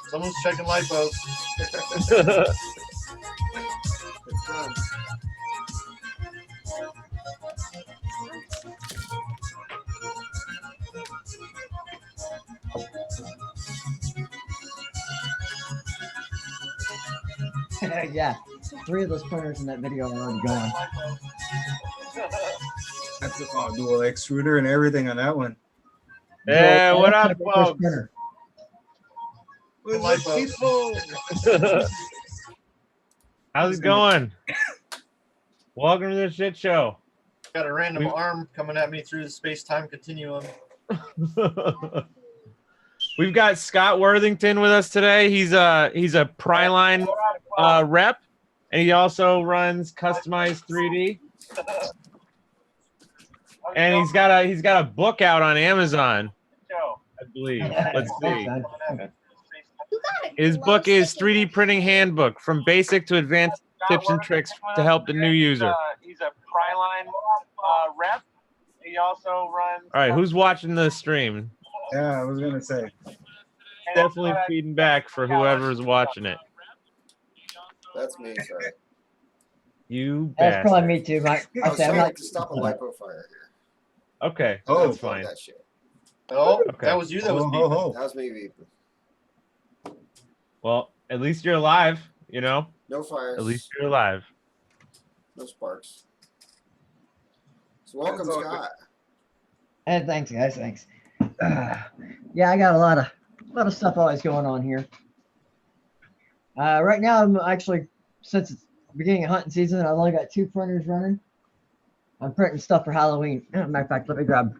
Someone's checking lipos. It's done. Yeah, 3 of those printers in that video are already gone. That's a dual extruder and everything on that one. Yeah, So, what that's up, my first folks? printer. What's up, people? How's it going? Welcome to the shit show. Got a random arm coming at me through the space-time continuum. We've got Scott Worthington with us today. He's a Priline rep, and he also runs Customized 3D. And he's got a book out on Amazon, I believe. Let's see. His book is 3D Printing Handbook from Basic to Advanced Tips and Tricks to help the new user. He's a Priline rep. He also runs. All right, who's watching the stream? Yeah, I was gonna say. Definitely feeding back for whoever's watching it. That's me, sorry. You That's bastard. probably me too, Mike. I was I'm trying not to stop a lipo fire here. Okay, Oh, that's fine. That shit. Oh, Okay. that was you that was beeping. That was me beeping. Well, at least you're alive, you know? No fires. At least you're alive. No sparks. So welcome, That's all Scott. Hey, thanks, guys. Thanks. Yeah, I got a lot of stuff always going on here. Right now, I'm actually, since it's beginning of hunting season, I've only got 2 printers running. I'm printing stuff for Halloween. Matter of fact, let me grab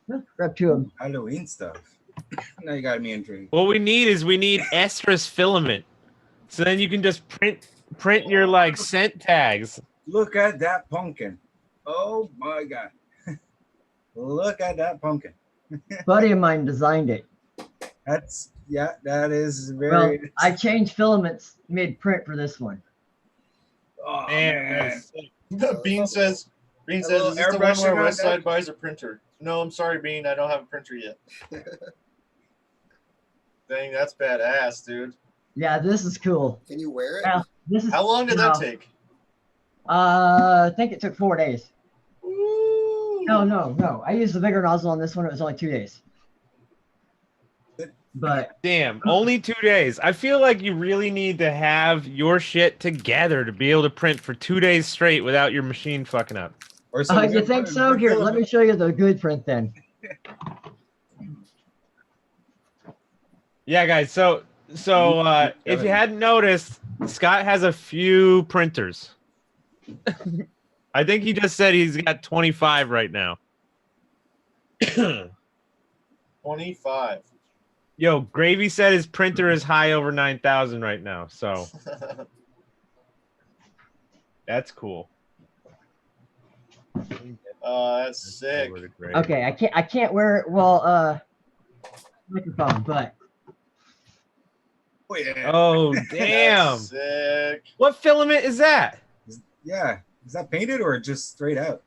2 of them. Halloween stuff. Now you got me intrigued. What we need estrus filament. So then you can just print your like scent tags. Look at that pumpkin. Oh my god. Look at that pumpkin. Buddy of mine designed it. That is very. Well, I changed filaments mid-print for this one. Oh, Man, man. Bean says, is this the one airbrushing where on Westside that? buys a printer? No, I'm sorry, Bean. I don't have a printer yet. Dang, that's badass, dude. Yeah, this is cool. Can you wear it? Well, this is, How long did that take? I think it took 4 days. Ooh. No. I used the bigger nozzle on this one. It was only 2 days. But damn, only 2 days. I feel like you really need to have your shit together to be able to print for 2 days straight without your machine fucking up. Or you think so? Here, let me show you the good print then. Yeah, guys. So if you hadn't noticed, Scott has a few printers. I think he just said he's got 25 right now. 25. Yo, Gravy said his printer is high over 9,000 right now, so that's cool. That's sick. Okay, I can't wear it well microphone, but Oh yeah. Oh damn! That's sick. What filament is that? Yeah. Is that painted or just straight out?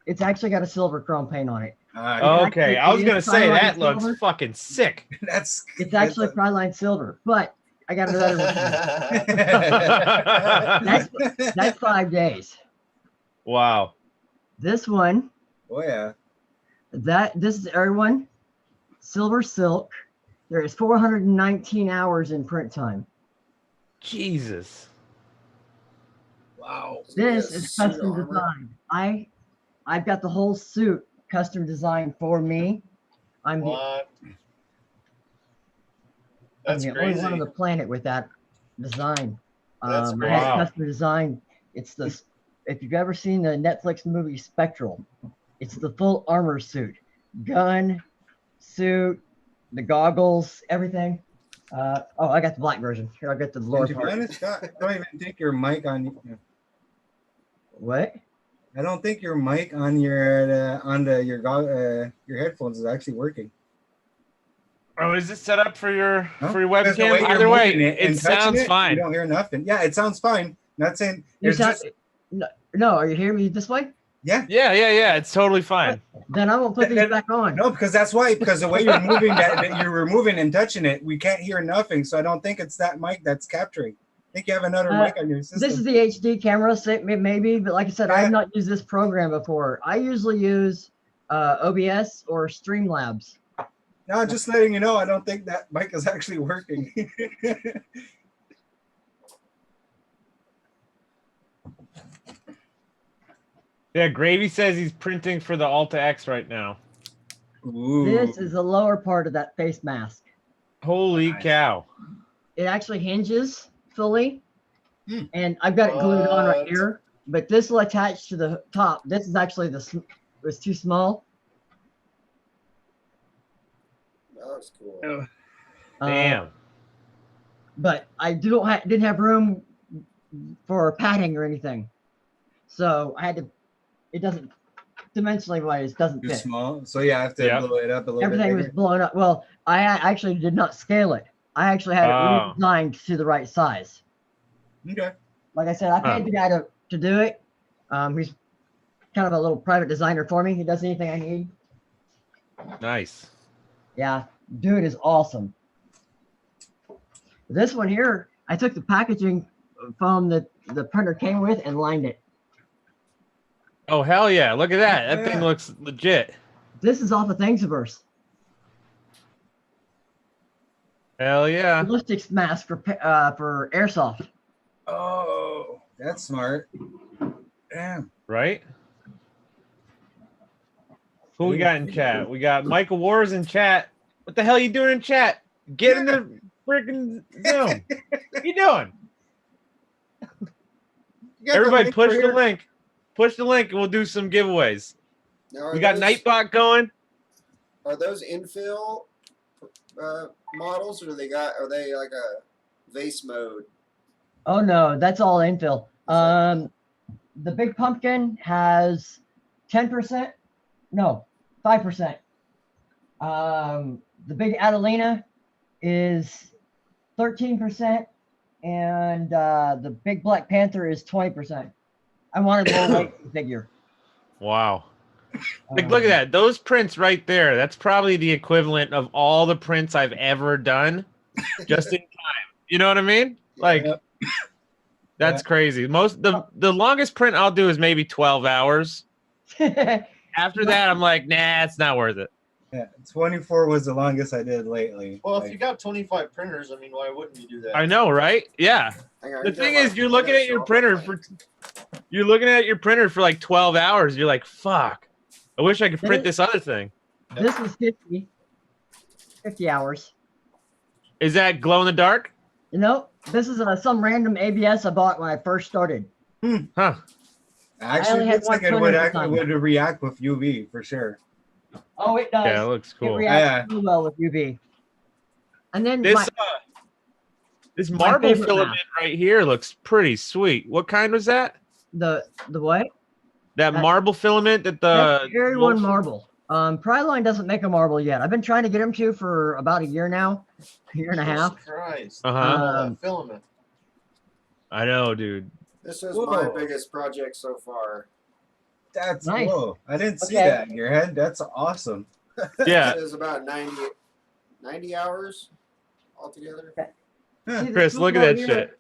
it's actually got a silver chrome paint on it. Okay, I was gonna say Priline that looks silver. fucking sick. It's actually Priline silver, but I got another one. That's 5 days. Wow. This one, Oh yeah. this is everyone. Silver silk. There is 419 hours in print time. Jesus. Wow. This Yes, is suit custom armor. designed. I've got the whole suit custom designed for me. I'm the, What? I'm That's the crazy. only one on the planet with that design. That's I great. had Wow. custom design. It's the if you've ever seen the Netflix movie Spectral, it's the full armor suit, gun, suit, the goggles, everything. I got the black version. Here, I'll get the lower To be part. honest, Scott, I don't even think your mic on you. What? I don't think your mic on your headphones is actually working. Oh, is it set up for your No? for your Because the webcam? you're Either way, moving it and touching sounds You fine. don't hear nothing. Yeah, it sounds fine. Not saying You it's sound, just no, are you hearing me this way? Yeah. Yeah. It's totally fine. Then I won't put these back on. No, because that's why. Because the way you're moving, that you're removing and touching it, we can't hear nothing. So I don't think it's that mic that's capturing. I think you have another mic on your system. This is the HD camera, so maybe, but like I said, I've not used this program before. I usually use OBS or Streamlabs. No, just letting you know, I don't think that mic is actually working. Yeah, Gravy says he's printing for the Alta X right now. Ooh. This is the lower part of that face mask. Holy cow. It actually hinges fully, and I've got it glued on right here, but this will attach to the top. This is actually it was too small. That looks cool. Damn. But I didn't have room for padding or anything, so I had to. It doesn't dimensionally wise doesn't Too fit. small. So yeah, I have to blow it up a little Everything bit. was blown up. Well, I actually did not scale it. I actually had it redesigned to the right size. Okay. Like I said, I paid the guy to do it. He's kind of a little private designer for me. He does anything I need. Nice. Yeah, dude is awesome. This one here, I took the packaging foam that the printer came with and lined it. Oh, hell yeah. Look at that. That thing looks legit. This is off of Thanksgivers. Hell yeah. Ballistics mask for airsoft. Oh, that's smart. Damn. Right? Who we got in chat? We got Michael Wars in chat. What the hell are you doing in chat? Get in the freaking Zoom. What you doing? Everybody push the link. Push the link and we'll do some giveaways. Now, We got Nightbot going. Are those infill models, or are they like a vase mode? Oh no, that's all infill. The big pumpkin has 10%. No, 5%. The big Adelina is 13%, and the big Black Panther is 20%. I wanted a low weight figure. Wow. Like, look at that. Those prints right there. That's probably the equivalent of all the prints I've ever done just in time. You know what I mean? Like, that's crazy. The longest print I'll do is maybe 12 hours. After that, I'm like, nah, it's not worth it. Yeah, 24 was the longest I did lately. Well, if you got 25 printers, I mean, why wouldn't you do that? I know, right? Yeah. The thing is, you're looking at your printer for like 12 hours. You're like, fuck. I wish I could print this other thing. This is 50 hours. Is that glow in the dark? No, this is some random ABS I bought when I first started. Huh. Actually, it looks like it would react with UV for sure. Oh, it does. Yeah, it looks cool. It reacts so well with UV. And then this marble filament right here looks pretty sweet. What kind was that? The what? That marble filament that that's Area 1 marble. Priline doesn't make a marble yet. I've been trying to get them to for about a year now, a year and a half. Christ. Filament. I know, dude. This is my biggest project so far. That's nice. Whoa. I didn't see that in your head. That's awesome. Yeah. It is about 90 hours altogether. Okay. Chris, look at that shit.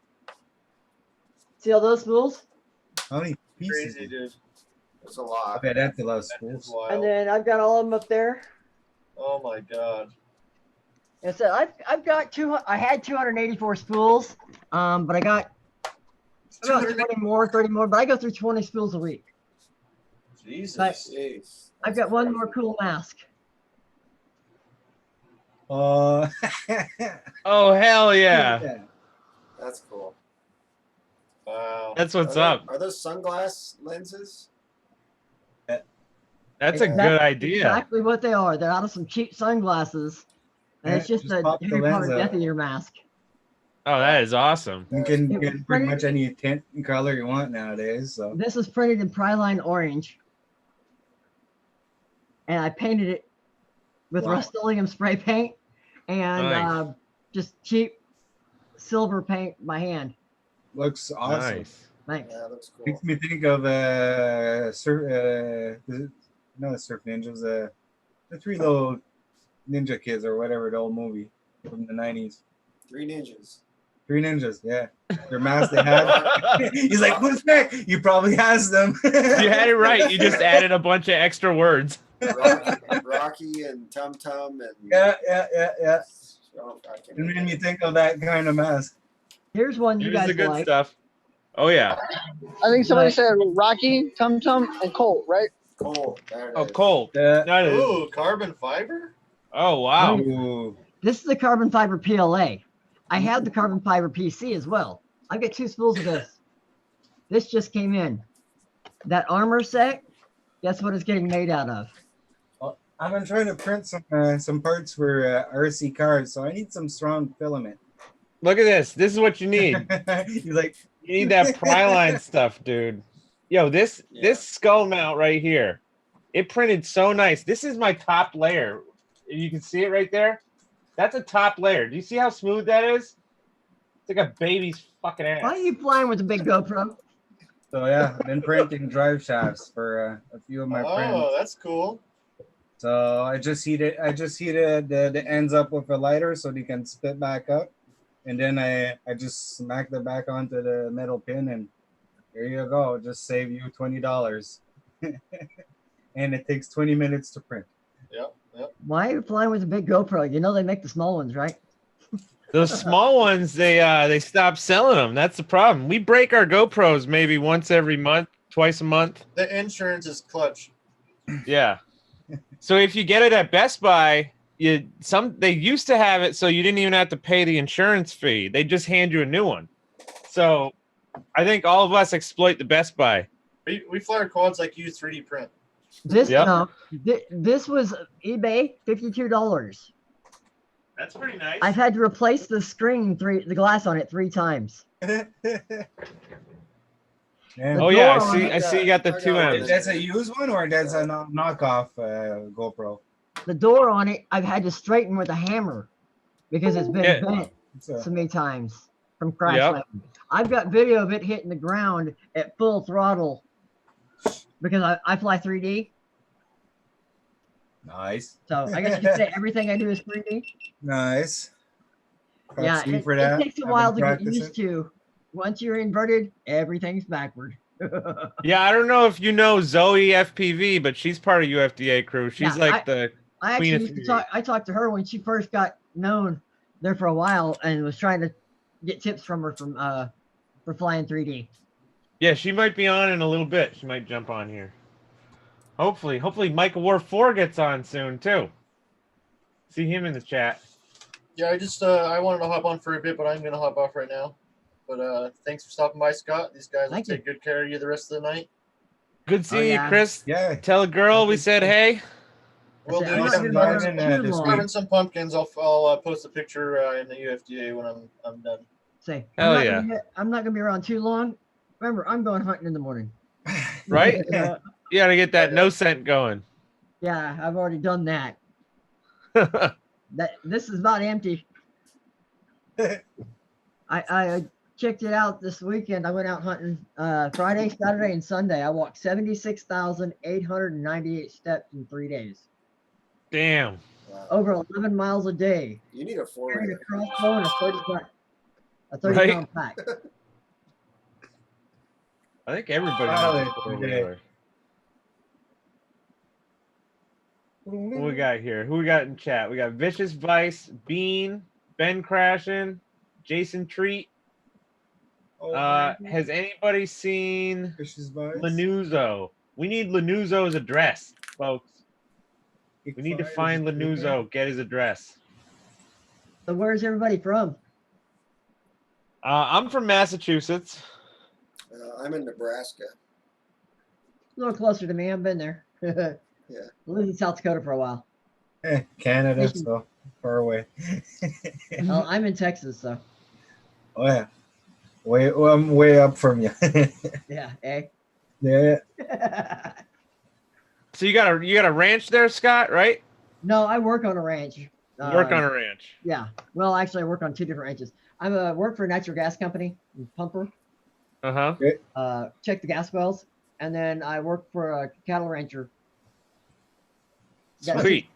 See all those spools? How many pieces? Crazy, dude. It's a lot. I bet that's a lot of spools. And then I've got all of them up there. Oh my god. And so I've got I had 284 spools, but I got about 20 more, 30 more, but I go through 20 spools a week. Jesus. I've got one more cool mask. Oh, hell yeah. That's cool. Wow. That's what's up. Are those sunglass lenses? That's a good idea. Exactly what they are. They're out of some cheap sunglasses. And it's just a Harry Potter Death Eater mask. Oh, that is awesome. You can get pretty much any tint and color you want nowadays. So this is printed in Priline orange. And I painted it with Rust-Oleum spray paint and just cheap silver paint by hand. Looks awesome. Nice. Thanks. Yeah, that looks cool. Makes me think of not the Surf Ninjas, the three little ninja kids or whatever, the old movie from the 90s. Three Ninjas. Three ninjas, yeah. Their mask they had. He's like, who's back? You probably asked them. You had it right. You just added a bunch of extra words. Rocky and Tum Tum and Yeah. Oh, I can't It made remember. me think of that kind of mask. Here's one you Here's guys the good like. stuff. Oh yeah. I think somebody Right. said Rocky, Tum Tum, and Colt, right? Cool. There it Oh, is. Colt. Yeah. That is. Ooh, carbon fiber. Oh wow. Ooh. This is the carbon fiber PLA. I have the carbon fiber PC as well. I've got 2 spools of this. This just came in. That armor set, guess what it's getting made out of? I've been trying to print some parts for RC cars, so I need some strong filament. Look at this. This is what you need. He's like, You need that Priline stuff, dude. Yo, this Yeah. skull mount right here, it printed so nice. This is my top layer. You can see it right there. That's a top layer. Do you see how smooth that is? It's like a baby's fucking ass. Why are you flying with a big GoPro? so yeah, I've been printing drive shafts for a few of my friends. Oh, that's cool. So I just heated the ends up with a lighter so they can spit back up, and then I just smacked it back onto the metal pin, and here you go. Just save you $20, and it takes 20 minutes to print. Yep. Why are you flying with a big GoPro? You know they make the small ones, right? Those small ones, they stopped selling them. That's the problem. We break our GoPros maybe once every month, twice a month. The insurance is clutch. Yeah. So if you get it at Best Buy, they used to have it so you didn't even have to pay the insurance fee. They just hand you a new one. So I think all of us exploit the Best Buy. We fly our quads like you 3D print. This Yep. no, this was eBay, $52. That's pretty nice. I've had to replace the screen the glass on it 3 times. Man, Oh yeah, door on I see you got the I two got M's. that's a used one or that's a knockoff GoPro? The door on it, I've had to straighten with a hammer because it's been Yeah. bent So, so many times from crash Yep. landing. I've got video of it hitting the ground at full throttle because I fly 3D. nice, So I guess you could say everything I do is 3D. nice. Yeah, Props to you it for that. takes a I've while been to get practicing. used to. Once you're inverted, everything's backward. Yeah, I don't know if you know Zoe FPV, but she's part of UFDA crew. She's Yeah, like the I Queen actually of used to 3D. talk. I talked to her when she first got known there for a while, and was trying to get tips from her for flying 3D. Yeah, she might be on in a little bit. She might jump on here. Hopefully Michael War 4 gets on soon too. See him in the chat. Yeah, I wanted to hop on for a bit, but I'm gonna hop off right now. But thanks for stopping by, Scott. These guys will Thank you. take good care of you the rest of the night. Good seeing yeah. you, Chris. Yeah, Tell a girl we said hey. We'll said, do. I'm not some gonna garden, be around too this long. week. Carving some pumpkins. I'll post a picture in the UFDA when I'm done. Say, Hell I'm not gonna be around too long. Remember, I'm going hunting in the morning. Right? Yeah, You gotta get that no scent going. yeah, I've already done that. This is about empty. I checked it out this weekend. I went out hunting Friday, Saturday, and Sunday. I walked 76,898 steps in 3 days. Damn. Wow. Over 11 miles a day. You need a Carrying a 4-wheeler. crossbow and a 30 Right? pound pack. I think everybody Wow, knows they- what four-wheeler. What we got here? Who we got in chat? We got Vicious Vice, Bean, Ben Crashin, Jason Treat. Oh, Has anybody seen Fish's Bites. Lanuzo? We need Lanuzo's address, folks. We need to find Lanuzo, get his address. So where's everybody from? I'm from Massachusetts. I'm in Nebraska. A little closer to me. I've been there. Yeah. I lived in South Dakota for a while. Canada, so far away. Well, I'm in Texas, so Oh yeah, I'm way up from you. yeah. Eh? Yeah. So you got a ranch there, Scott, right? No, I work on a ranch. Work on a ranch. Yeah. Well, actually, I work on 2 different ranches. I work for a natural gas company, pumper. Uh-huh. check the gas wells, and then I work for a cattle rancher. Got Sweet.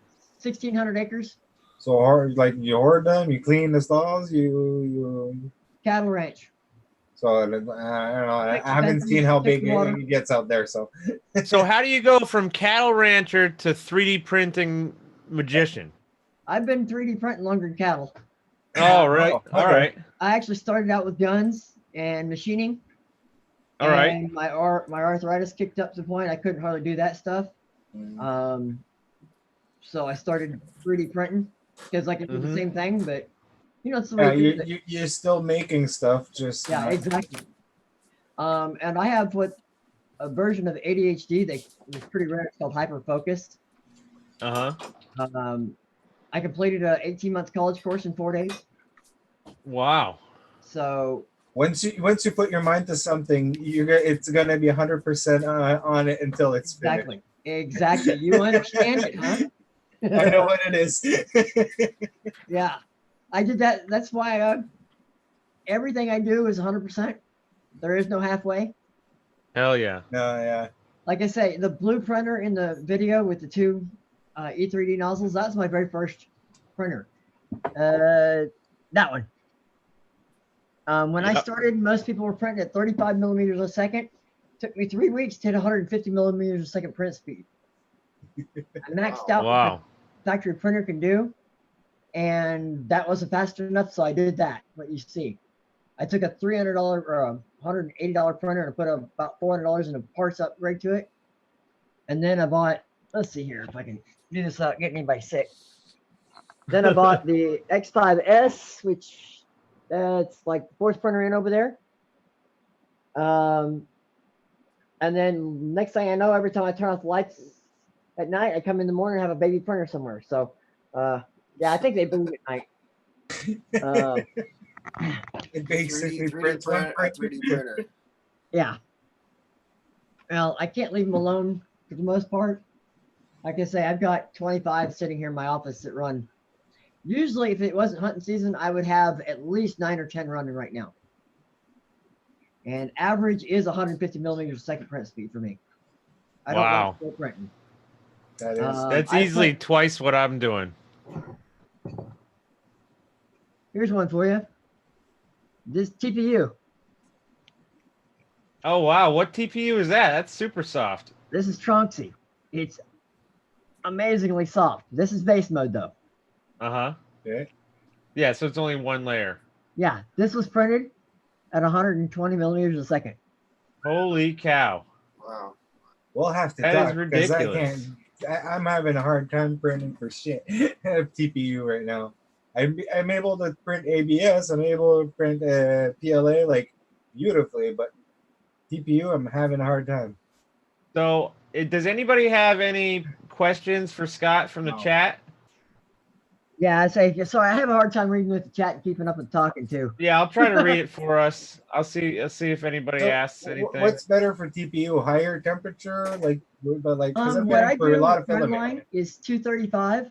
1,600 acres. So hard, like you hoard them, you clean the stalls, you. Cattle ranch. So I don't know. I Fix haven't fences, seen how fix big water. it gets out there. So. So how do you go from cattle rancher to 3D printing magician? I've been 3D printing longer than cattle. Oh, right. Oh, All okay. right. I actually started out with guns and machining. All right. And my arthritis kicked up to the point I couldn't hardly do that stuff. So I started 3D printing because I could do the same thing, but it's the way to do it. You're still making stuff, just Yeah, exactly. And I have a version of ADHD that is pretty rare. It's called hyper-focused. Uh-huh. I completed a 18-month college course in 4 days. Wow. So once you put your mind to something, it's gonna be 100% on it until it's finished. Exactly. You understand it, huh? I know what it is. Yeah, I did that. That's why everything I do is 100%. There is no halfway. Hell yeah. No, yeah. Like I say, the blue printer in the video with the two E3D nozzles, that's my very first printer. That one. When I started, most people were printing at 35 millimeters a second. Took me 3 weeks to hit 150 millimeters a second print speed. I maxed out what the factory printer can do, and that wasn't fast enough, so I did that, what you see. I took a $300 or a $180 printer and put about $400 in a parts upgrade to it. And then I bought, let's see here if I can do this without getting anybody sick. Then I bought the X5S, which that's like the fourth printer in over there. And then next thing I know, every time I turn off the lights at night, I come in the morning and have a baby printer somewhere. So, yeah, I think they boom at night. It basically 3D printer. Yeah. Well, I can't leave them alone for the most part. Like I say, I've got 25 sitting here in my office that run. Usually, if it wasn't hunting season, I would have at least 9 or 10 running right now. And average is 150 millimeters a second print speed for me. I don't like full printing. That's easily twice what I'm doing. Here's one for you. This TPU. Oh, wow. What TPU is that? That's super soft. This is Trunksy. It's amazingly soft. This is base mode, though. Uh-huh. Okay. Yeah, so it's only one layer. Yeah, this was printed at 120 millimeters a second. Holy cow. Wow. We'll have to That talk is ridiculous. I'm having a hard time printing for shit. I have TPU right now. I'm able to print ABS. I'm able to print PLA like beautifully, but TPU, I'm having a hard time. So, does anybody have any questions for Scott from the chat? Yeah, I say so. I have a hard time reading with the chat and keeping up and talking too. Yeah, I'll try to read it for us. I'll see if anybody asks anything. What's better for TPU? Higher temperature, like, but like, because I'm what I getting for a do lot with of filament. Priline is 235.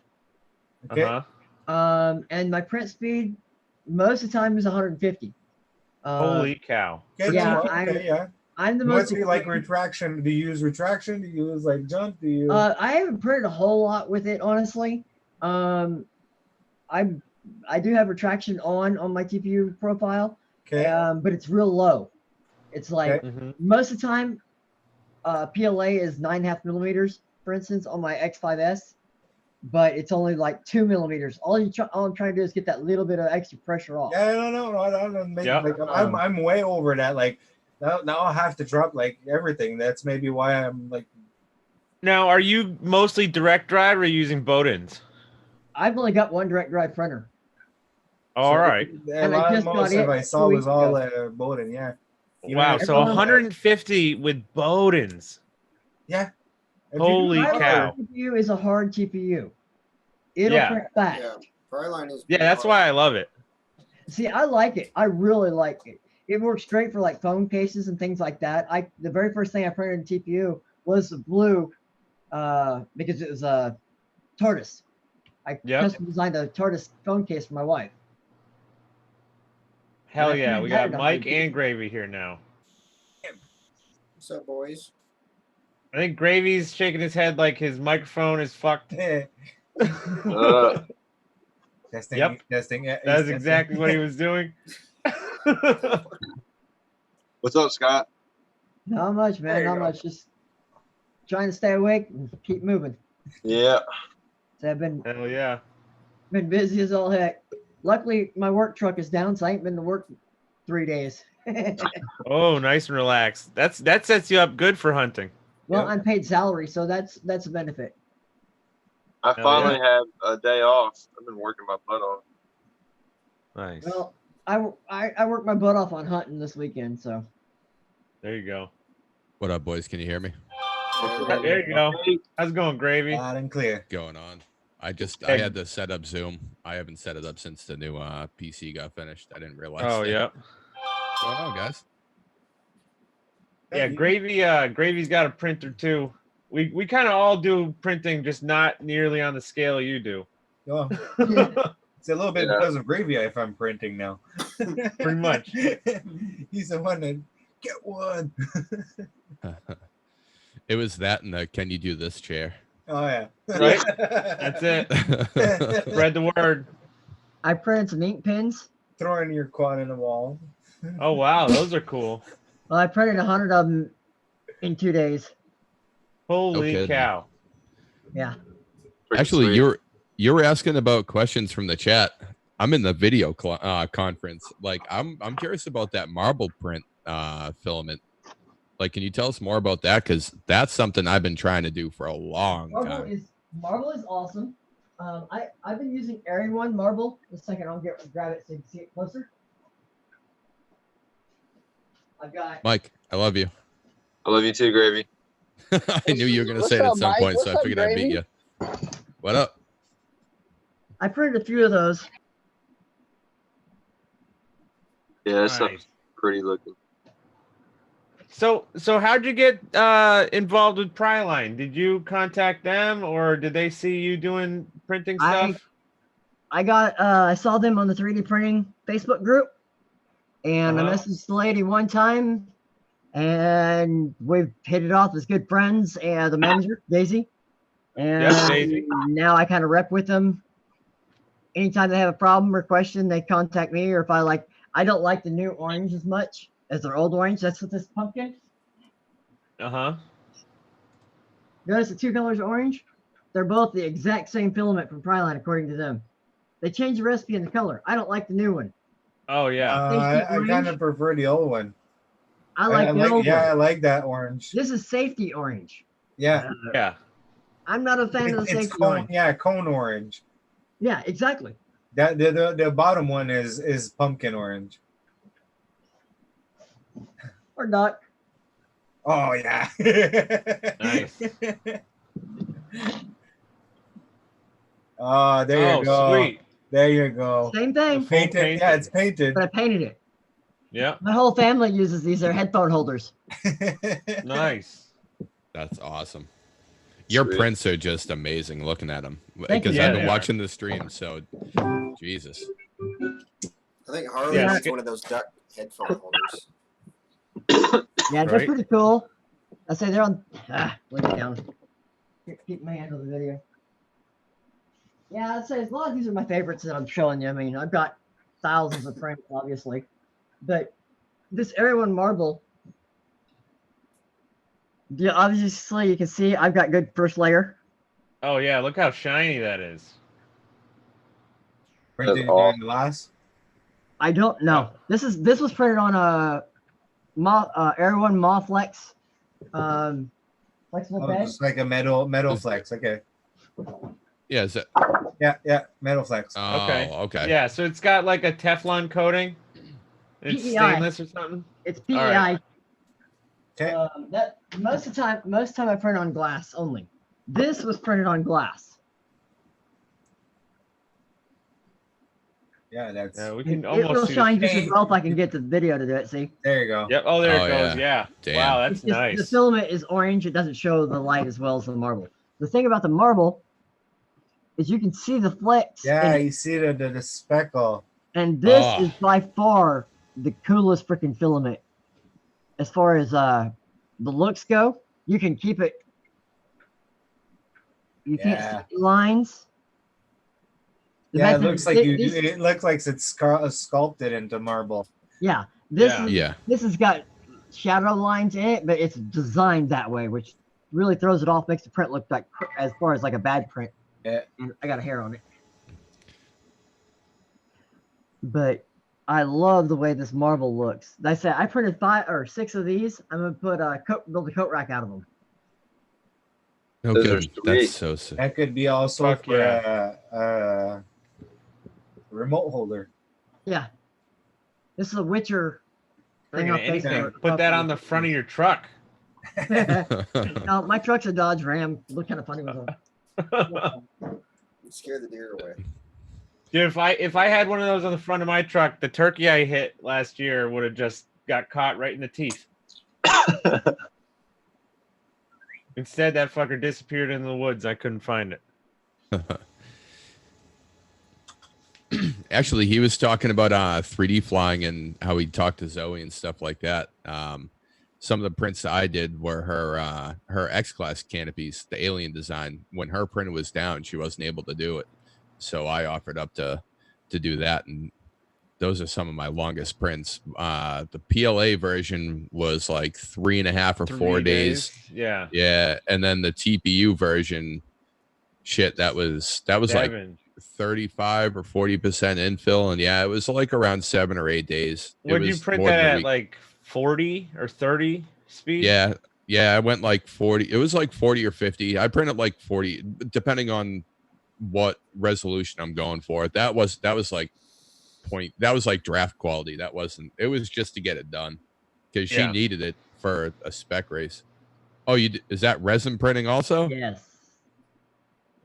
Okay. And my print speed most of the time is 150. Holy cow! Okay, yeah, yeah. I'm the What's most. like retraction? Do you use retraction? Do you use like jump? Do you? I haven't printed a whole lot with it, honestly. I do have retraction on my TPU profile, but it's real low. It's like most of the time, PLA is 9.5 millimeters, for instance, on my X5S, but it's only like 2 millimeters. All I'm trying to do is get that little bit of extra pressure off. Yeah, no. I'm way over that. Like now I'll have to drop like everything. That's maybe why I'm like. Now, are you mostly direct drive or are you using Bowden's? I've only got one direct drive printer. All right. And I just got it. I saw was all Bowden. Yeah. Wow. So 150 with Bowden's. Yeah. Holy cow. TPU is a hard TPU. It'll print fast. Yeah. Priline is. Yeah, that's why I love it. See, I like it. I really like it. It works great for like phone cases and things like that. The very first thing I printed in TPU was the blue, because it was a tortoise. I custom designed a tortoise phone case for my wife. Hell yeah, we got Mike and Gravy here now. What's up, boys? I think Gravy's shaking his head like his microphone is fucked. Testing. Yep. Testing. Yeah, That's he's exactly testing. what he was doing. What's up, Scott? Not much, There man. you Not go. much. Just trying to stay awake and keep moving. Yeah. So I've been Hell yeah. busy as all heck. Luckily, my work truck is down, so I ain't been to work 3 days. Oh, nice and relaxed. That sets you up good for hunting. Well, Yep. I'm paid salary, so that's a benefit. I Hell finally have a day off. I've been working my butt off. Nice. Well, I worked my butt off on hunting this weekend, so There you go. What up, boys? Can you hear me? There you go. How's it going, Gravy? Loud and clear. Going on. I Hey. had to set up Zoom. I haven't set it up since the new PC got finished. I didn't realize. Oh, that. yeah. What's going on, guys? Yeah, Gravy's got a printer too. We kind of all do printing, just not nearly on the scale you do. Oh, it's a little bit Yeah. because of Gravy if I'm printing now. Pretty much. He's the one that get one. It was that and the "Can you do this" chair. Oh yeah. Right? That's it. Spread the word. I printed some ink pens. Throwing your quad in the wall. Oh wow, those are cool. Well, I printed 100 of them in 2 days. Holy kidding. cow. Yeah. Pretty Actually, sweet. you were asking about questions from the chat. I'm in the video conference. Like, I'm curious about that marble print filament. Like, can you tell us more about that? Because that's something I've been trying to do for a long time. Marble is awesome. I've been using Area 1 marble. A second, I'll grab it so you can see it closer. I've got Mike, I love you. I love you too, Gravy. I knew you were gonna What's say it at up, some Mike? point, so What's I up, figured I'd beat Gravy? you. What up? I printed a few of those. Yeah, that stuff's Nice. pretty looking. So how'd you get involved with Priline? Did you contact them, or did they see you doing printing stuff? I saw them on the 3D printing Facebook group, and I messaged the lady one time, and we've hit it off as good friends. And the manager, Daisy, and Yes, Daisy. now I kind of rep with them. Anytime they have a problem or question, they contact me. Or if I don't like the new orange as much as their old orange. That's what this pumpkin. Uh-huh. Notice the two colors of orange? They're both the exact same filament from Priline, according to them. They changed the recipe and the color. I don't like the new one. Oh yeah. I kind of prefer the old one. I like the old I one. like that orange. This is safety orange. Yeah. Yeah. I'm not a fan of the It's safety cone, orange. yeah, cone orange. Yeah, exactly. That the bottom one is pumpkin orange. Or not. Oh yeah. Nice. Oh, there you go. Sweet. There you go. Same thing, Painted. painted. Yeah, it's painted. but I painted it. Yeah. My whole family uses these. They're headphone holders. Nice. That's awesome. Your Sweet. prints are just amazing looking at them Thank you. because Yeah, I've they been are. watching the stream. So, Jesus. I think Harley Yeah. has one of those duck headphone holders. Yeah, they're Right. pretty cool. I say they're on. Lay it down. Keep my hand on the video. Yeah, I'd say a lot of these are my favorites that I'm showing you. I mean, I've got thousands of prints, obviously, but this Area 1 marble. Yeah, obviously you can see I've got good first layer. Oh yeah, look how shiny that is. Printed all. in glass. I don't know. This was printed on a Area 1 Moflex flexible Oh, bed. just like a metal flex. Okay. Yeah. Is it? Yeah, metal flex. Oh, Okay. okay. Yeah, so it's got like a Teflon coating. It's PEI. stainless or something. It's All PEI. right. Okay. That most of the time I print on glass only. This was printed on glass. Yeah, that's Yeah, we It, can it almost will see shine the just as paint. well if I can get the video to do it. See, there you go. Yep. Oh, there Oh, it goes. Yeah. Damn. Wow, that's It's just- nice. The filament is orange. It doesn't show the light as well as the marble. The thing about the marble is you can see the flecks. Yeah, in it, you see the speckle. and this Oh. is by far the coolest freaking filament as far as the looks go, you can keep it. You can't Yeah. see lines. The Yeah, it method looks is like these- it looks like it's sculpted into marble. Yeah, this Yeah. is Yeah. this has got shadow lines in it, but it's designed that way, which really throws it off, makes the print look like as far as like a bad print. Yeah. And I got a hair on it. But I love the way this marble looks. Like I said, I printed 5 or 6 of these. I'm gonna put build a coat rack out of them. No Those are kidding. sweet. That's so sick. That could be also Fuck for yeah. a remote holder. Yeah, this is a Witcher thing Friggin' off anything. Facebook. Put that on the front of your truck. No, my truck's a Dodge Ram. Look kind of funny with them. Scare the deer away. Dude, if I had one of those on the front of my truck, the turkey I hit last year would have just got caught right in the teeth. Instead, that fucker disappeared in the woods. I couldn't find it. Actually, he was talking about 3D flying and how he talked to Zoe and stuff like that. Some of the prints that I did were her X-Class canopies, the alien design. When her print was down, she wasn't able to do it. So I offered up to do that, and those are some of my longest prints. The PLA version was like 3.5 or 4 3 days. Yeah. Yeah, and then the TPU version, shit, that was like Seven. 35 or 40% infill, and yeah, it was like around 7 or 8 days. It Would you was print more than that a at week. like 40 or 30 speed? Yeah, I went like 40. It was like 40 or 50. I printed like 40, depending on what resolution I'm going for. That was like draft quality. That wasn't. It was just to get it done because she Yeah. needed it for a spec race. Oh, is that resin printing also? Yes.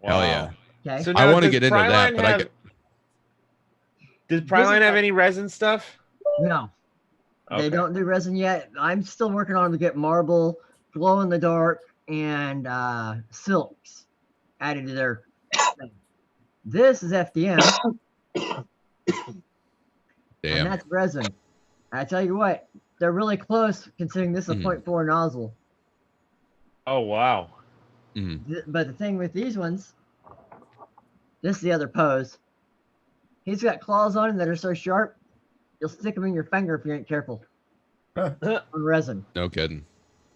Hell yeah. Okay. So I now, wanna does get into that, Priline but I have- get- Does Priline have any resin stuff? No, they Okay. don't do resin yet. I'm still working on to get marble, glow in the dark, and silks added to their thing. This is FDM, and Damn. that's resin. I tell you what, they're really close considering this is a Mhm. 0.4 nozzle. Oh wow. Mhm. But the thing with these ones, this is the other pose. He's got claws on him that are so sharp, you'll stick them in your finger if you ain't careful. On resin. No kidding.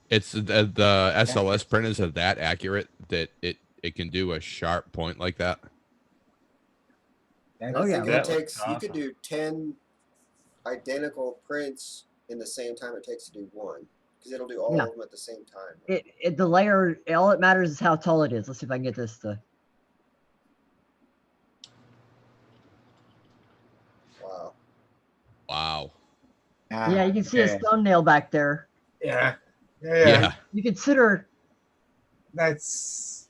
It's the SLS printers are that accurate that it can do a sharp point like that. Oh, yeah. It That takes. looks You awesome. could do 10 identical prints in the same time it takes to do one, because it'll do all Yeah. of them at the same time. The layer, all it matters is how tall it is. Let's see if I can get this to. Wow. Wow. Yeah, you can see his thumbnail back there. Yeah. Yeah. You consider That's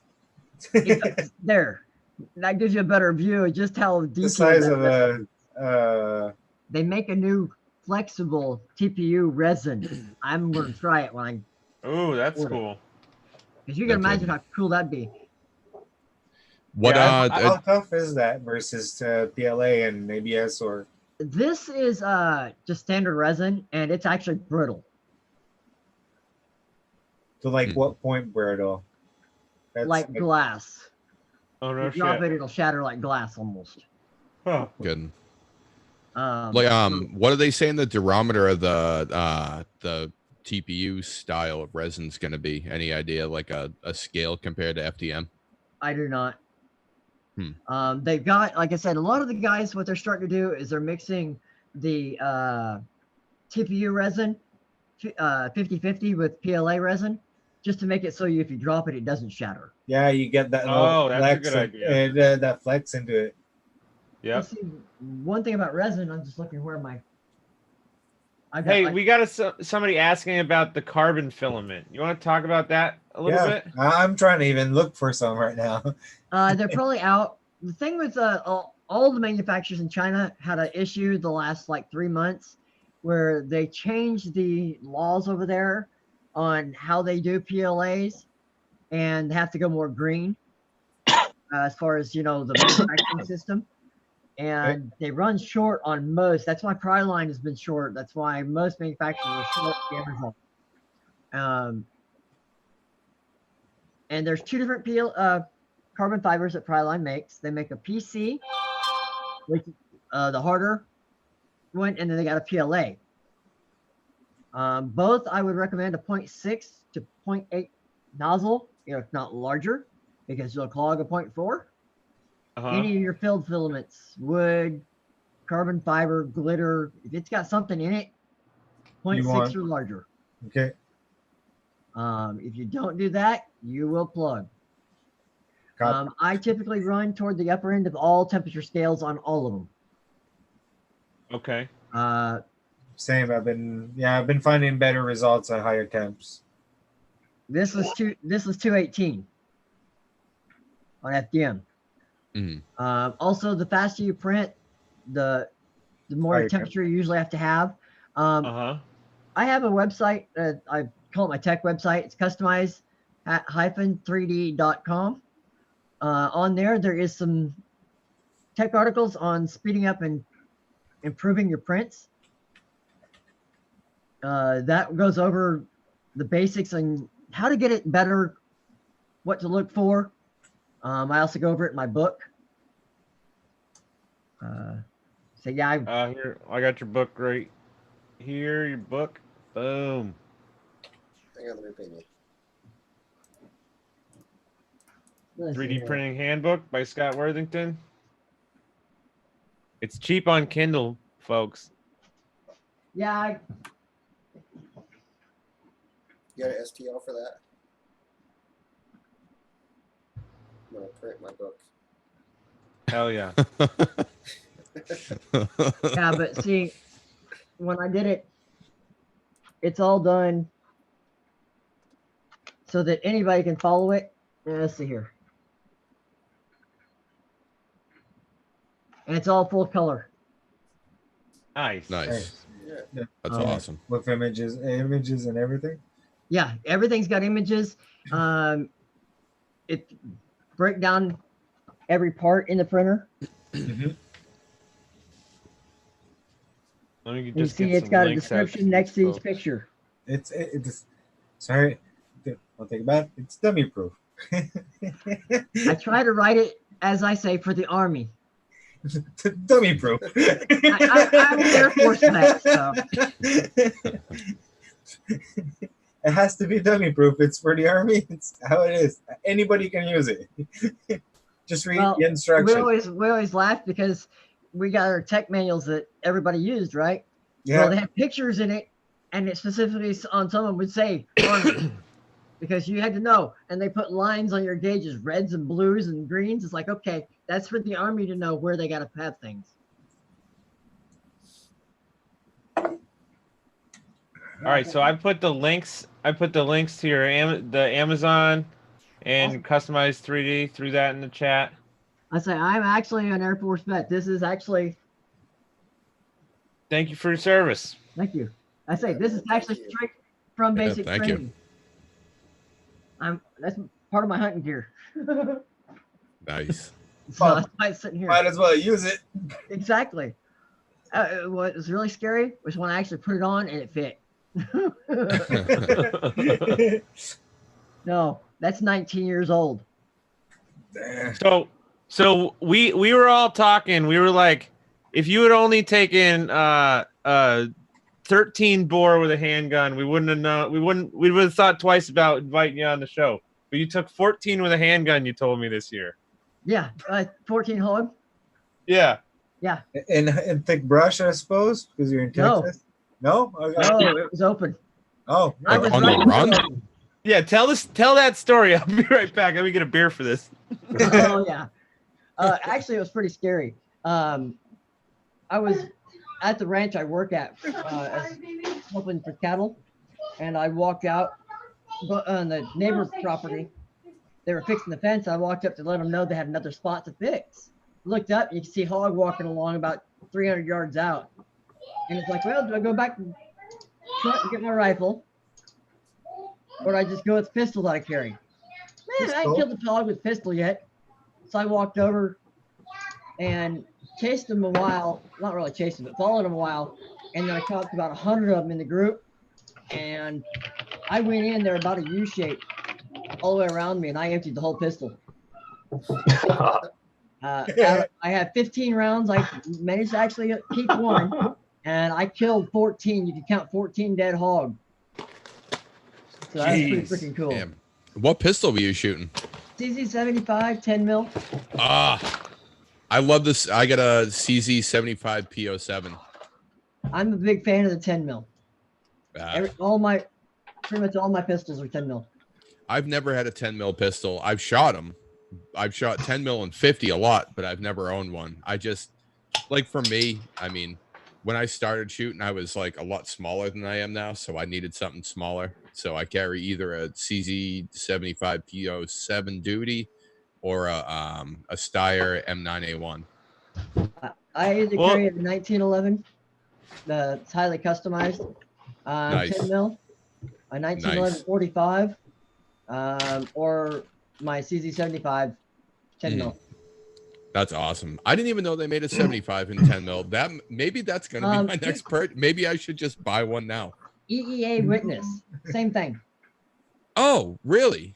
there. That gives you a better view of just how the detailed size that of is. They make a new flexible TPU resin. I'm going to try it when Ooh, that's Order. cool. because you can No imagine kidding. how cool that'd be. What Yeah, how tough is that versus PLA and ABS or This is just standard resin, and it's actually brittle. to like what point brittle? That's Like glass. Oh no You drop shit. it, it'll shatter like glass almost. Huh. good? So What are they saying the durometer of the TPU style of resin's going to be? Any idea, like a scale compared to FDM? I do not. They've got, like I said, a lot of the guys, what they're starting to do is they're mixing the TPU resin 50-50 with PLA resin just to make it so if you drop it, it doesn't shatter. yeah, you get that. Oh, little that's a flex good idea. that flex into it. Yep. Let's see, one thing about resin, I'm just looking where my. I got, Hey, we got somebody asking about the carbon filament. You want to talk about that a little bit? I'm trying to even look for some right now. They're probably out. The thing with all the manufacturers in China had an issue the last like 3 months where they changed the laws over there on how they do PLAs and have to go more green as far as, the manufacturing system. And they run short on most. That's why Priline has been short. That's why most manufacturers are short. Amazon. And there's two different carbon fibers that Priline makes. They make a PC, which the harder one, and then they got a PLA. Both I would recommend a 0.6 to 0.8 nozzle, if not larger, because you'll clog a 0.4. Any of your filled filaments, wood, carbon fiber, glitter, if it's got something in it, 0.6 or larger. Okay. If you don't do that, you will plug. I typically run toward the upper end of all temperature scales on all of them. Okay. Same. I've been finding better results at higher temps. This was 218 on FDM. Also, the faster you print, the more Higher temperature you usually have to have. I have a website. I call it my tech website. It's customize-3d.com. On there is some tech articles on speeding up and improving your prints. That goes over the basics and how to get it better, what to look for. I also go over it in my book. So yeah, here I got your book right here. Your book, boom. Hang on, let me ping you. 3D Printing Handbook by Scott Worthington. It's cheap on Kindle, folks. Yeah. You got an STL for that? I'm gonna print my book. Hell yeah. Yeah, but see, when I did it, it's all done so that anybody can follow it. Let's see here. And it's all full color. Nice. Nice. Yeah. That's awesome. With images and everything. Yeah, everything's got images. It break down every part in the printer. Let me You just see, get it's some got a links out description to next to these each picture. It's sorry, I'll take it back. It's dummy proof. I try to write it, as I say, for the Army. Dummy proof. I'm an Air Force vet, so. It has to be dummy proof. It's for the Army. It's how it is. Anybody can use it. Just read the instructions. We always laugh because we got our tech manuals that everybody used, right? Yeah. Well, they have pictures in it, and it specifically on some of them would say Army because you had to know. And they put lines on your gauges, reds and blues and greens. It's like, okay, that's for the Army to know where they got to have things. All right, so I put the links. I put the links to your the Amazon and Customized 3D through that in the chat. I say I'm actually an Air Force vet. This is actually. Thank you for your service. Thank you. I say this is actually straight from basic thank training. That's part of my hunting gear. Nice. So that's why it's sitting here. Might as well use it. Exactly. What was really scary was when I actually put it on and it fit. No, that's 19 years old. So we were all talking. We were like, if you had only taken 13 bore with a handgun, we wouldn't have known. We would have thought twice about inviting you on the show. But you took 14 with a handgun. You told me this year. Yeah, 14 hog. Yeah. Yeah. And thick brush, I suppose, because you're in Texas. No, no, it was open. Oh, I was on right the run. Yeah, tell that story. I'll be right back. Let me get a beer for this. Oh yeah. Actually, it was pretty scary. I was at the ranch I work at, helping for cattle, and I walked out, but on the neighbor property, they were fixing the fence. I walked up to let them know they had another spot to fix. Looked up, you can see hog walking along about 300 yards out, and it's like, well, do I go back and get my rifle, or do I just go with the pistol that I carry? Man, I ain't killed the hog with pistol yet. So I walked over and chased them a while. Not really chased them, but followed them a while. And then I talked about 100 of them in the group. And I went in there about a U shape all the way around me, and I emptied the whole pistol. I had 15 rounds. I managed to actually keep one, and I killed 14. You can count 14 dead hog. So that's pretty freaking cool. Damn. What pistol were you shooting? CZ75, 10 mil. I love this. I got a CZ75 P07. I'm a big fan of the 10 mil. Bad. Pretty much all my pistols are 10 mil. I've never had a 10 mil pistol. I've shot them. I've shot 10 mil and 50 a lot, but I've never owned one. I just, like, for me, I mean, when I started shooting, I was like a lot smaller than I am now, so I needed something smaller. So I carry either a CZ75 P07 duty or a Steyr M9A1. I usually carry a 1911. It's highly customized. Nice. 10 mil. A 1911 45. Or my CZ75 10 mil. That's awesome. I didn't even know they made a 75 in 10 mil. Maybe that's gonna be my next part. Maybe I should just buy one now. EEA Witness, same thing. Oh, really?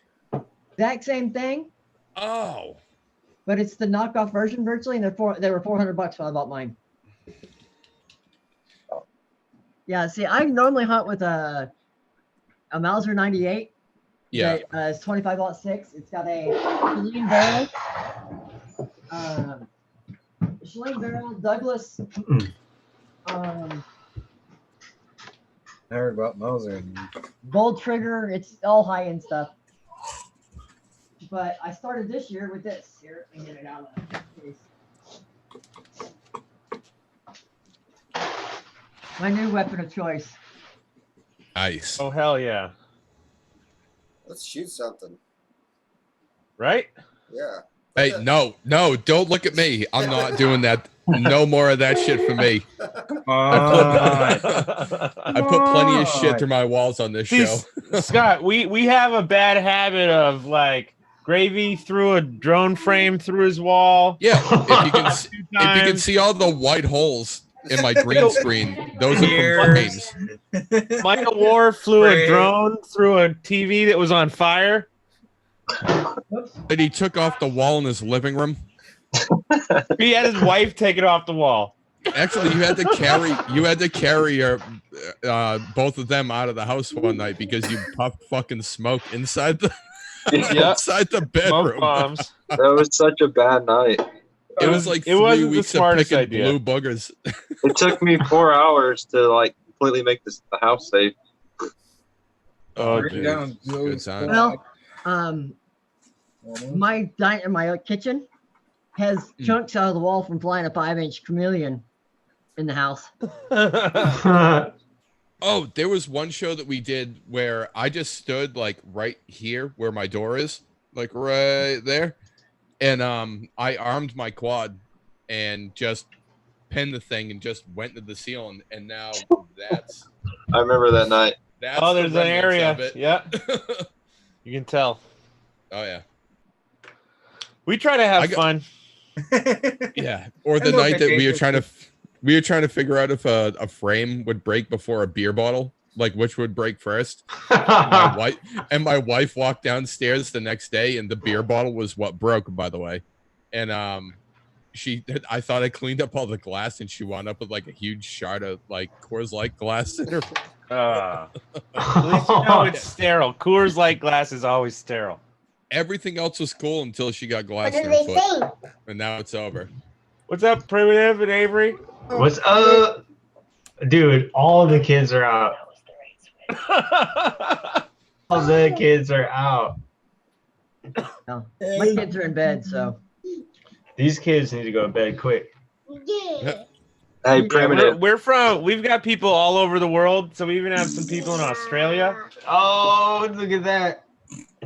Exact same thing. Oh. But it's the knockoff version virtually, and they were $400 when I bought mine. Yeah, see, I normally hunt with a Mauser 98. Yeah. It's 25-06. It's got a Schilling barrel. Schilling barrel, Douglas. I heard about Mauser. Gold trigger. It's all high-end stuff. But I started this year with this. Here, let me get it out of the case. My new weapon of choice. Nice. Oh, hell yeah. Let's shoot something. Right? Yeah. Hey, no, don't look at me. I'm not doing that. No more of that shit for me. I put plenty of shit through my walls on this show. Scott, we have a bad habit of like Gravy threw a drone frame through his wall. Yeah, if you can see all the white holes in my green screen, those are from frames. Michael War flew a drone through a TV that was on fire. And he took off the wall in his living room. He had his wife take it off the wall. Actually, you had to carry your both of them out of the house one night because you puffed fucking smoke inside the inside the bedroom. That was such a bad night. It was like 3 weeks of picking blue boogers. It took me 4 hours to like completely make the house safe. Oh, dude. Good time. Well, my kitchen has chunks out of the wall from flying a 5-inch chameleon in the house. Oh, there was one show that we did where I just stood like right here where my door is, like right there. And I armed my quad and just pinned the thing and just went to the ceiling. And now that's... I remember that night. Oh, there's an area. Yeah. You can tell. Oh, yeah. We try to have fun. Yeah. Or the night that we were trying to figure out if a frame would break before a beer bottle, like which would break first. My wife walked downstairs the next day and the beer bottle was what broke, by the way. And I thought I cleaned up all the glass and she wound up with like a huge shard of like Coors Light glass in her. At least you know it's sterile. Coors Light glass is always sterile. Everything else was cool until she got glass in her foot. And now it's over. What's up, Primitive and Avery? What's up? Dude, all the kids are out. All the kids are out. No, my kids are in bed, so. These kids need to go to bed quick. Hey, Primitive. We've got people all over the world, so we even have some people in Australia. Oh, look at that.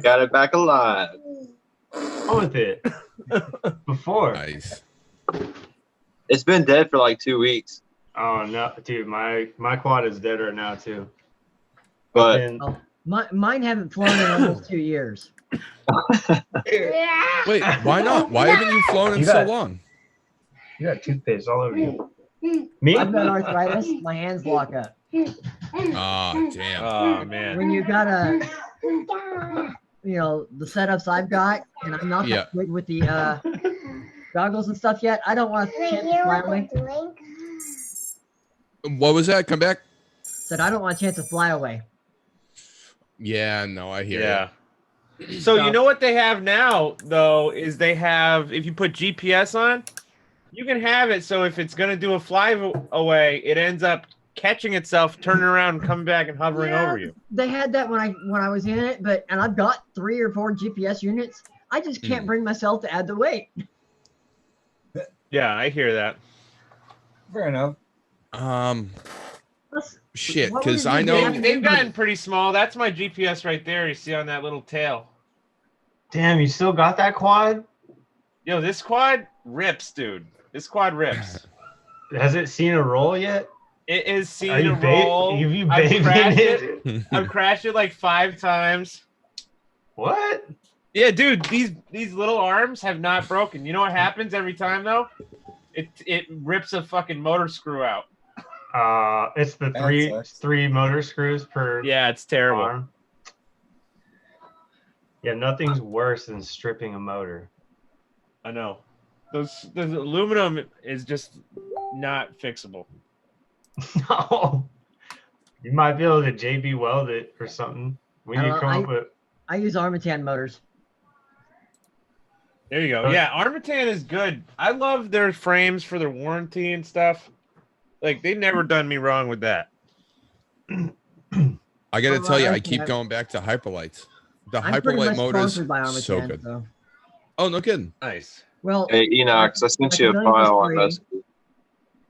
Got it back alive. What with it? Before. Nice. It's been dead for like 2 weeks. Oh no, dude, my quad is dead right now too. But mine haven't flown in almost 2 years. Wait, why not? Why haven't you flown in so long? You got toothpaste all over you. Me? I've got arthritis. My hands lock up. Oh, damn. Oh man. When you got the setups I've got, and I'm not Yeah. that good with the goggles and stuff yet. I don't want to chance to fly away. What was that? Come back. Said I don't want a chance to fly away. Yeah, no, I hear Yeah. So you know what they have now, though, is they have, if you put GPS on, you can have it so if it's going to do a fly away, it ends up catching itself, turning around, and coming back and hovering over you. They had that when I was in it, and I've got 3 or 4 GPS units. I just can't bring myself to add the weight. Yeah, I hear that. Fair enough. Shit, What because would I you know. do? They've gotten pretty small. That's my GPS right there. You see on that little tail. Damn, you still got that quad? Yo, this quad rips, dude. This quad rips. Has it seen a roll yet? It is Are seen you a roll. Have you I've bathing crashed it? it. I've crashed it like 5 times. What? Yeah, dude, these little arms have not broken. You know what happens every time though? It rips a fucking motor screw out. It's the That sucks. three motor screws per Yeah, it's terrible. arm. Yeah, nothing's worse than stripping a motor. I know. The aluminum is just not fixable. No. You might be able to JB weld it or something. When you come up with I use Armatan motors. There you go. Yeah, Armatan is good. I love their frames for their warranty and stuff. Like, they've never done me wrong with that. I got to tell you, I keep going back to Hyperlights. The I'm pretty much Hyperlight motors, sponsored by Armatan, so good. so. Oh, no kidding. Nice. Well, Hey, Enox, I sent you a file on those.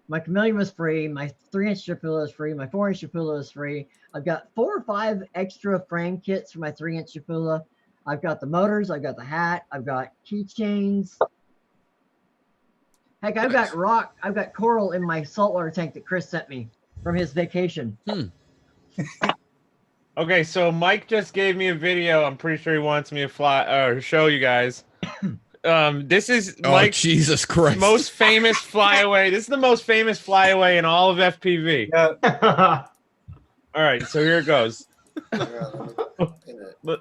my Chameleon was free. My 3-inch Chapula is free. My 4-inch Chapula is free. I've got 4 or 5 extra frame kits for my 3-inch Chapula. I've got the motors. I've got the hat. I've got keychains. Heck, I've got coral in my saltwater tank that Chris sent me from his vacation. Okay, so Mike just gave me a video. I'm pretty sure he wants me to fly or show you guys. This is Mike's Jesus Christ. most famous flyaway. This is the most famous flyaway in all of FPV. All right, so here it goes.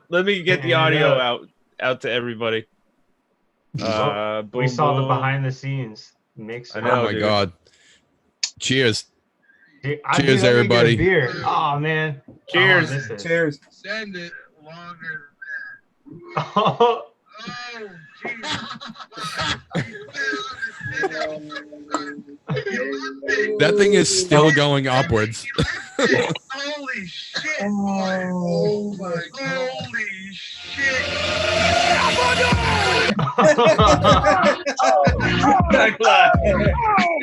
Let me get the audio out to everybody. we Boom, saw the boom. behind the scenes mix. I know, Oh, my dude. God. Cheers. Dude, Cheers, let me get a everybody. beer. Oh man. Cheers. Cheers. Send it longer than Oh, That thing is still going upwards. Holy shit! Oh my! Holy shit!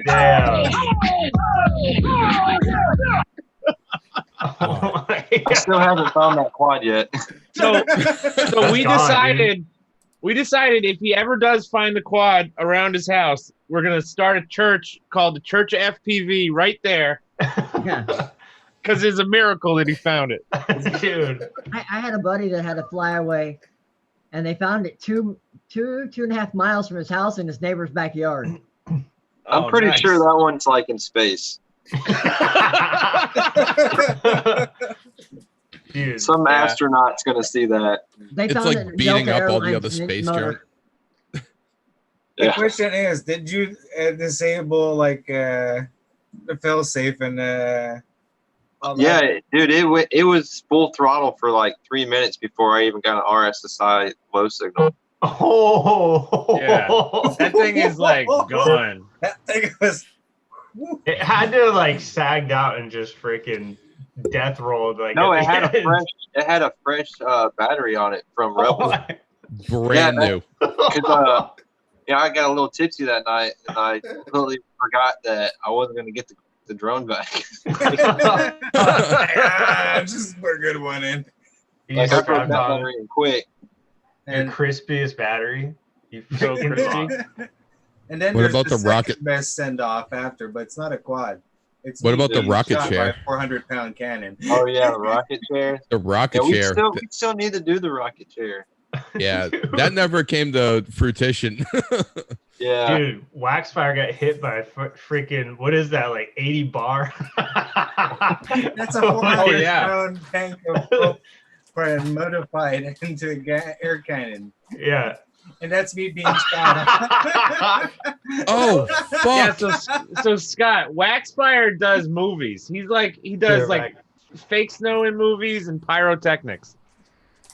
damn. I still haven't found that quad yet. So we God, decided if he ever does find the quad around his house, we're gonna start a church called the Church of FPV right there, Yeah. because it's a miracle that he found it. Dude. I had a buddy that had a flyaway, and they found it 2.5 miles from his house in his neighbor's backyard. I'm pretty nice. sure that one's like in space. Dude, Some astronaut's gonna see that. They It's found like it in beating Delta up all the Airlines other space motor. junk. The Yeah. question is, did you disable like the fail safe and all that? Yeah, dude, it was full throttle for like 3 minutes before I even got an RSSI low signal. Oh, Yeah. That thing is like gone. That thing was. It had to like sagged out and just freaking death rolled. Like No, at it the had end. a fresh battery on it from Oh Rebel. my- Brand Yeah, new. Because I got a little tipsy that night, and I completely forgot that I wasn't gonna get the drone back. Just put a good one in. You Like I just put that got battery in quick. your And, crispiest battery. You So freaking crispy. thought. and then What there's about the second rocket? best send off after, but it's not a quad. It's What about the being rocket shot chair? by a 400-pound cannon. Oh yeah, the rocket chair. The rocket Yeah, we chair. still need to do the rocket chair. Yeah, that never came to fruition. Yeah. Dude, Waxfire got hit by a freaking, what is that, like 80 bar? That's a 400 pound tank of propane modified into a air cannon. Yeah. And that's me being shot. Oh, Yeah, fuck. so Scott, Waxfire does movies. He does like fake snow in movies and pyrotechnics.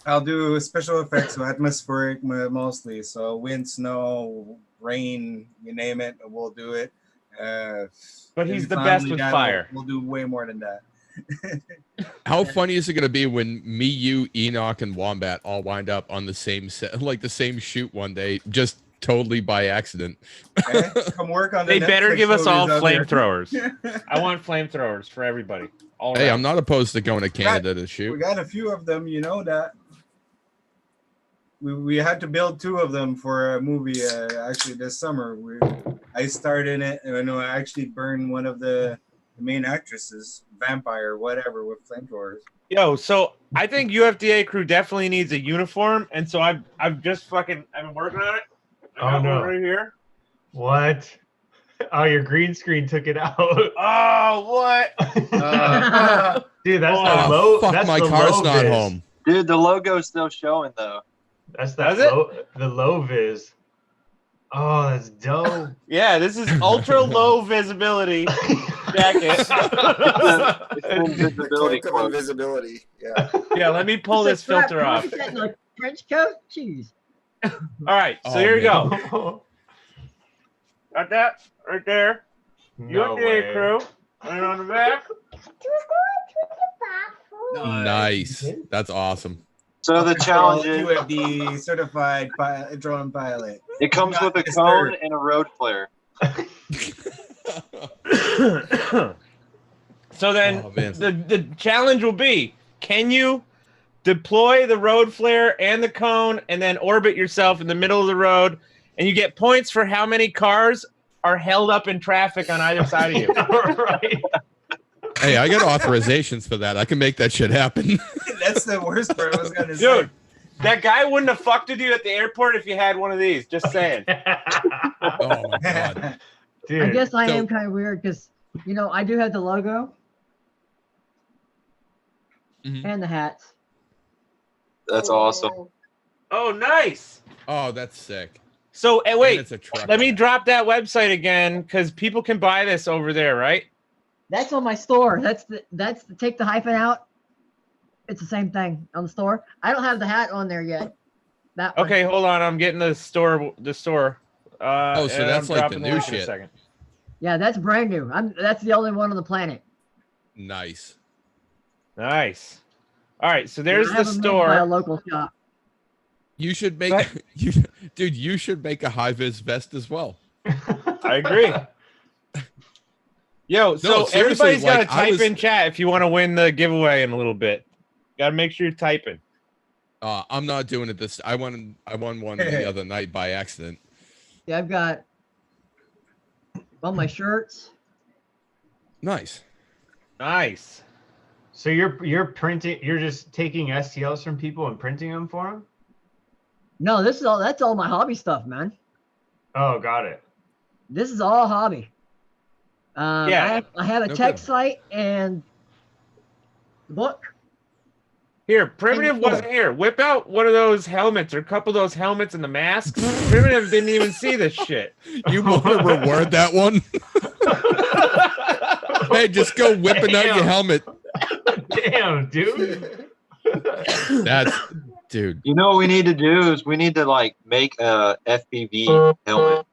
I'll do special effects, so atmospheric mostly. So wind, snow, rain, you name it, we'll do it. But he's the best with fire. We'll do way more than that. How funny is it going to be when me, you, Enoch, and Wombat all wind up on the same set, like the same shoot one day, just totally by accident? Okay, come work on the They better Netflix give us all movies out there. flamethrowers. I want flamethrowers for everybody. All Hey, around. I'm not opposed to going to Canada to shoot. We got a few of them, you know that. We had to build 2 of them for a movie actually this summer. I starred in it, and I actually burned one of the main actresses, vampire, whatever, with flamethrowers. Yo, so I think UFDA crew definitely needs a uniform, and so I've been working on it. I got one right here. What? Oh, your green screen took it out. Oh, what? Dude, that's Oh, the low. fuck, That's my the car's low not viz. home. Dude, the logo's still showing though. That's that Does it? the low vis. Oh, that's dope. Yeah, this is ultra low visibility jacket. It's invisibility Cloak of cloak. invisibility. Yeah. Yeah, let me pull this filter off. Like French coat? Jeez. All right, so here we go. Got that right there. No UFDA way. crew. And on the back. Nice. That's awesome. So the challenge is UFD certified drone pilot. it comes with a cone and a road flare. So then Oh, man. the challenge will be, can you deploy the road flare and the cone and then orbit yourself in the middle of the road, and you get points for how many cars are held up in traffic on either side of you. Right. Hey, I got authorizations for that. I can make that shit happen. That's the worst part I was gonna say. Dude, that guy wouldn't have fucked with you at the airport if you had one of these. Just saying. Oh my god. Dude. I guess I So- am kind of weird because, you know, I do have the logo Mhm. and the hats. That's awesome. Oh, nice. Oh, that's sick. So, And wait, it's a truck. let me drop that website again because people can buy this over there, right? That's on my store. That's the take the hyphen out. It's the same thing on the store. I don't have the hat on there yet. That one. Okay, hold on. I'm getting the store. Oh, so and that's I'm like the dropping new link in a shit. second. Yeah, that's brand new. That's the only one on the planet. Nice. Nice. All right, so there's I the have them made by a store. local shop. You should make dude, you should make a high vis vest as well. I agree. Yo, so seriously, everybody's got to like, I type was- in chat if you want to win the giveaway in a little bit. Got to make sure you're typing. I'm not doing it this. I won one the other night by accident. Yeah, I've got all my shirts. Nice. Nice. So you're printing. You're just taking STLs from people and printing them for them. No, this is all. That's all my hobby stuff, man. Oh, got it. This is all hobby. Yeah. I have a No tech good. site and the book. Here, Primitive And the wasn't here. Whip out one of those helmets or a couple of those helmets and the masks. Primitive didn't even see this shit. You want to reward that one? Hey, just go whipping out your helmet. Damn, dude. That's dude. You know what we need to do is we need to like make a FPV helmet.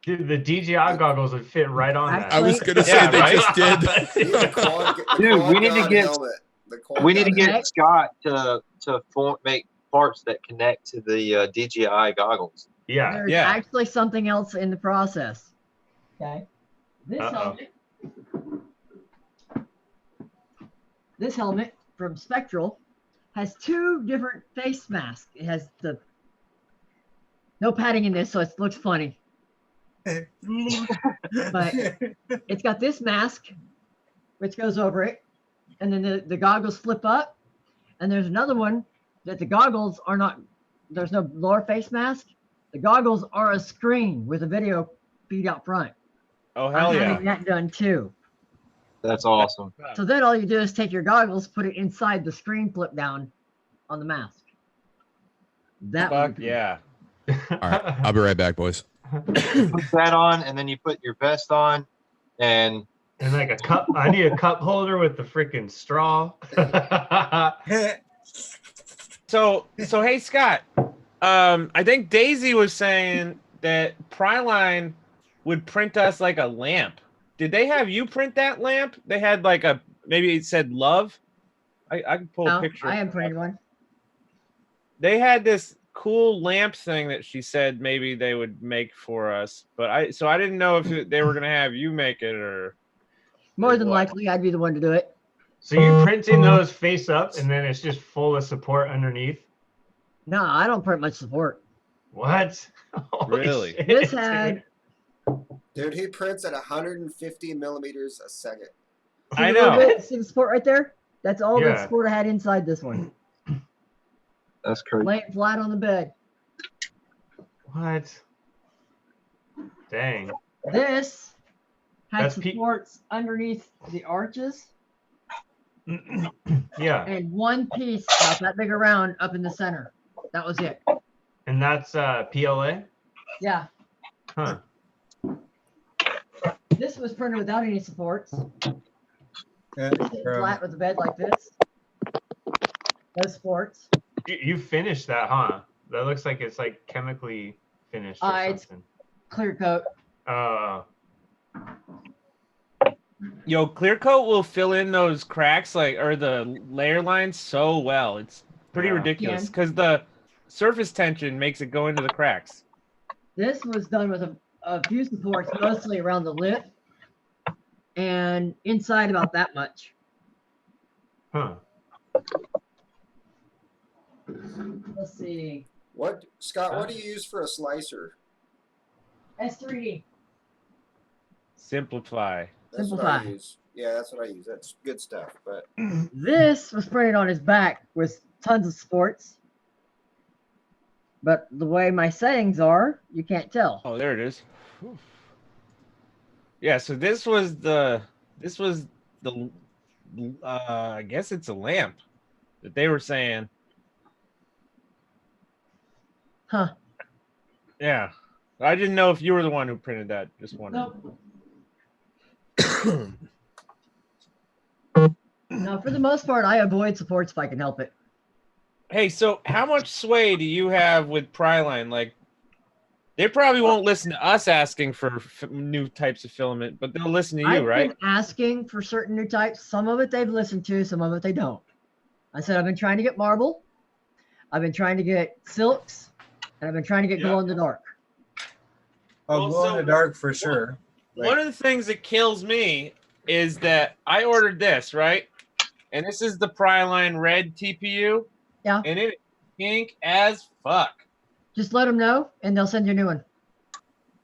Dude, the DJI goggles would fit right on that. I was gonna say Yeah, they right? just did. Dude, we need to get- We need to Okay. get Scott to make parts that connect to the DJI goggles. Yeah. There's yeah. actually something else in the process. Okay. This Uh-oh. helmet. This helmet from Spectral has 2 different face masks. It has the no padding in this, so it looks funny. But it's got this mask, which goes over it, and then the goggles flip up, and there's another one that the goggles are not there's no lower face mask. The goggles are a screen with a video feed out front. Oh hell I'm yeah! having that done too. That's awesome. So then all you do is take your goggles, put it inside the screen, flip down on the mask. That would Fuck be cool. yeah! All right, I'll be right back, boys. Put that on, and then you put your vest on, and like a cup. I need a cup holder with the freaking straw. So hey Scott, I think Daisy was saying that Priline would print us like a lamp. Did they have you print that lamp? They had like a, maybe it said love. I can pull a picture. I am printing one. They had this cool lamp thing that she said maybe they would make for us, but I didn't know if they were gonna have you make it or. More than likely, I'd be the one to do it. So you're printing those face up, and then it's just full of support underneath. No, I don't print much support. What? Really? Shit, This had. Dude, he prints at 150 millimeters a second. I know. See the support right there? That's all the Yeah. support I had inside this one. that's crazy. Laying flat on the bed. What? Dang. This had That's supports underneath the arches Yeah, and one piece about that big around up in the center. That was it. and that's PLA. Yeah. Huh. This was printed without any supports. Yeah, Sitting flat with the bed like this. No supports. You finished that, huh? That looks like it's like chemically finished or It's something. clear coat. Yo, clear coat will fill in those cracks or the layer lines so well. It's pretty Yeah. ridiculous because the surface tension makes it go into the cracks. This was done with a few supports, mostly around the lip and inside about that much. Huh. Let's see. What, Scott? What do you use for a slicer? S3D. Simplify. That's what Simplify. I use. Yeah, that's what I use. That's good stuff. But This was printed on his back with tons of supports. But the way my settings are, you can't tell. Oh, there it is. Whew. Yeah, so this was the I guess it's a lamp that they were saying. Huh. Yeah. I didn't know if you were the one who printed that. Just wondering. Nope. No, for the most part, I avoid supports if I can help it. Hey, so how much sway do you have with Priline? Like, they probably won't listen to us asking for new types of filament, but they'll listen to you, I've right? been asking for certain new types. Some of it they've listened to, some of it they don't. I said I've been trying to get marble, I've been trying to get silks, and I've been trying to get glow in the dark. I'll glow in the dark for sure. One of the things that kills me is that I ordered this, right? And this is the Priline red TPU. Yeah. And it is pink as fuck. Just let them know, and they'll send you a new one.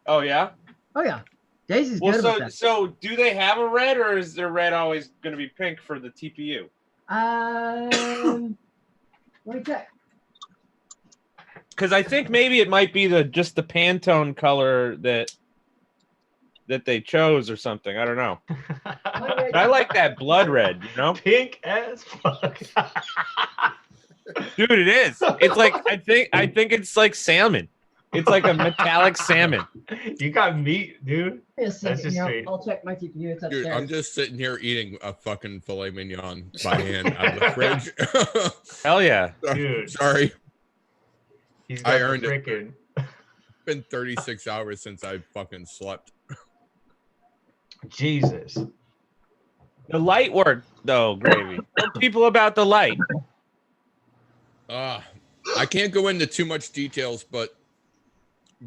Oh, yeah? Oh, yeah. Daisy's Well, good about that. so do they have a red, or is their red always going to be pink for the TPU? Let me check. Because I think maybe it might be just the Pantone color that they chose or something. I don't know. But I like that blood red, you know? Pink as fuck. Dude, it is. It's like I think it's like salmon. It's like a metallic salmon. You got meat, dude. Just That's just straight. I'll check my TPU. It's upstairs. Dude, I'm just sitting here eating a fucking filet mignon by hand out of the fridge. Hell yeah. Dude. Sorry. He's got I earned it. it. It's been 36 hours since I fucking slept. Jesus. The light worked though, Gravy. Tell people about the light. I can't go into too much details, but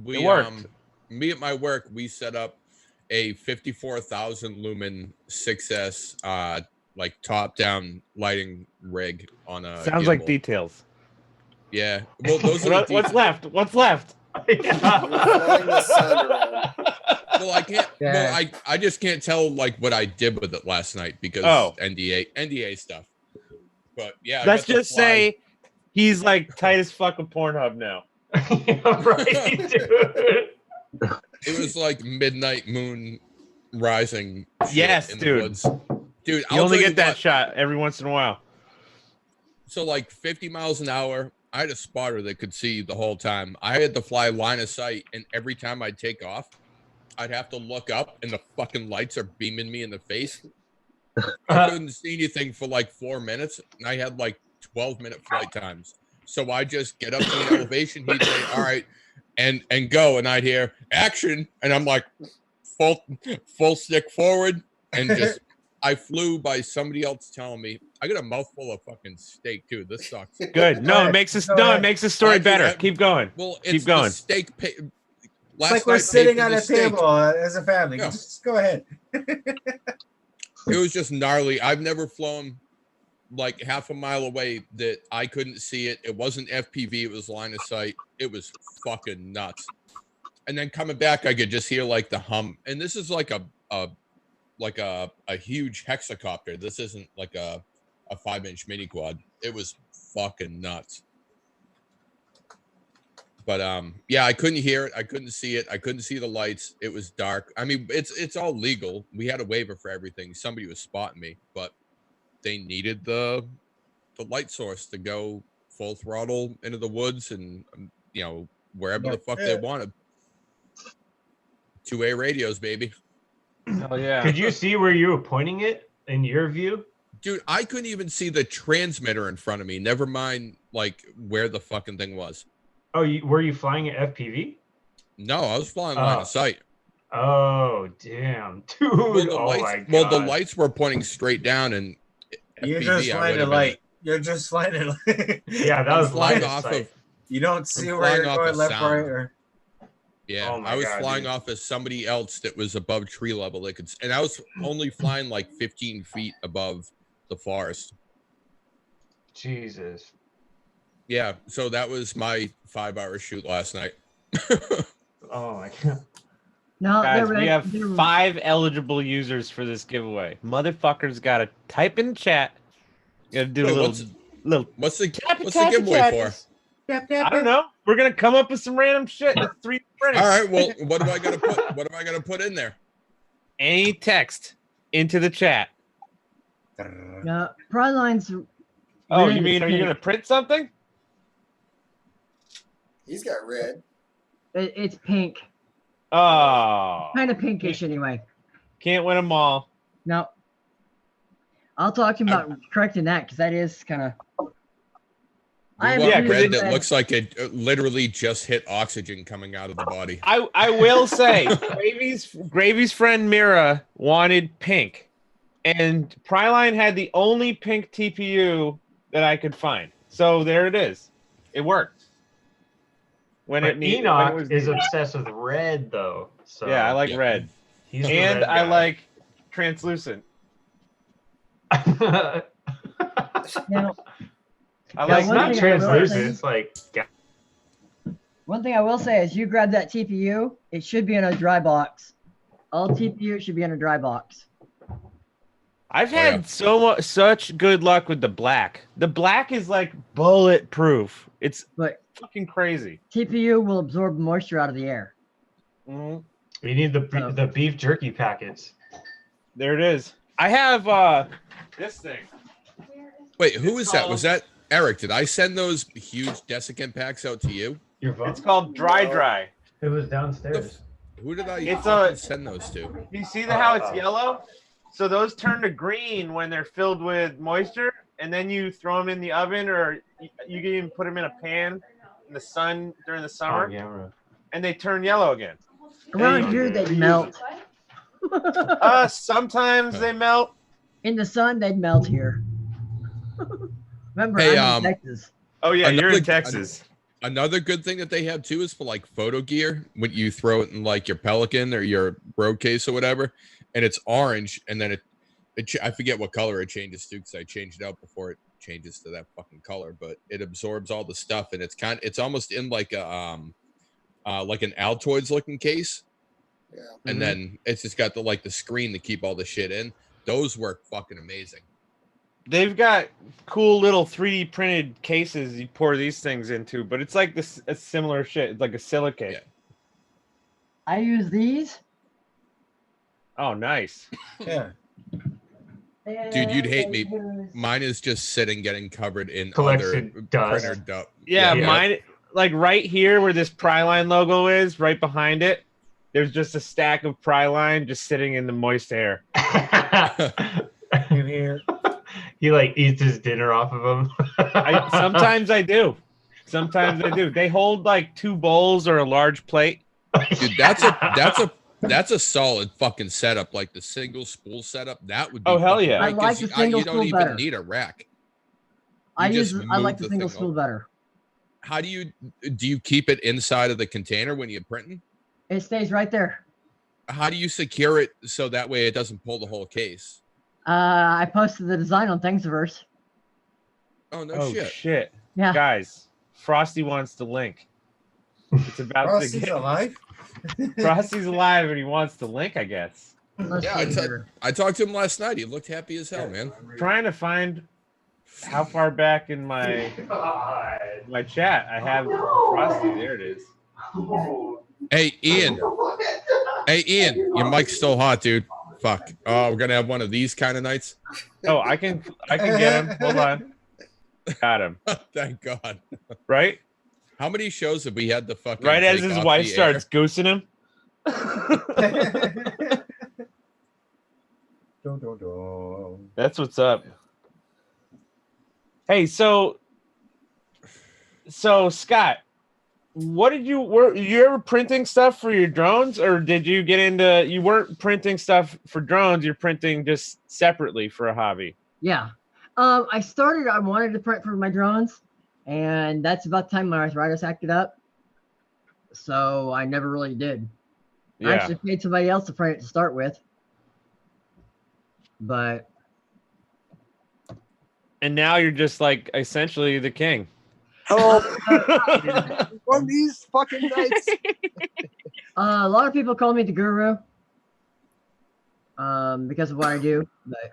we It worked. Me at my work, we set up a 54,000 lumen 6S like top down lighting rig on a Sounds like gimbal. details. Yeah. Well, those are the What's left? What's left? Well, I can't. Yeah. Well, I just can't tell like what I did with it last night because Oh. NDA stuff. But yeah, I Let's got the just fly. say He's like tight as fuck with Pornhub now. Yeah, right, dude. It was like midnight moon rising. Shit Yes, in dude. The woods. Dude, You I'll only tell get that what. shot every once in a while. So like 50 miles an hour. I had a spotter that could see the whole time. I had to fly line of sight, and every time I'd take off, I'd have to look up, and the fucking lights are beaming me in the face. I couldn't see anything for like 4 minutes, and I had like 12-minute flight times. So I just get up to an elevation. He'd say, "All right," and go, and I'd hear action, and I'm like, full stick forward, and just I flew by somebody else telling me I got a mouthful of fucking steak too. This sucks. Good. No, it makes the story better. Keep going. Well, it's Keep going. the steak. It's like we're sitting on a table as a family. Yeah. Just go ahead. It was just gnarly. I've never flown like half a mile away that I couldn't see it. It wasn't FPV. It was line of sight. It was fucking nuts. And then coming back, I could just hear like the hum. And this is like a huge hexacopter. This isn't like a 5-inch mini quad. It was fucking nuts. But yeah, I couldn't hear it. I couldn't see it. I couldn't see the lights. It was dark. I mean, it's all legal. We had a waiver for everything. Somebody was spotting me, but they needed the light source to go full throttle into the woods and wherever the fuck they wanted. 2A radios, baby. Hell yeah. Could you see where you were pointing it in your view? Dude, I couldn't even see the transmitter in front of me. Never mind like where the fucking thing was. Oh, were you flying at FPV? No, I was flying line of sight. Oh, damn. Dude, the lights were pointing straight down, and You're FPV, just flying a light. You're just flying a light. Yeah, that was flying off of. You don't see where you're going left, right, or. Yeah, Oh I was God, flying dude. off of somebody else that was above tree level. They could, and I was only flying like 15 feet above the forest. Jesus. Yeah, so that was my 5-hour shoot last night. Oh my God. No, Guys, they're we have they're- 5 eligible users for this giveaway. Motherfuckers gotta type in chat. You gotta do Wait, a little. What's the Tappy, giveaway tappy, for? tappies. I don't know. We're gonna come up with some random shit. It's 3 printing. All right, well, what do I gotta put? What am I gonna put in there? Any text into the chat. no, Priline's. Oh, red you mean is are you pink. gonna print something? He's got red. It's pink, Oh, kind of pinkish anyway. can't win them all. No, I'll talk to him about correcting that because that is kind of. We Yeah, want 'cause red it- that looks like it literally just hit oxygen coming out of the body. I will say, Gravy's friend Mira wanted pink, and Priline had the only pink TPU that I could find. So there it is. It worked. When But it needed. Enoch is obsessed with red, though. So Yeah, I like Yeah. red, he's the and red I guy. like translucent. Now, I Yeah, like it's one not thing I will translucent. say- It's like one thing I will say is, you grab that TPU, it should be in a dry box. All TPU should be in a dry box. I've Oh, yeah. had such good luck with the black. The black is like bulletproof. It's But fucking crazy. TPU will absorb moisture out of the air. Mm-hmm. we need the beef jerky packets. There it is. I have this thing. Wait, who It's is that? called- Was that Eric? Did I send those huge desiccant packs out to you? Your vote? It's called Dry. It was downstairs. Who did I It's fucking a- send those to? Do you see how it's yellow? So those turn to green when they're filled with moisture, and then you throw them in the oven, or you can even put them in a pan in the sun during the summer, and they turn yellow again. Around here, they melt. Sometimes they melt. In the sun, they'd melt here. Remember, Hey, I'm in Texas. Oh yeah, you're in Another- Texas. Another good thing that they have too is for like photo gear when you throw it in like your Pelican or your road case or whatever, and it's orange, and then I forget what color it changes to because I changed it out before it changes to that fucking color, but it absorbs all the stuff, and it's almost in like an Altoids looking case. Yeah. And then it's just got the screen to keep all the shit in. Those work fucking amazing. they've got cool little 3D printed cases you pour these things into, but it's like this a similar shit. It's like a silicate. Yeah. I use these. Oh, nice. Yeah. Dude, you'd hate me. Mine is just sitting, getting covered in Collection other dust. printer dust. Yeah, Yeah. mine, like right here where this Priline logo is, right behind it, there's just a stack of Priline just sitting in the moist air. In here. He like eats his dinner off of them. Sometimes I do. Sometimes I do. They hold like 2 bowls or a large plate. Dude, that's a solid fucking setup. Like the single spool setup, that would be. Oh, hell fucking yeah. great, I like 'cause the single you don't spool even better. need a rack. I just like move the the single thing spool over. better. How do you keep it inside of the container when you're printing? It stays right there. How do you secure it so that way it doesn't pull the whole case? I posted the design on Thingiverse. Oh no Oh, shit. shit. Yeah. Guys, Frosty wants to link. It's about Frosty's to get... alive. Frosty's alive and he wants to link, I guess. Let's Yeah, see here. I talked to him last night. He looked happy as hell, man. Trying to find how far back in my chat I have Frosty. There it is. Hey Ian. Hey Ian, your mic's still hot, dude. Fuck. Oh, we're gonna have one of these kind of nights. Oh, I can get him. Hold on. Got him. Thank God. Right? How many shows have we had to fucking Right as take his off wife the starts air? goosing him. That's what's up. Hey, so Scott, were you ever printing stuff for your drones, or did you get into, you weren't printing stuff for drones, you're printing just separately for a hobby? Yeah. I wanted to print for my drones, and that's about the time my arthritis acted up. So I never really did. I Yeah. actually paid somebody else to print it to start with. But And now you're just like essentially the king. On these fucking nights. a lot of people call me the guru because of what I do. But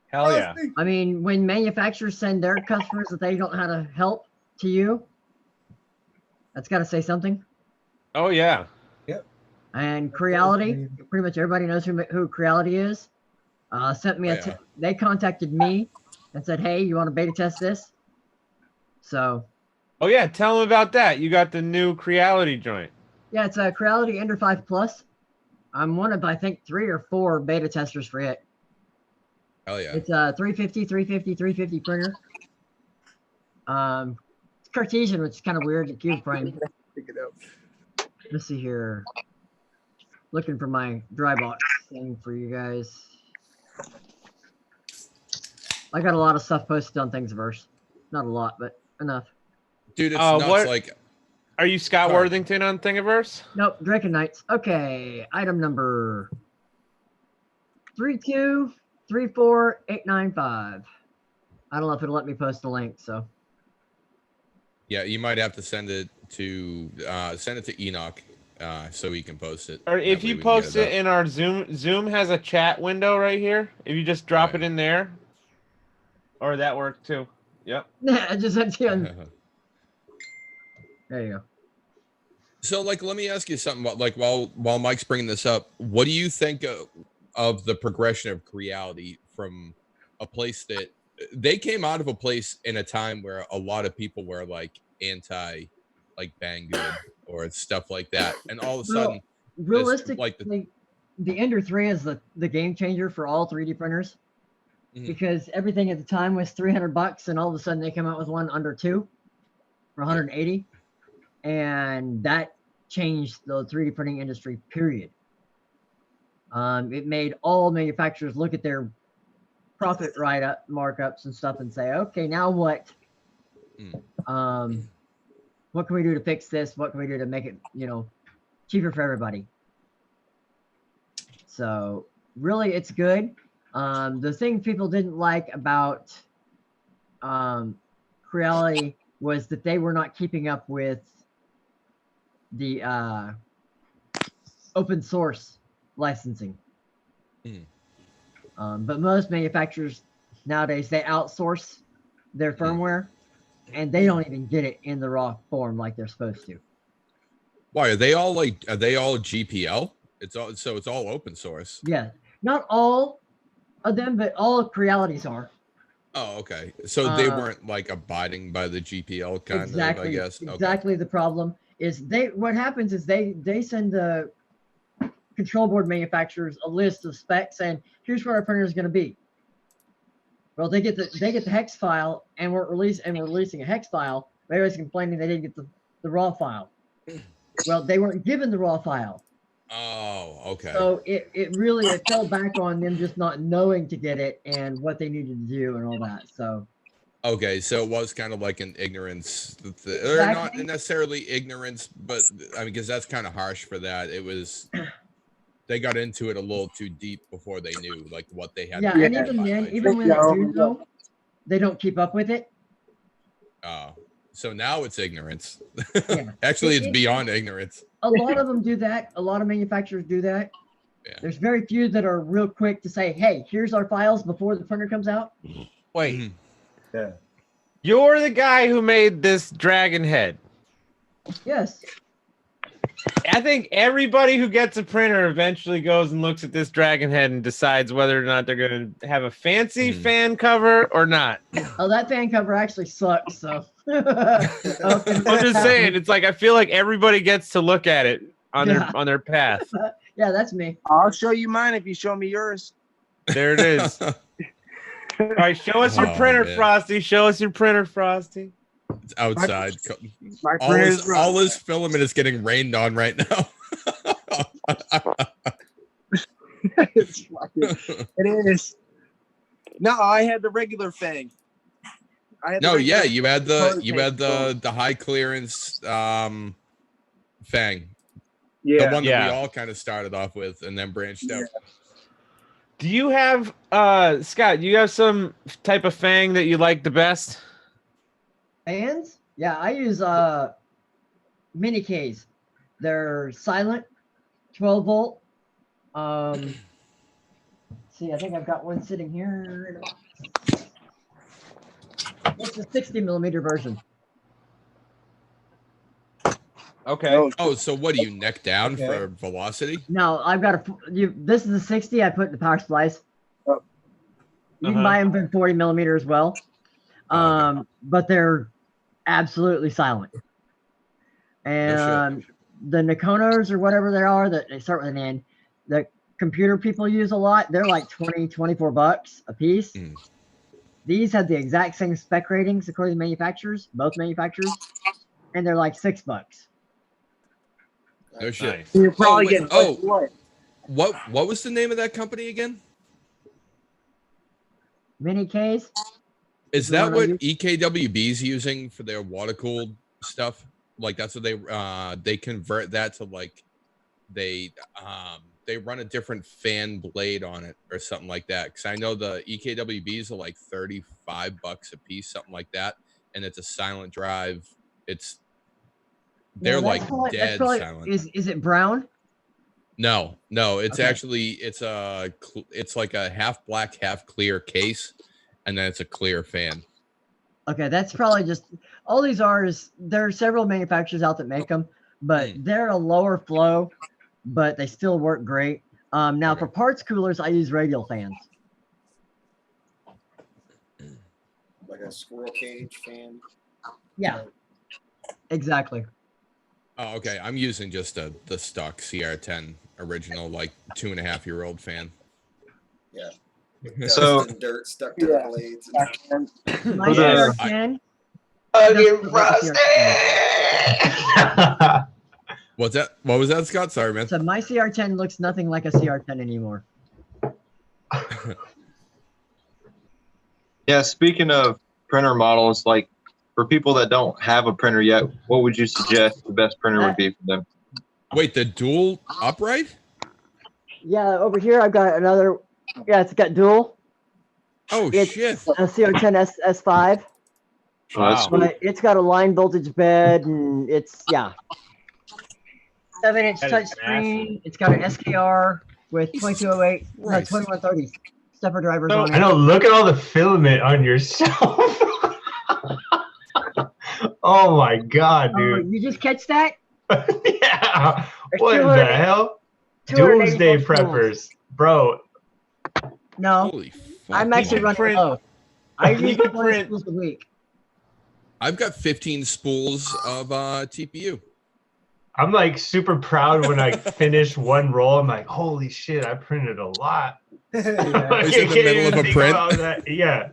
Hell yeah. I mean, when manufacturers send their customers that they don't know how to help to you, that's got to say something. Oh yeah. And Creality, pretty much everybody knows who Creality is. Sent me they contacted me and said, "Hey, you want to beta test this?" So. Oh yeah, tell them about that. You got the new Creality joint. Yeah, it's a Creality Ender 5 Plus. I'm one of, I think, 3 or 4 beta testers for it. Hell yeah. It's a 350 printer. It's Cartesian, which is kind of weird. Cube frame. Let's see here. Looking for my dry box thing for you guys. I got a lot of stuff posted on Thingiverse. Not a lot, but enough. Dude, it's nuts. Like, are you Scott Worthington on Thingiverse? Nope, Drinking Nights. Okay, item number 3234895. I don't know if it'll let me post a link, so. yeah, you might have to send it to Enoch so he can post it. Or if you post it in our Zoom has a chat window right here. If you just drop it in there, or that worked too. Yep. I just had to. There you go. So, like, let me ask you something about, like, while Mike's bringing this up, what do you think of the progression of Creality from a place that they came out of a place in a time where a lot of people were like anti, like Banggood or stuff like that, and all of a sudden, realistically, the Ender 3 is the game changer for all 3D printers. Because everything at the time was $300, and all of a sudden they come out with one under 2 for 180, and that changed the 3D printing industry. Period. It made all manufacturers look at their profit write-up markups and stuff and say, okay, now what? What can we do to fix this? What can we do to make it, cheaper for everybody? So really, it's good. The thing people didn't like about Creality was that they were not keeping up with the open source licensing. But most manufacturers nowadays, they outsource their firmware, and they don't even get it in the raw form like they're supposed to. Why are they all GPL? It's all open source. Yeah, not all of them, but all of Crealities are. Oh, okay. So they weren't like abiding by the GPL kind of, I guess. Exactly. The problem is what happens is they send the control board manufacturers a list of specs saying, here's what our printer is going to be. Well, they get the hex file, and we're releasing a hex file. Everybody's complaining they didn't get the raw file. Well, they weren't given the raw file. Oh, okay. So it really fell back on them just not knowing to get it and what they needed to do and all that. So okay, so it was kind of like an ignorance, or not necessarily ignorance, but I mean, because that's kind of harsh for that. It was they got into it a little too deep before they knew like what they had. Yeah, and even then, even when they do know, they don't keep up with it. Oh, so now it's ignorance. Yeah. Actually, it's beyond ignorance. A lot of them do that. A lot of manufacturers do that. Yeah. There's very few that are real quick to say, hey, here's our files before the printer comes out. Wait. Yeah. You're the guy who made this dragon head. Yes. I think everybody who gets a printer eventually goes and looks at this dragon head and decides whether or not they're going to have a fancy fan cover or not. Oh, that fan cover actually sucks. So I'm just saying, it's like I feel like everybody gets to look at it on their path. Yeah, that's me. I'll show you mine if you show me yours. There it is. All right, show us your printer, man. Frosty. Show us your printer, Frosty. It's outside. My all his filament is getting rained on right now. It is. No, I had the regular Fang. You had the high clearance Fang. Yeah. The one that we all kind of started off with and then branched out. Do you have Scott, do you have some type of Fang that you like the best? Fans? Yeah, I use mini Ks. They're silent, 12 volt. See, I think I've got one sitting here. It's a 60 millimeter version. Okay. Oh, so what do you neck down for velocity? No, I've got this is a 60 I put in the power splice. You can buy them in 40 millimeter as well. But they're absolutely silent. And the Nikonos or whatever they are, that they start with an N, the computer people use a lot, they're like 20, 24 bucks a piece. These have the exact same spec ratings according to manufacturers, both manufacturers, and they're like $6. No shit. Nice. You're probably getting what was the name of that company again? Mini Ks. Is that what EKWB's using for their water cooled stuff? Like that's what they convert that to like they run a different fan blade on it or something like that. Because I know the EKWBs are like $35 a piece, something like that, and it's a silent drive. They're like dead silent. Is it brown? No, it's actually it's like a half black, half clear case, and then it's a clear fan. Okay, that's probably just all these are is there are several manufacturers out that make them, but they're a lower flow, but they still work great. Now for parts coolers, I use radial fans. Like a squirrel cage fan. Yeah, exactly. Oh, okay. I'm using just the stock CR10 original, like 2.5-year-old fan. Yeah. So dirt stuck to the blades. My CR10. What's that? What was that, Scott? Sorry, man. So my CR10 looks nothing like a CR10 anymore. Yeah, speaking of printer models, like for people that don't have a printer yet, what would you suggest the best printer would be for them? Wait, the dual upright? Yeah, over here I've got another. Yeah, it's got dual. Oh, it's shit. A CR10 S5. Wow. But it's got a line voltage bed, and it's 7-inch touchscreen. It's got an SKR with 2208, no, 2130 stepper drivers So- on I it. know. Look at all the filament on yourself. Oh my god, Oh, dude. you just catch that? Yeah. There's What in the 280 hell? 284 Doomsday spools. preppers, bro. No, Holy fuck! I'm actually man. running low. I You use can 20 print- spools a week. I've got 15 spools of TPU. I'm like super proud when I finish one roll. I'm like, holy shit, I printed a lot. I He's in the can't middle even of a think print. about that. Yeah.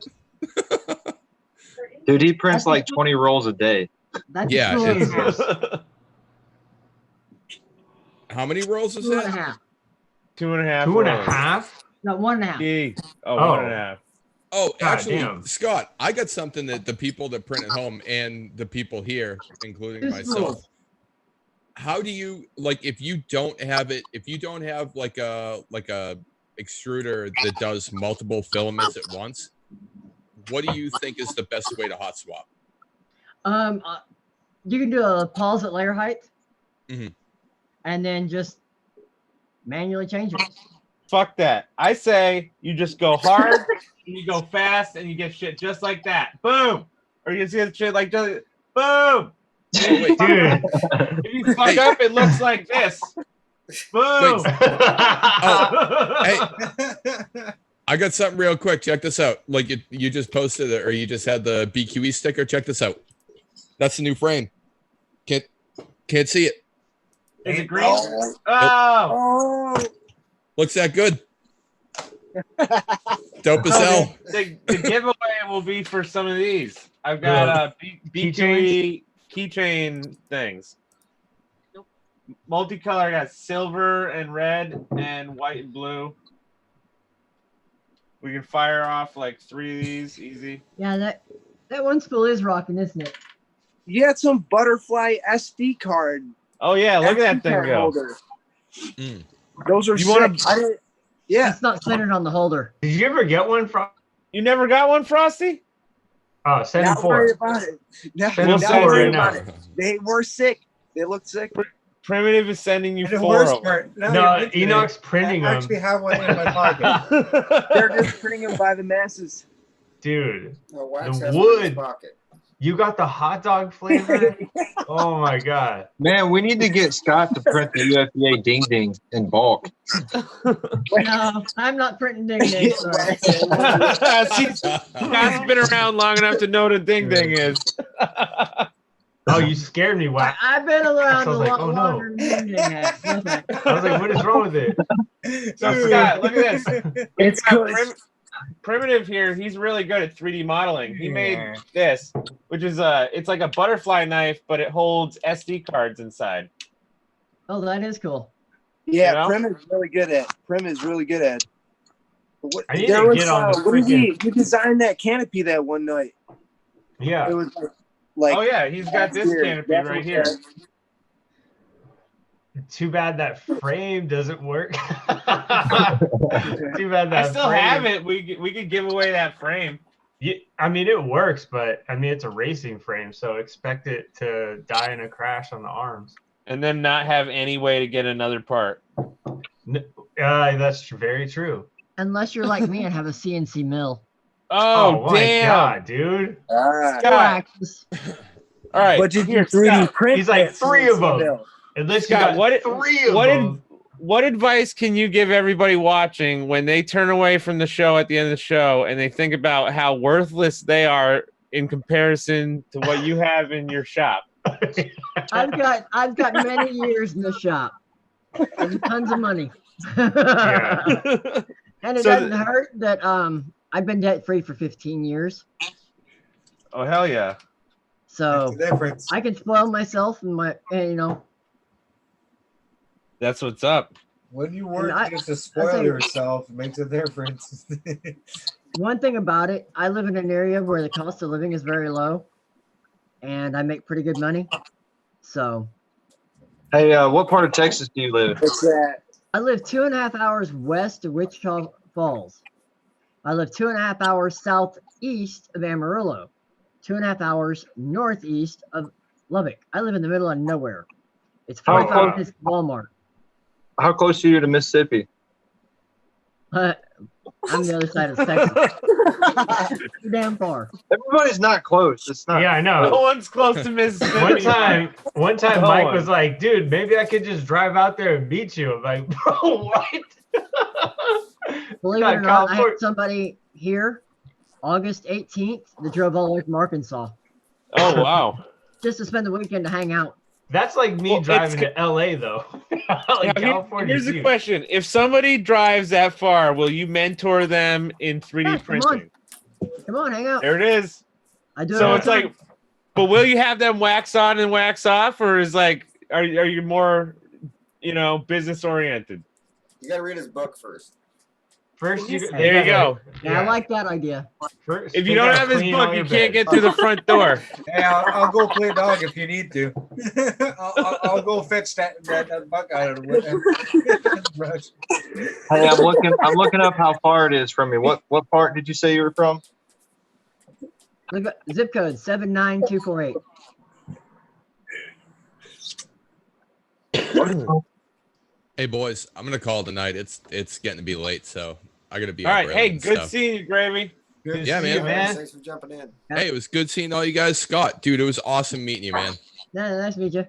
Dude, he prints like 20 rolls a day. That's Yeah, a spool and a it's- half. How many rolls is Two and a that? half. 2.5. Two and a rolls. half? No, 1.5. Yee. Oh, Oh. 1.5. Oh, God actually, damn. Scott, I got something that the people that print at home and the people here, including Two myself, spools. how do you like if you don't have like a extruder that does multiple filaments at once? What do you think is the best way to hot swap? You can do a pause at layer height, Mhm. and then just manually change it. Fuck that. I say you just go hard, and you go fast, and you get shit just like that. Boom. Or you get shit like just boom. Wait, Dude. If you fuck up, it looks like this. Boom. Hey, I got something real quick. Check this out. Like you just posted it, or you just had the BQE sticker. Check this out. That's the new frame. Can't see it. Is it green? Oh. Oh. Oh. Looks that good. Dope as hell. The giveaway will be for some of these. I've got BQE keychain things. Multicolor. I got silver and red and white and blue. We can fire off like 3 of these easy. Yeah, that one spool is rocking, isn't it? You had some butterfly SD card. Oh yeah, look at that SD thing card go. holder. Mm. Those are You sick. wanna- I didn't, yeah. It's not centered on the holder. Did you ever get one from? You never got one, Frosty? Oh, send Not them four. worry about it. No, Send We'll them not send four worry right about now. it. They were sick. They looked sick. Primitive is sending you And the 4 worst of them. part, now No, you mention Enoch's it, printing I them. actually have one in my pocket. They're just printing them by the masses. Dude, No, Wax The has one in his wood. pocket. you got the hot dog flavor? Oh my god. Man, we need to get Scott to print the UFDA ding ding in bulk. No, I'm not printing ding ding. Sorry. Scott's been around long enough to know what a ding ding is. Oh, you scared me, Wax. I've been around I a was like, lot oh, no. longer than ding ding has. No thanks. I was like, what is wrong with it? So Scott, look at this. It's good. Primitive here, he's really good at 3D modeling. He made Yeah. this, which is it's like a butterfly knife, but it holds SD cards inside. Oh, that is cool. Yeah, You know? Prim is really good at. Prim is really good at. What, I need to get on the what did freaking- you designed that canopy that one night. Yeah. It was like Oh yeah, he's got this weird. canopy That's right what- here. Too bad that frame doesn't work. Too bad that I still frame. have it. We could give away that frame. Yeah, I mean, it works, but I mean, it's a racing frame, so expect it to die in a crash on the arms. And then not have any way to get another part. That's very true. Unless you're like me and have a CNC mill. Oh, my damn. god, dude! Ah. Or Scott. axis. All right. But did you here, 3D Scott. print? He's like that 3 of CNC them. mill? Unless Scott, you got what- 3 of what did- them. What advice can you give everybody watching when they turn away from the show at the end of the show and they think about how worthless they are in comparison to what you have in your shop? I've got many years in the shop and tons of money. Yeah. And it So doesn't hurt that I've been debt free for 15 years. Oh hell yeah! So That's the difference. I can spoil myself and That's what's up. When you work I- just to I'll spoil tell you- yourself, it makes a difference. one thing about it, I live in an area where the cost of living is very low and I make pretty good money. So Hey, what part of Texas do you live? What's that? I live 2.5 hours west of Wichita Falls. I live 2.5 hours southeast of Amarillo, 2.5 hours northeast of Lubbock. I live in the middle of nowhere. It's 45 minutes to Walmart. How close are you to Mississippi? I'm the other side of Texas. Too damn far. Everybody's not close. It's not. Yeah, I know. No one's close to Mississippi. One time, No Mike one. was like, "Dude, maybe I could just drive out there and beat you." I'm like, "Bro, what?" Believe it or not, I had somebody here August 18th that drove all the way from Arkansas Oh wow. just to spend the weekend to hang out. That's like me Well, driving to LA though. Like California. Here's the question: if somebody drives that far, will you mentor them in 3D Yeah, printing? Come on, hang out. There it is. I do it So all it's the time. like, but will you have them wax on and wax off, or is like, are you more, business oriented? You gotta read his book first. First, There you go. Yeah, I like that idea. First, If you don't have his book, you can't get through the front door. Hey, I'll go play dog if you need to. I'll go fetch that buck out of the brush. Hey, I'm looking up how far it is from me. What part did you say you were from? Look at zip code 79248. Hey boys, I'm gonna call tonight. It's getting to be late, so I gotta be All up right. early Hey, and good stuff. seeing you, Gravy. Good Yeah, to see man. you, man. Thanks for jumping in. Hey, it was good seeing all you guys. Scott, dude, it was awesome meeting you, man. Yeah, nice to meet you.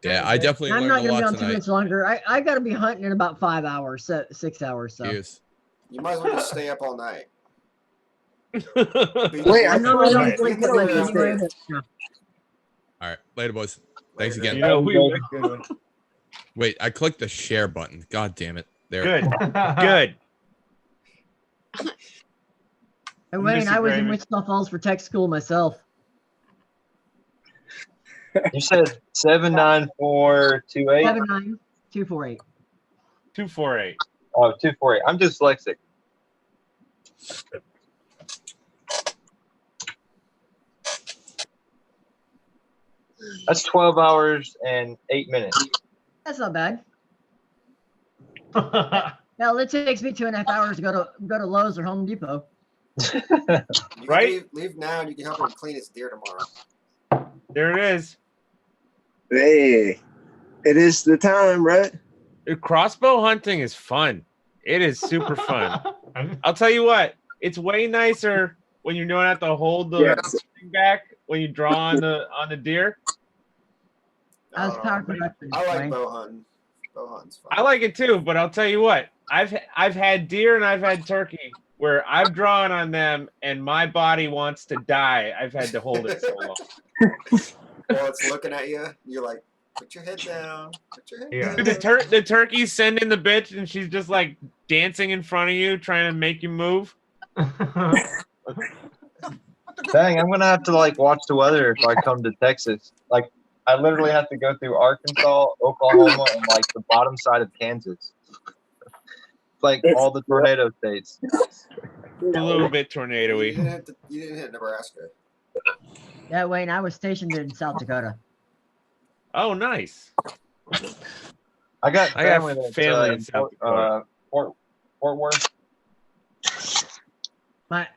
Yeah, I definitely I'm learned not a gonna be lot on too tonight. much longer. I gotta be hunting in about 5 hours, 6 hours. So Cheers. You might as well just stay up all night. Wait, I normally don't Right. sleep You that know much where I'm anyway. staying. But, no. All right, later, boys. Thanks Later. again. Good one. Wait, I clicked the share button. God damn it. There. Good. Good. And Wayne, Miss I you, was in Gravy. Wichita Falls for tech school myself. You said 79428. 79248. 248. Oh, 248. I'm dyslexic. That's 12 hours and 8 minutes. That's not bad. Hell, it takes me 2.5 hours to go to Lowe's or Home Depot. You can Right? leave now and you can help him clean his deer tomorrow. There it is. Hey, it is the time, right? Crossbow hunting is fun. It is super fun. I'll tell you what, it's way nicer when you don't have to hold the string back when you draw on the deer. I was don't power know. productive. I like Wayne. bow hunting. Bow hunting's fun. I like it too, but I'll tell you what, I've had deer and I've had turkey where I've drawn on them and my body wants to die. I've had to hold it so long. Well, it's looking at you. You're like, put your head down. Put your head Yeah. down. Dude, the turkey's sending the bitch and she's just like dancing in front of you, trying to make you move. Dang, I'm gonna have to like watch the weather if I come to Texas. Like, I literally have to go through Arkansas, Oklahoma, and like the bottom side of Kansas. It's like all the tornado states. A little bit You tornado-y. didn't hit Nebraska. Yeah, Wayne, I was stationed in South Dakota. Oh, nice. I got family, family in South Dakota. Fort Worth. My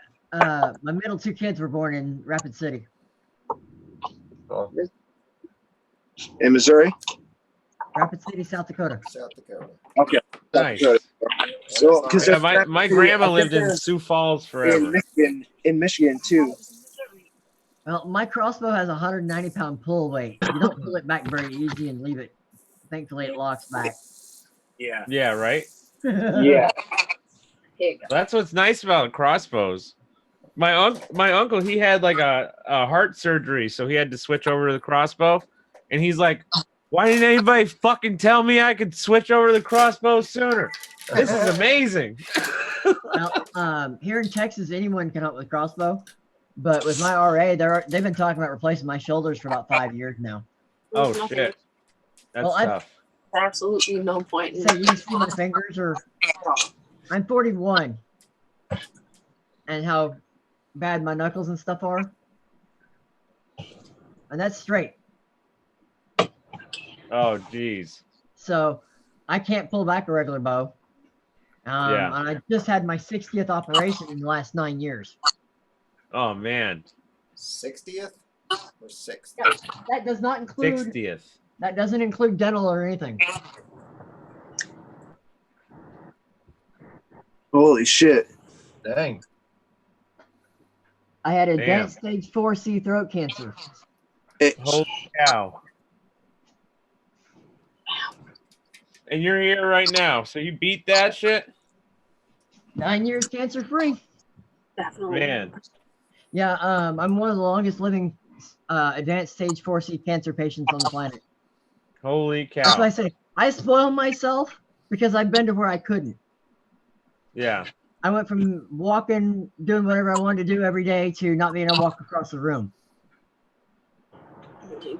middle two kids were born in Rapid City. So, In Missouri. Rapid City, South Dakota. South Dakota. Okay. Nice. So, because Yeah, my grandma lived in Sioux Falls forever. in Michigan too. Well, my crossbow has a 190-pound pull weight. You don't pull it back very easy and leave it. Thankfully, it locks back. Yeah. Yeah, right? Yeah. That's what's nice about crossbows. My uncle, he had like a heart surgery, so he had to switch over to the crossbow. And he's like, why didn't anybody fucking tell me I could switch over to the crossbow sooner? This is amazing. Well, here in Texas, anyone can hunt with crossbow. But with my RA, they've been talking about replacing my shoulders for about 5 years now. Oh, shit. That's Well, tough. Absolutely no point. So you can see my fingers are. I'm 41, and how bad my knuckles and stuff are, and that's straight. Oh, geez. So I can't pull back a regular bow. Yeah. And I just had my 60th operation in the last 9 years. Oh, man. 60th or 6th? That does not include. 60th. That doesn't include dental or anything. Holy shit. Dang. I had advanced stage 4C throat cancer. Holy cow. And you're here right now. So you beat that shit? 9 years cancer free. Definitely. Man. Yeah, I'm one of the longest living advanced stage 4C cancer patients on the planet. Holy cow. That's why I say I spoil myself because I've been to where I couldn't. Yeah. I went from walking, doing whatever I wanted to do every day to not being able to walk across the room.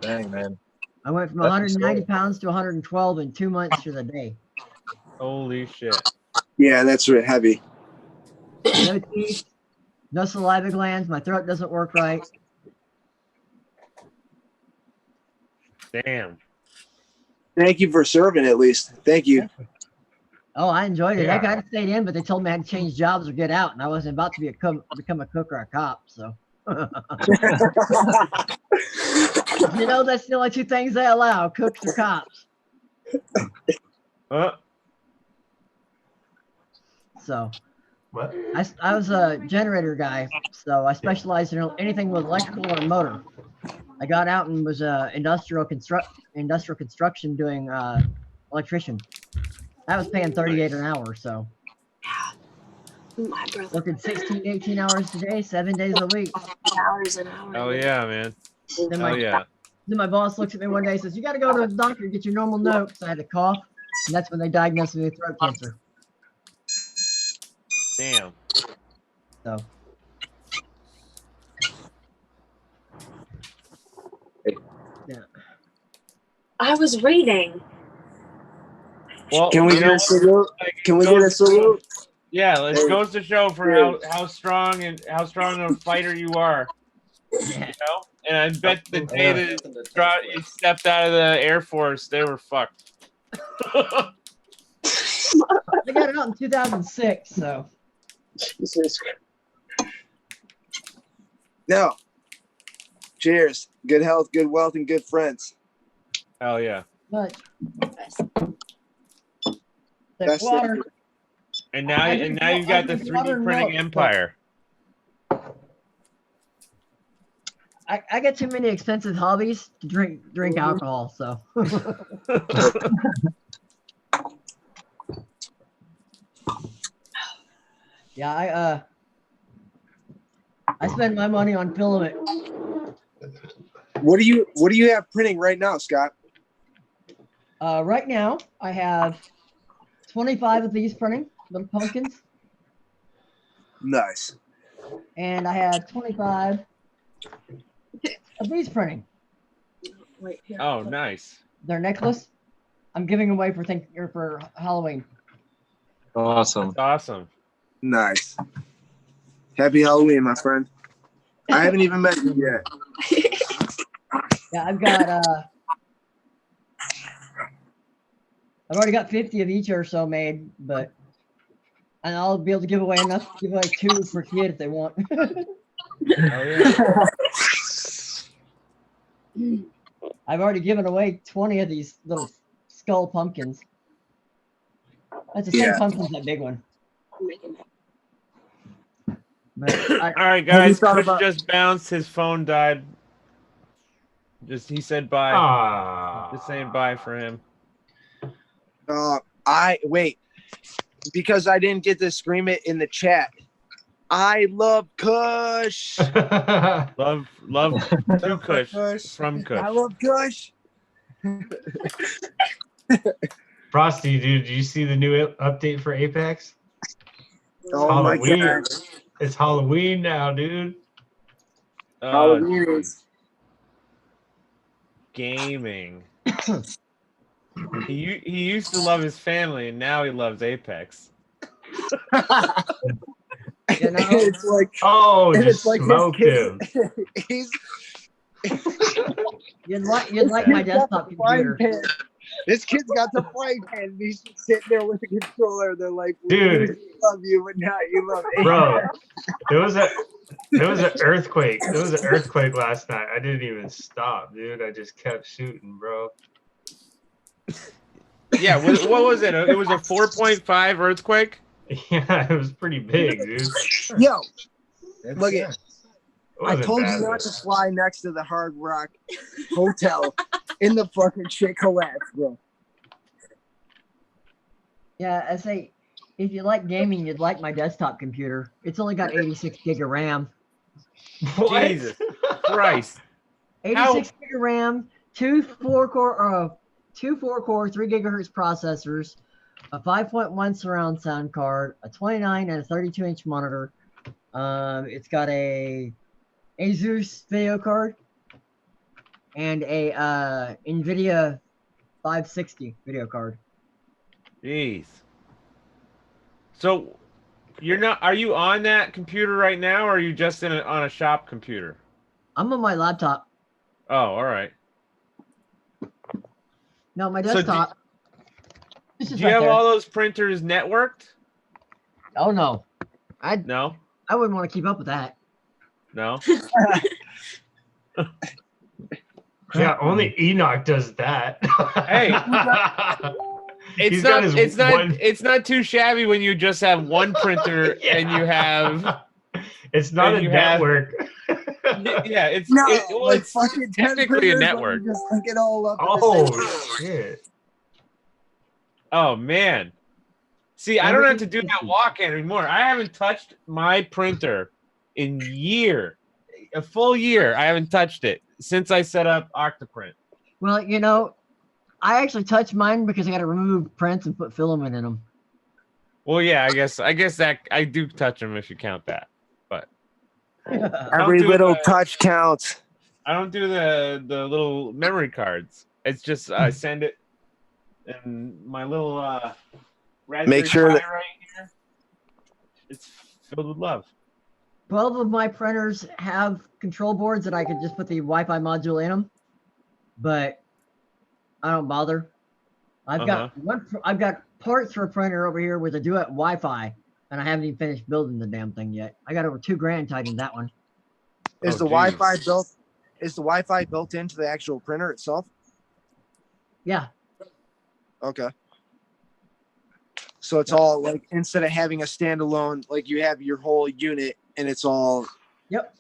Dang, man. I went from That's 190 insane. pounds to 112 in 2 months to the day. Holy shit. Yeah, that's heavy. No teeth, no saliva glands. My throat doesn't work right. Damn. Thank you for serving at least. Thank you. Oh, I enjoyed it. Yeah. I got to stay in, but they told me I had to change jobs or get out, and I wasn't about to become a cook or a cop. So, you know, that's the only two things they allow: cooks or cops. So, What? I was a generator guy, so I specialized in anything with electrical or motor. I got out and was industrial construction doing electrician. That was paying 38 an hour, so My brother. working 16, 18 hours a day, 7 days a week. Hours an hour. Oh yeah, man. Then Oh yeah. Then my boss looks at me one day and says, "You got to go to the doctor and get your normal notes." I had a cough, and that's when they diagnosed me with throat cancer. Damn. So. Yeah. I was reading. Well, Can we get a salute? Can we get a salute? Yeah, it goes to show for how strong a fighter you are. You know? And I bet the day that you stepped out of the Air Force, they were fucked. I got out in 2006, so. Jesus. No. Cheers. Good health, good wealth, and good friends. Hell yeah. But Best water. And now you've got the 3D printing empire. I get too many expensive hobbies to drink alcohol, so. Yeah, I spend my money on filament. What do you have printing right now, Scott? Right now I have 25 of these printing, little pumpkins. Nice. And I have 25 of these printing. Wait, here. Oh, nice. Their necklace. I'm giving away for Halloween. Awesome. That's awesome. Nice. Happy Halloween, my friend. I haven't even met you yet. Yeah, I've already got 50 of each or so made, and I'll be able to give away enough to give away 2 per kid if they want. Oh yeah. I've already given away 20 of these little skull pumpkins. That's the same pumpkin as that big one. All right, guys. Chris just bounced. His phone died. He said bye. Just saying bye for him. Wait, because I didn't get to scream it in the chat. I love Kush. love to Kush from Kush. I love Kush. Frosty, dude, did you see the new update for Apex? Oh my God. It's Halloween now, dude. Halloween is gaming. He used to love his family, and now he loves Apex. You know? It's like, just like smoked him. You'd like my desktop computer. This kid's got the frying pan, and he's just sitting there with the controller. They're like, dude, we love you, but now you love Apex. Bro, there was an earthquake. There was an earthquake last night. I didn't even stop, dude. I just kept shooting, bro. Yeah, what was it? It was a 4.5 earthquake? Yeah, it was pretty big, dude. Yo, It's, look yeah. at. It I wasn't told bad, you not but- to fly next to the Hard Rock Hotel in the fucking shit collapse, bro. Yeah, I say, if you like gaming, you'd like my desktop computer. It's only got 86 gig of RAM. What? Jesus Christ. 86 gig of RAM, two 4-core, 3 gigahertz processors, a 5.1 surround sound card, a 29 and a 32-inch monitor. It's got a Asus video card and a NVIDIA 560 video card. Jeez. So you're not, are you on that computer right now, or are you just on a shop computer? I'm on my laptop. Oh, all right. No, my So desktop. This Do is you right have there. all those printers networked? Oh no, No, I wouldn't want to keep up with that. no. Yeah, only Enoch does that. Hey, He's got his one- it's not too shabby when you just have one printer and you have. It's not a and you have- network. Yeah, it's No, well, like it's fucking 10 technically a printers, let me network. Just link it all up. at the same time. Oh shit! Oh man. See, I don't have to do that walk anymore. I haven't touched my printer in a full year. I haven't touched it since I set up Octoprint. Well, you know, I actually touched mine because I got to remove prints and put filament in them. Well, yeah, I guess that I do touch them if you count that. But Every little touch counts. I don't do the little memory cards. It's just I send it, and my little Raspberry Make sure Pi that- right here. It's filled with love. 12 of my printers have control boards that I could just put the Wi-Fi module in them, but I don't bother. I've got parts for a printer over here with a Duet Wi-Fi, and I haven't even finished building the damn thing yet. I got over $2,000 tied in that one. Is the Wi-Fi built? Is the Wi-Fi built into the actual printer itself? Yeah. Okay. So it's all like instead of having a standalone, like you have your whole unit and it's all. Yep.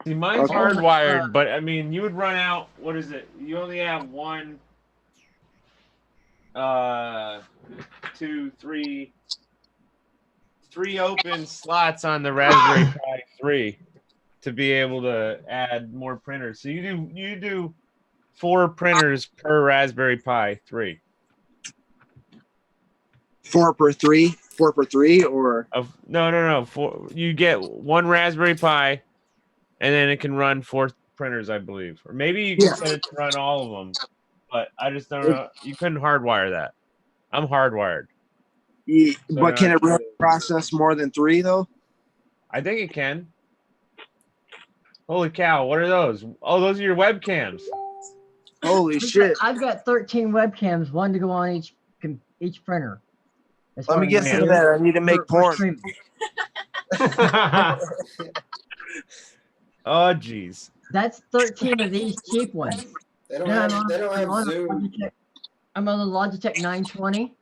See, mine's Okay. hardwired, but I mean, you would run out. What is it? You only have one, 2, 3, 3 open slots on the Raspberry Pi 3 to be able to add more printers. So you do 4 printers per Raspberry Pi 3. 4 per 3, or No. 4. You get 1 Raspberry Pi, and then it can run 4 printers, I believe, or maybe you can set it to run all of them. But I just don't know. You couldn't hardwire that. I'm hardwired. Yeah, So but can now it really process more than 3 though? I think it can. Holy cow! What are those? Oh, those are your webcams. Holy shit! I've got 13 webcams, one to go on each printer. As Let far me as get my some of gear that. I need to make for porn. streaming. Oh, geez. That's 13 of these cheap ones. They don't Then have. They don't have Zoom. I'm on the Logitech 920,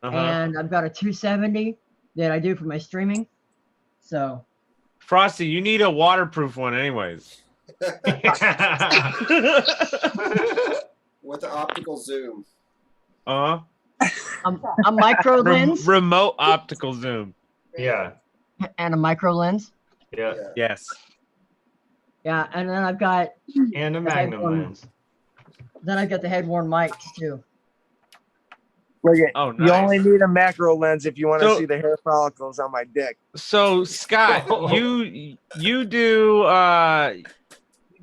Uh-huh. and I've got a 270 that I do for my streaming. So, Frosty, you need a waterproof one, anyways. With the optical zoom. Uh-huh. a micro lens Remote optical zoom. Yeah. and a micro lens. Yeah. Yes. Yeah, and then I've got And a the magnum head-worn- lens. Then I've got the head-worn mics too. Look at, Oh, you nice. only need a macro lens if you want to So- see the hair follicles on my dick. So Scott, you do a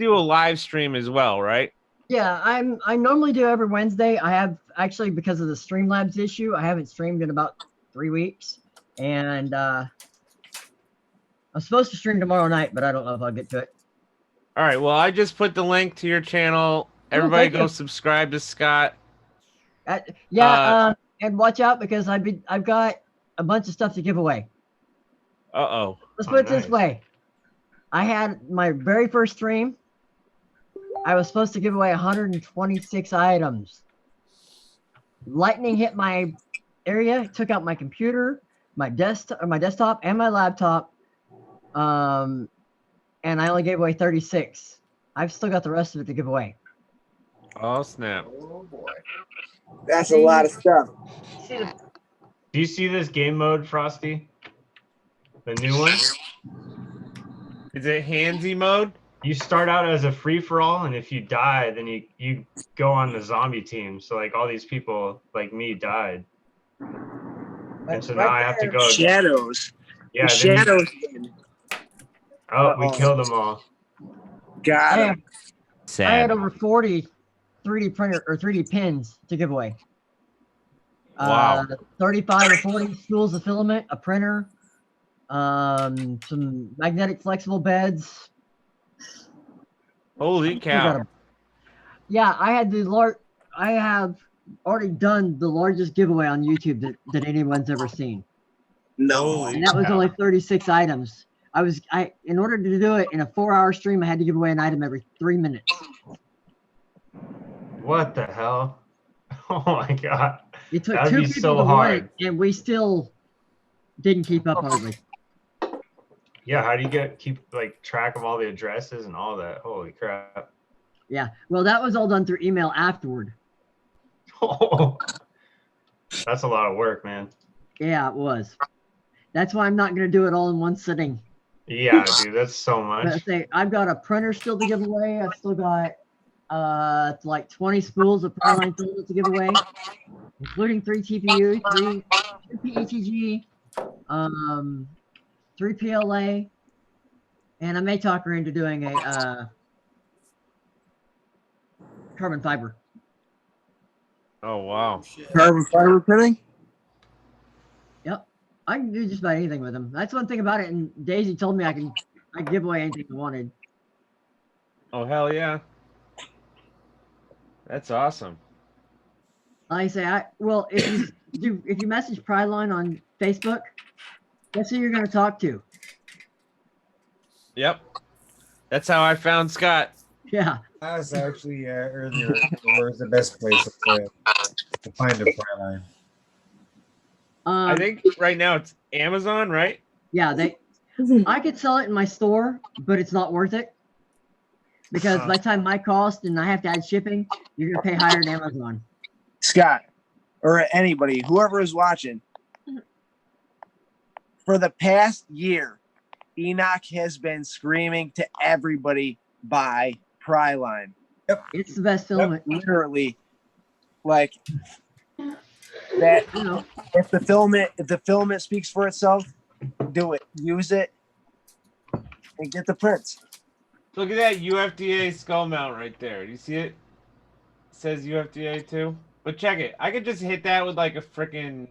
live stream as well, right? Yeah, I normally do every Wednesday. I have actually, because of the Streamlabs issue, I haven't streamed in about 3 weeks, and I'm supposed to stream tomorrow night, but I don't know if I'll get to it. All right. Well, I just put the link to your channel. Everybody thank go you. subscribe to Scott. And watch out because I've got a bunch of stuff to give away. Uh-oh. Let's put it this way. I had my very first stream. I was supposed to give away 126 items. Lightning hit my area, took out my computer, my desktop and my laptop. And I only gave away 36. I've still got the rest of it to give away. Oh snap! Oh boy. That's a lot of stuff. Do you see this game mode, Frosty? The new one? Is it handsy mode? You start out as a free-for-all, and if you die, then you go on the zombie team. So like all these people like me died. And so now I have to go. Shadows. Yeah, The then you- shadows. Oh, we Uh-oh. killed them all. Got I him. had over 40 3D printer or 3D pins to give away. Wow. 35 or 40 spools of filament, a printer, some magnetic flexible beds. Holy cow! Yeah, I have already done the largest giveaway on YouTube that anyone's ever seen. No. And that was only 36 items. In order to do it in a 4-hour stream, I had to give away an item every 3 minutes. What the hell? Oh my god. It took That'd 2 be people so to hard. win it, and we still didn't keep up hardly. Yeah, how do you keep like track of all the addresses and all that? Holy crap. Yeah, well, that was all done through email afterward. Oh, that's a lot of work, man. Yeah, it was. That's why I'm not going to do it all in one sitting. Yeah, dude, that's so much. I've got a printer still to give away. I've still got like 20 spools of Priline filament to give away, including 3 TPU, 2 PETG, 3 PLA, and I may talk her into doing a carbon fiber. Oh wow! Carbon fiber printing? Yep, I can do just about anything with them. That's one thing about it. And Daisy told me I can give away anything I wanted. Oh hell yeah! That's awesome. I say, if you message Priline on Facebook, guess who you're going to talk to? Yep, that's how I found Scott. Yeah. I was actually earlier. Where's the best place to find a Priline? I think right now it's Amazon, right? Yeah, I could sell it in my store, but it's not worth it because by the time my cost and I have to add shipping, you're gonna pay higher than Amazon. Scott, or anybody, whoever is watching, for the past year, Enoch has been screaming to everybody buy Priline. Yep. It's the best filament. Literally, like that. You know, if the filament speaks for itself, do it. Use it and get the prints. Look at that UFDA skull mount right there. Do you see it? It says UFDA too. But check it. I could just hit that with like a freaking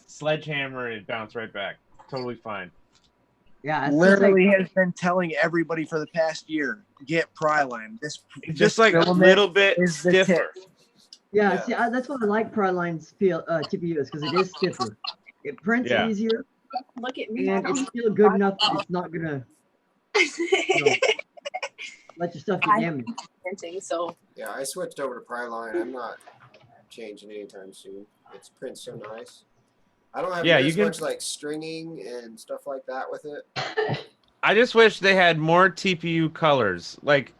sledgehammer and it bounce right back. Totally fine. Yeah, literally has been telling everybody for the past year, get Priline. It's just like a little bit stiffer. Yeah, see, that's why I like Priline's TPUs because it is stiffer. It prints easier. Look at me. And it's still good enough that it's not gonna let your stuff get damaged. Printing, so Yeah, I switched over to Priline. I'm not changing anytime soon. It's prints so nice. I don't have as much like stringing and stuff like that with it. I just wish they had more TPU colors. Like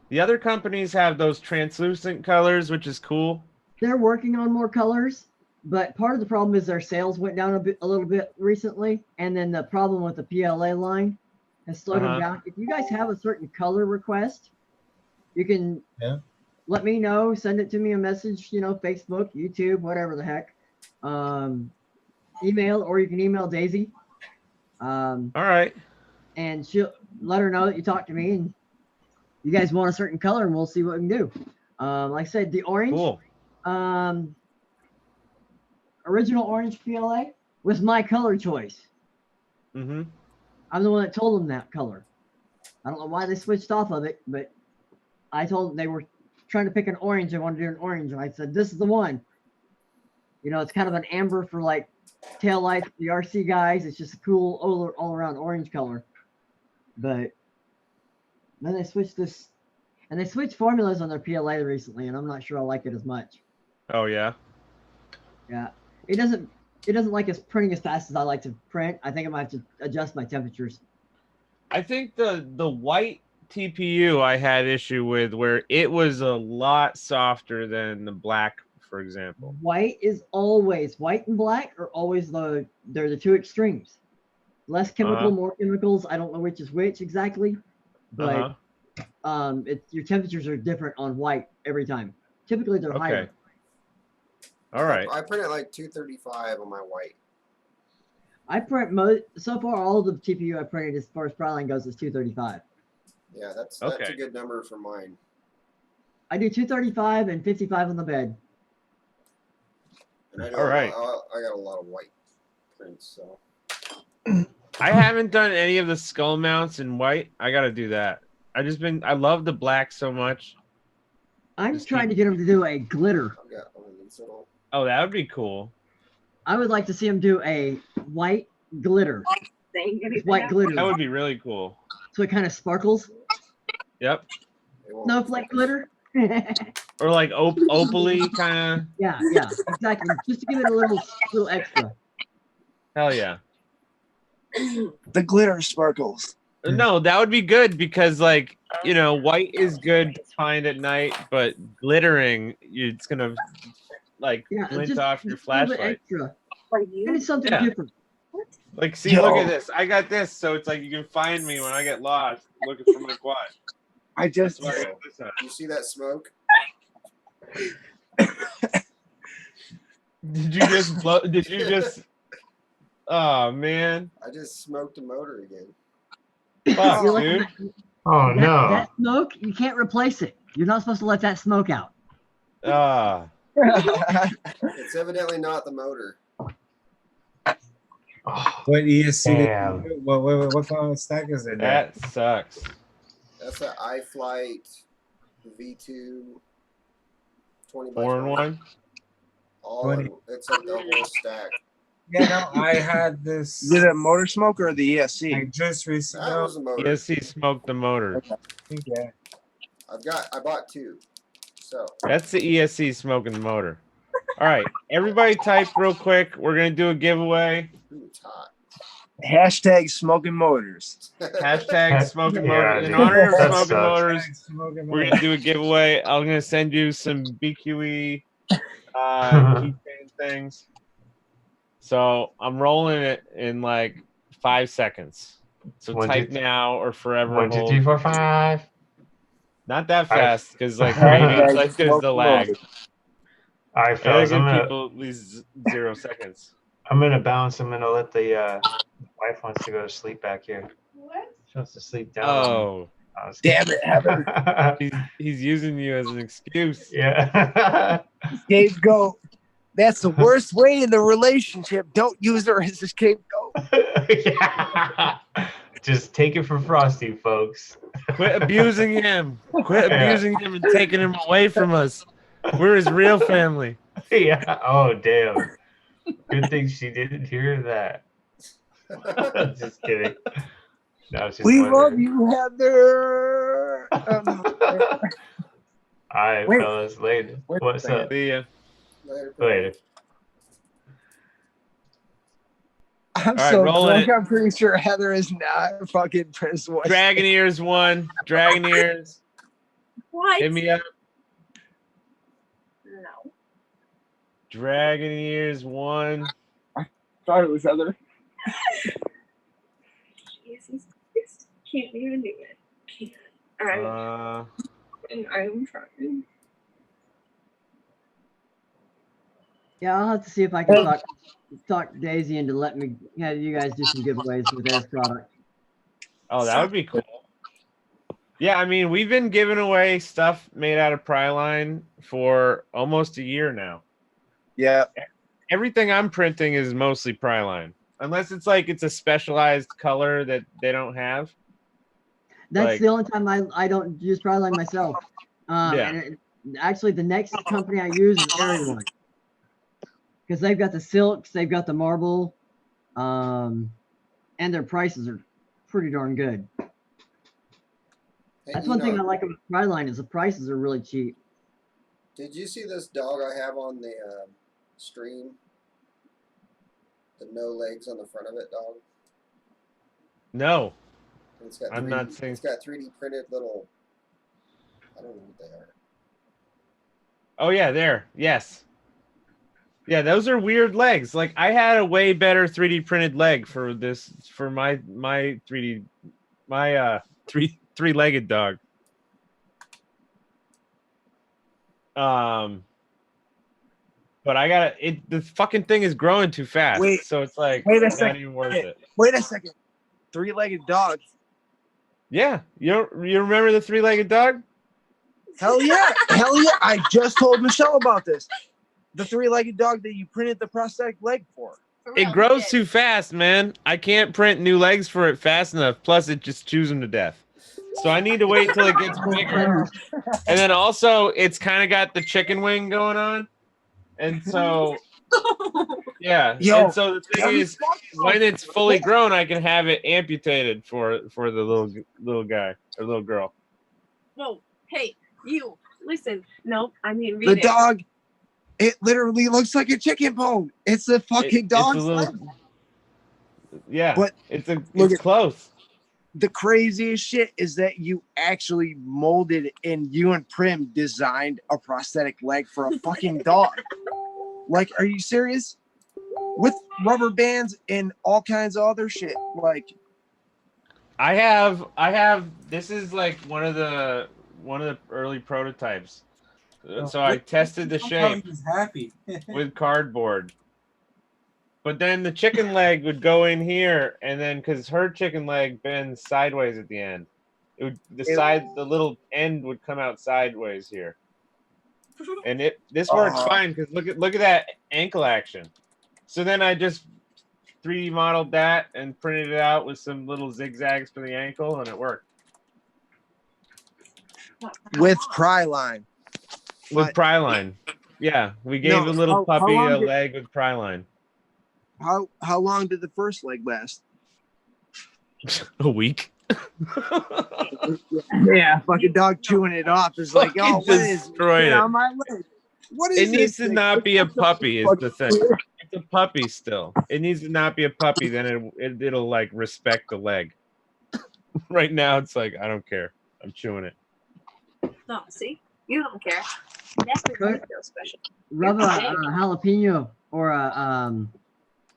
the other companies have those translucent colors, which is cool. They're working on more colors, but part of the problem is their sales went down a little bit recently, and then the problem with the PLA line has slowed them down. If you guys have a certain color request, you can let me know, send it to me a message, Facebook, YouTube, whatever the heck. Email, or you can email Daisy. All right. And she'll let her know that you talked to me and you guys want a certain color, and we'll see what we can do. Like I said, the orange, original orange PLA was my color choice. Mm-hmm. I'm the one that told them that color. I don't know why they switched off of it, but I told them they were trying to pick an orange. They wanted to do an orange, and I said, this is the one. It's kind of an amber for like tail lights for the RC guys. It's just a cool all around orange color. But then they switched this, and they switched formulas on their PLA recently, and I'm not sure I like it as much. Oh yeah. Yeah, it doesn't. it doesn't like us printing as fast as I like to print. I think I might have to adjust my temperatures. I think the white TPU I had issue with where it was a lot softer than the black, for example. White and black are always they're the two extremes. Less chemical, more chemicals. I don't know which is which exactly, but your temperatures are different on white every time. Typically they're higher. All right. I print at like 235 on my white. I print so far all the TPU I printed as far as Priline goes is 235. Yeah, that's a good number for mine. I do 235 and 55 on the bed. And I got a lot of white prints, so. I haven't done any of the skull mounts in white. I got to do that. I love the black so much. I'm trying to get them to do a glitter. Oh, that would be cool. I would like to see them do a white glitter. White glitter. That would be really cool. So it kind of sparkles. Yep. Snowflake glitter. Or like opaly kind of. Yeah, exactly. Just to give it a little extra. Hell yeah. The glitter sparkles. No, that would be good because, like, you know, white is good to find at night, but glittering, it's gonna like glint off your flashlight. Extra. And it's something different. Like, see, look at this. I got this, so it's like you can find me when I get lost looking for my quad. You see that smoke? Did you just blow? Did you just? Oh man! I just smoked a motor again. Fuck, dude. Oh no! That smoke, you can't replace it. You're not supposed to let that smoke out. It's evidently not the motor. What ESC? What kind of stack is it? That sucks. That's an iFlight V2 20 by 4-in-1. It's like the whole stack. Yeah, no, I had this. Is it a motor smoke or the ESC? I just recently. That was a motor. ESC smoked the motor. Yeah. I bought two. So that's the ESC smoking the motor. All right, everybody type real quick. We're gonna do a giveaway. Hashtag smoking motors. Hashtag smoking motors. In honor of smoking motors, we're gonna do a giveaway. I'm gonna send you some BQE keychain things. So I'm rolling it in like 5 seconds. So type now or forever. 1, 2, 3, 4, 5. Not that fast, because like there's the lag. All right, fellas. I'm gonna people at least 0 seconds. I'm gonna bounce. I'm gonna let the wife wants to go to sleep back here. What? She wants to sleep down. Oh, damn it, Heather. he's using you as an excuse. Yeah. Scapegoat. That's the worst way in the relationship. Don't use her as a scapegoat. Yeah. Just take it from Frosty, folks. Quit abusing him. Quit abusing him and taking him away from us. We're his real family. Yeah. Oh, damn. Good thing she didn't hear that. Just kidding. No, we love you, Heather. All right, fellas. Later. What's up? See ya. Later. I'm so drunk. I'm pretty sure Heather is not fucking Prince West. Dragon Ears won. Dragon Ears. What? Hit me up. No. Dragon Ears won. I thought it was Heather. Jesus Christ. Can't even do it. Can't. And I'm trying. Yeah, I'll have to see if I can talk Daisy into letting me have you guys do some giveaways with their product. Oh, that would be cool. Yeah, I mean, we've been giving away stuff made out of Priline for almost a year now. Yeah. Everything I'm printing is mostly Priline. Unless it's like it's a specialized color that they don't have. That's like, the only time I don't use Priline myself. Yeah. And actually, the next company I use is Everyone. Because they've got the silks, they've got the marble, and their prices are pretty darn good. That's one thing I like about Priline is the prices are really cheap. Did you see this dog I have on the stream? The no legs on the front of it, dog. No, And it's got I'm not saying. It's got 3D printed little. I don't know what they are. Oh yeah, there. Yes. Yeah, those are weird legs. Like I had a way better 3D printed leg for this for my 3D my three-legged dog. But I gotta the fucking thing is growing too fast. Wait, so it's like wait a not second. even worth it. Wait a second. 3-legged dog. Yeah. You remember the 3-legged dog? Hell yeah. Hell yeah. I just told Michelle about this. The 3-legged dog that you printed the prosthetic leg for. It grows too fast, man. I can't print new legs for it fast enough. Plus, it just chews them to death. So I need to wait till it gets bigger. And then also, it's kind of got the chicken wing going on. And so, yeah. Yo, and so the thing is, when it's fully grown, I can have it amputated for the little guy or little girl. Whoa, hey, you, listen. No, I mean, read The it. dog, it literally looks like a chicken bone. It's a fucking dog's leg. Yeah, but it's close. The craziest shit is that you actually molded and you and Prim designed a prosthetic leg for a fucking dog. Like, are you serious? With rubber bands and all kinds of other shit. Like, I have. This is like one of the early prototypes. So I tested the shape happy. with cardboard. But then the chicken leg would go in here, and then because her chicken leg bends sideways at the end, the little end would come out sideways here. And this works fine because look at that ankle action. So then I just 3D modeled that and printed it out with some little zigzags for the ankle, and it worked. with Priline. With Priline. Yeah, we gave the little puppy a leg with Priline. How long did the first leg last? A week. Yeah, fucking dog chewing it off is like, oh, what is destroyed on my leg? What is it needs this to thing? not be a puppy is the thing. It's a puppy still. It needs to not be a puppy, then it'll like respect the leg. Right now it's like, I don't care. I'm chewing it. No, see? You don't care. That's what you feel special. Rub a jalapeno or a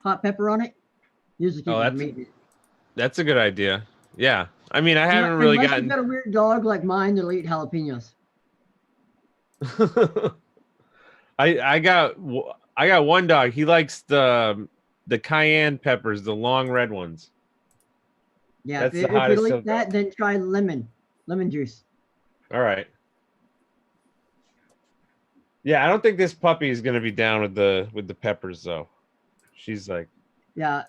hot pepper on it. Usually keep it meat. That's a good idea. Yeah. I mean, I haven't really Unless gotten. You've got a weird dog like mine that'll eat jalapenos. I got one dog. He likes the cayenne peppers, the long red ones. Yeah, that's if it'll eat that, then try lemon juice. All right. Yeah, I don't think this puppy is gonna be down with the peppers though. She's like. Yeah.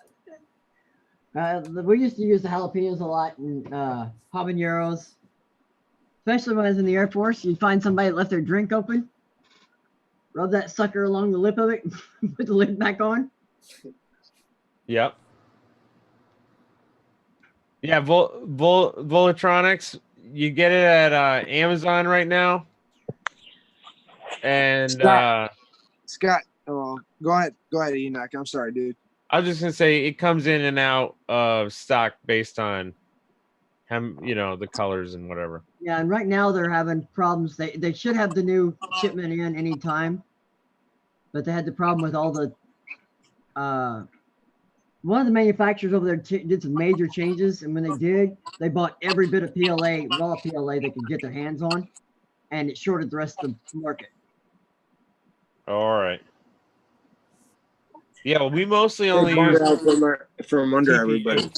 We used to use the jalapenos a lot in habaneros, especially when I was in the Air Force. You'd find somebody that left their drink open, rub that sucker along the lip of it, put the lid back on. Yep. Yeah, Volatronics. You get it at Amazon right now. And Scott, oh, go ahead, Enoch. I'm sorry, dude. I was just gonna say it comes in and out of stock based on the colors and whatever. Yeah, and right now they're having problems. They should have the new shipment in any time, but they had the problem with all the one of the manufacturers over there did some major changes, and when they did, they bought every bit of PLA, raw PLA they could get their hands on, and it shorted the rest of the market. All right. Yeah, well, we mostly only use from under TPU. everybody.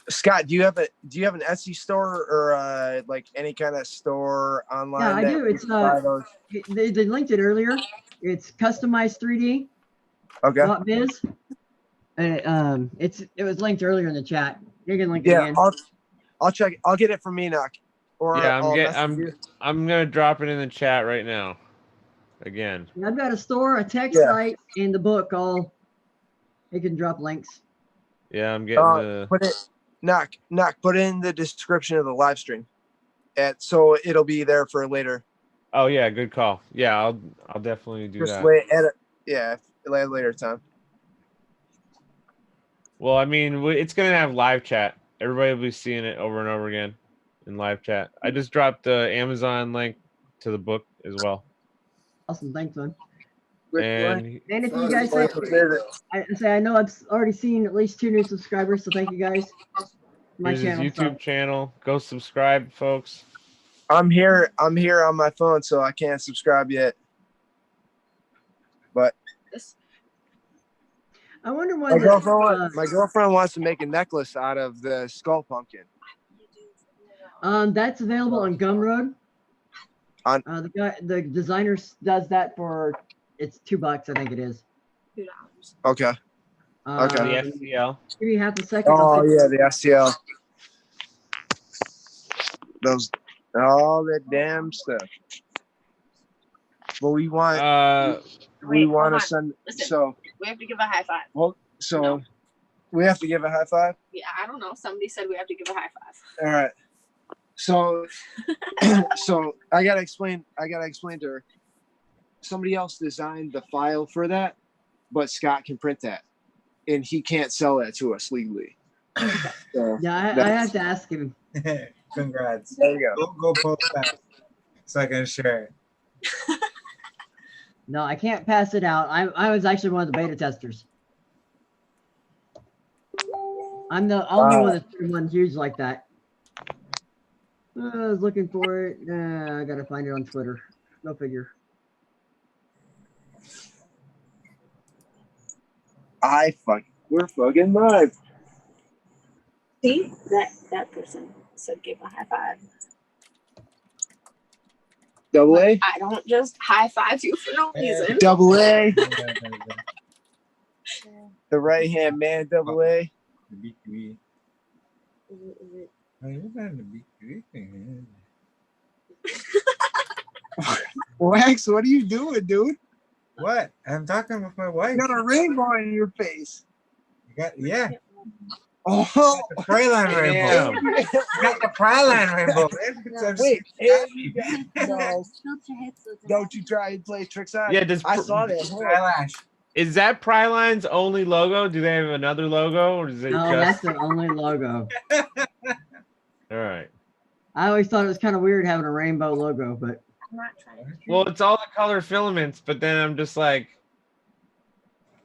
Scott, do you have an Etsy store or like any kind of store online? Yeah, I do. It's they linked it earlier. It's customized 3D. Okay. .biz. It was linked earlier in the chat. You can link it again. I'll check. I'll get it from Enoch. Or yeah, I'm gonna drop it in the chat right now. Again. I've got a store, a tech site, and the book. You can drop links. Yeah, I'm getting put it. Knock. Put it in the description of the live stream, so it'll be there for later. Oh yeah, good call. Yeah, I'll definitely do Just that. wait at it. Yeah, at a later time. Well, I mean, it's gonna have live chat. Everybody will be seeing it over and over again in live chat. I just dropped the Amazon link to the book as well. Awesome, thanks, man. And if you guys say, I know I've already seen at least 2 new subscribers, so thank you guys. My here's his channel, YouTube channel. Go subscribe, folks. I'm here on my phone, so I can't subscribe yet. But I wonder why my girlfriend wants to make a necklace out of the skull pumpkin. That's available on Gumroad. The designer does that for it's $2, I think it is. $2. Okay. The STL. Give me half a second. Oh yeah, the STL. All that damn stuff. But we want to send. Listen, so we have to give a high five. Well, we have to give a high five. Yeah, I don't know. Somebody said we have to give a high five. All right. So, so I gotta explain to her. Somebody else designed the file for that, but Scott can print that, and he can't sell that to us legally. So yeah, I have to ask him. Congrats. There you go. Go post that so I can share it. No, I can't pass it out. I was actually one of the beta testers. I'm the only one that's one huge like that. I was looking for it. I gotta find it on Twitter. Go figure. We're fucking live. See, that person said give a high five. Double A? I don't just high five you for no reason. Double A. The right hand man, Double A. Wax, what are you doing, dude? What? I'm talking with my wife. You got a rainbow in your face. Yeah. Oh, the Priline rainbow. Got the Priline rainbow. Wait, no. Don't you try and play tricks on? Yeah, I saw that. Is that Priline's only logo? Do they have another logo, or is it No, just? that's their only logo. All right. I always thought it was kind of weird having a rainbow logo, but. I'm not trying to. Well, it's all the color filaments, but then I'm just like,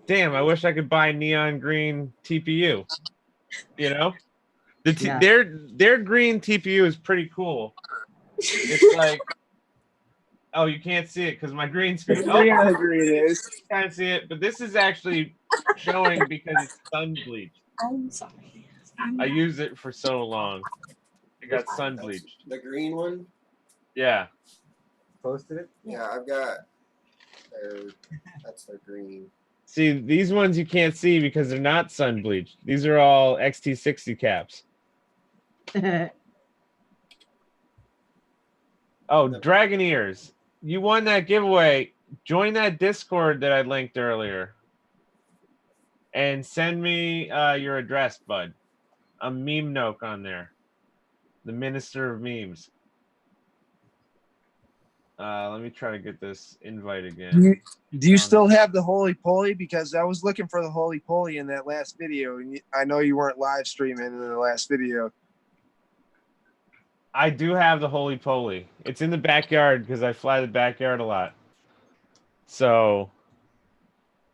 damn, I wish I could buy neon green TPU. You know, their green TPU is pretty cool. It's like, oh, you can't see it because my green screen. Oh, yeah, green is. You can't see it, but this is actually showing because it's sun bleached. I'm sorry. I used it for so long. It got sun bleached. The green one? Yeah. Posted it? Yeah, I've got that's their green. See, these ones you can't see because they're not sun bleached. These are all XT60 caps. Oh, Dragon Ears. You won that giveaway. Join that Discord that I linked earlier. And send me your address, bud. A meme note on there. The Minister of Memes. Let me try to get this invite again. Do you still have the holy poly? Because I was looking for the holy poly in that last video, and I know you weren't live streaming in the last video. I do have the holy poly. It's in the backyard because I fly the backyard a lot. So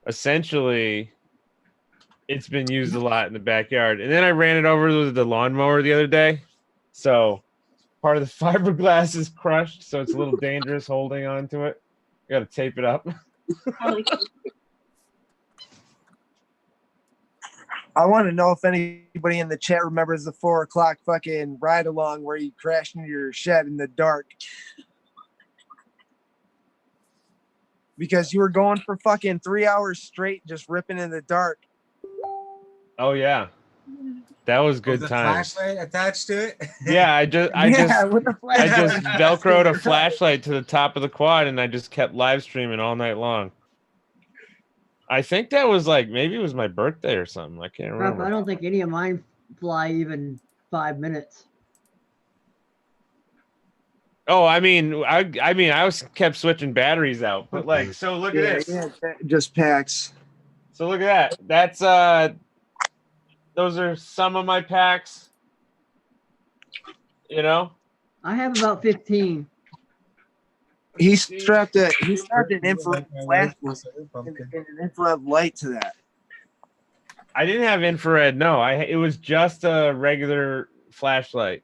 essentially, it's been used a lot in the backyard. And then I ran it over with the lawnmower the other day. So part of the fiberglass is crushed, so it's a little dangerous holding on to it. You got to tape it up. I want to know if anybody in the chat remembers the 4 o'clock fucking ride along where you crashed into your shed in the dark. Because you were going for fucking 3 hours straight, just ripping in the dark. Oh yeah, that was good times. Flashlight attached to it. Yeah, I just velcroed a flashlight to the top of the quad, and I just kept live streaming all night long. I think that was like maybe it was my birthday or something. I can't remember. I don't think any of mine fly even 5 minutes. Oh, I mean, I was kept switching batteries out, but like, so look at this. Yeah, just packs. So look at that. That's those are some of my packs. You know, I have about 15. He strapped an infrared flash and an infrared light to that. I didn't have infrared. No, it was just a regular flashlight.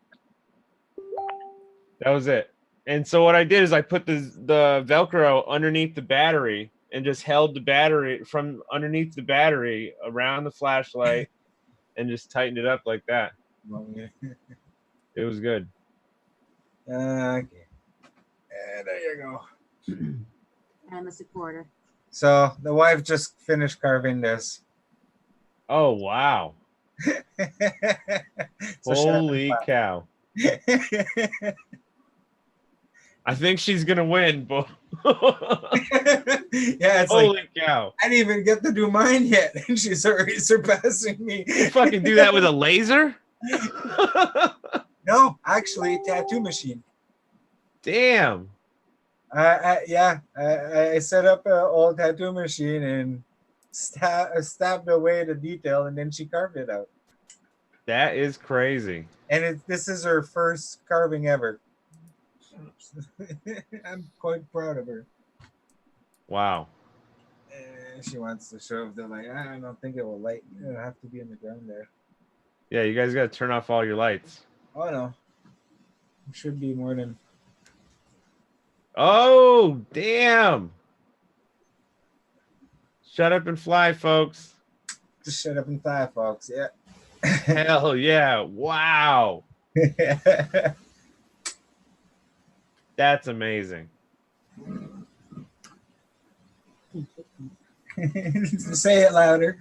That was it. And so what I did is I put the Velcro underneath the battery and just held the battery from underneath the battery around the flashlight and just tightened it up like that. It was good. Okay. There you go. I'm a supporter. So the wife just finished carving this. Oh wow. So holy cow. I think she's gonna win, but yeah, it's holy like, cow. I didn't even get to do mine yet, and she's already surpassing me. You fucking do that with a laser? No, actually, a tattoo machine. Damn. I set up an old tattoo machine and stabbed away the detail, and then she carved it out. That is crazy. And this is her first carving ever. I'm quite proud of her. Wow. And she wants to show the like. I don't think it will light. It'll have to be in the ground there. Yeah, you guys got to turn off all your lights. Oh no, it should be more than. Oh damn! Shut up and fly, folks. Just shut up and fly, folks. Yeah. Hell yeah! Wow. That's amazing. Say it louder.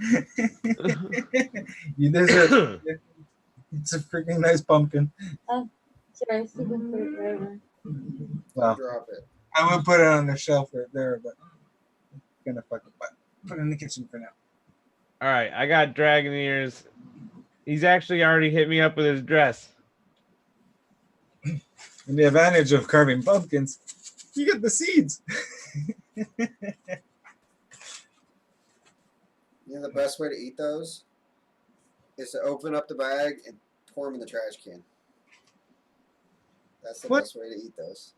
You deserve it. It's a freaking nice pumpkin. Oh, sorry, I still didn't put it forever. Well, Drop it. I would put it on the shelf right there, but I'm gonna fucking put it in the kitchen for now. All right, I got dragon ears. He's actually already hit me up with his dress. And the advantage of carving pumpkins, you get the seeds. You know the best way to eat those is to open up the bag and pour them in the trash can. That's the best way to eat those.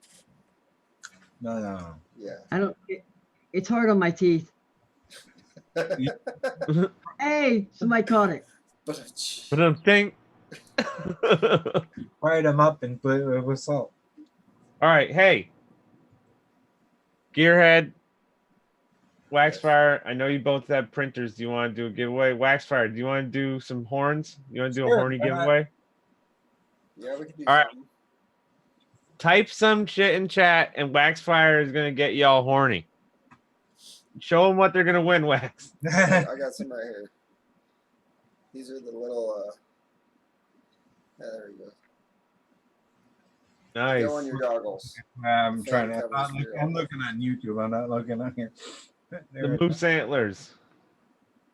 No. Yeah. I don't. It's hard on my teeth. Hey, somebody caught it. But I'm think. Fry them up and put it with salt. All right, hey, Gearhead, Waxfire. I know you both have printers. Do you want to do a giveaway? Waxfire, do you want to do some horns? You want to do a horny giveaway? Yeah, we can do all right. something. Type some shit in chat, and Waxfire is gonna get y'all horny. Show them what they're gonna win, Wax. I got some right here. These are the little. Yeah, there you go. Nice. Go on your goggles. I'm trying to. I'm looking on YouTube. I'm not looking on here. The moose antlers.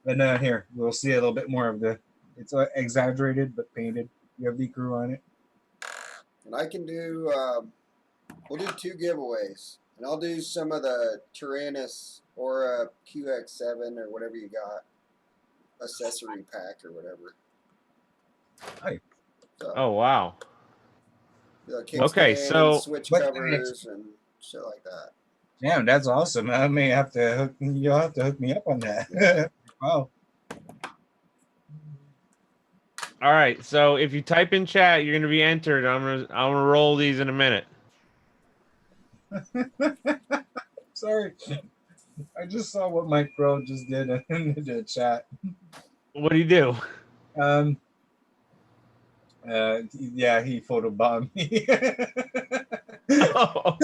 And here we'll see a little bit more of the. It's exaggerated but painted. UFD CREW on it. And I can do. We'll do 2 giveaways, and I'll do some of the Tyrannus or a QX7 or whatever you got, accessory pack or whatever. Hi. So, Oh wow. Okay, so switch covers and shit like that. Damn, that's awesome. I may have to hook. You'll have to hook me up on that. Wow. All right, so if you type in chat, you're gonna be entered. I'm gonna roll these in a minute. Sorry, I just saw what Mike Bro just did in the chat. What do you do? Yeah, he photobombed me. Oh.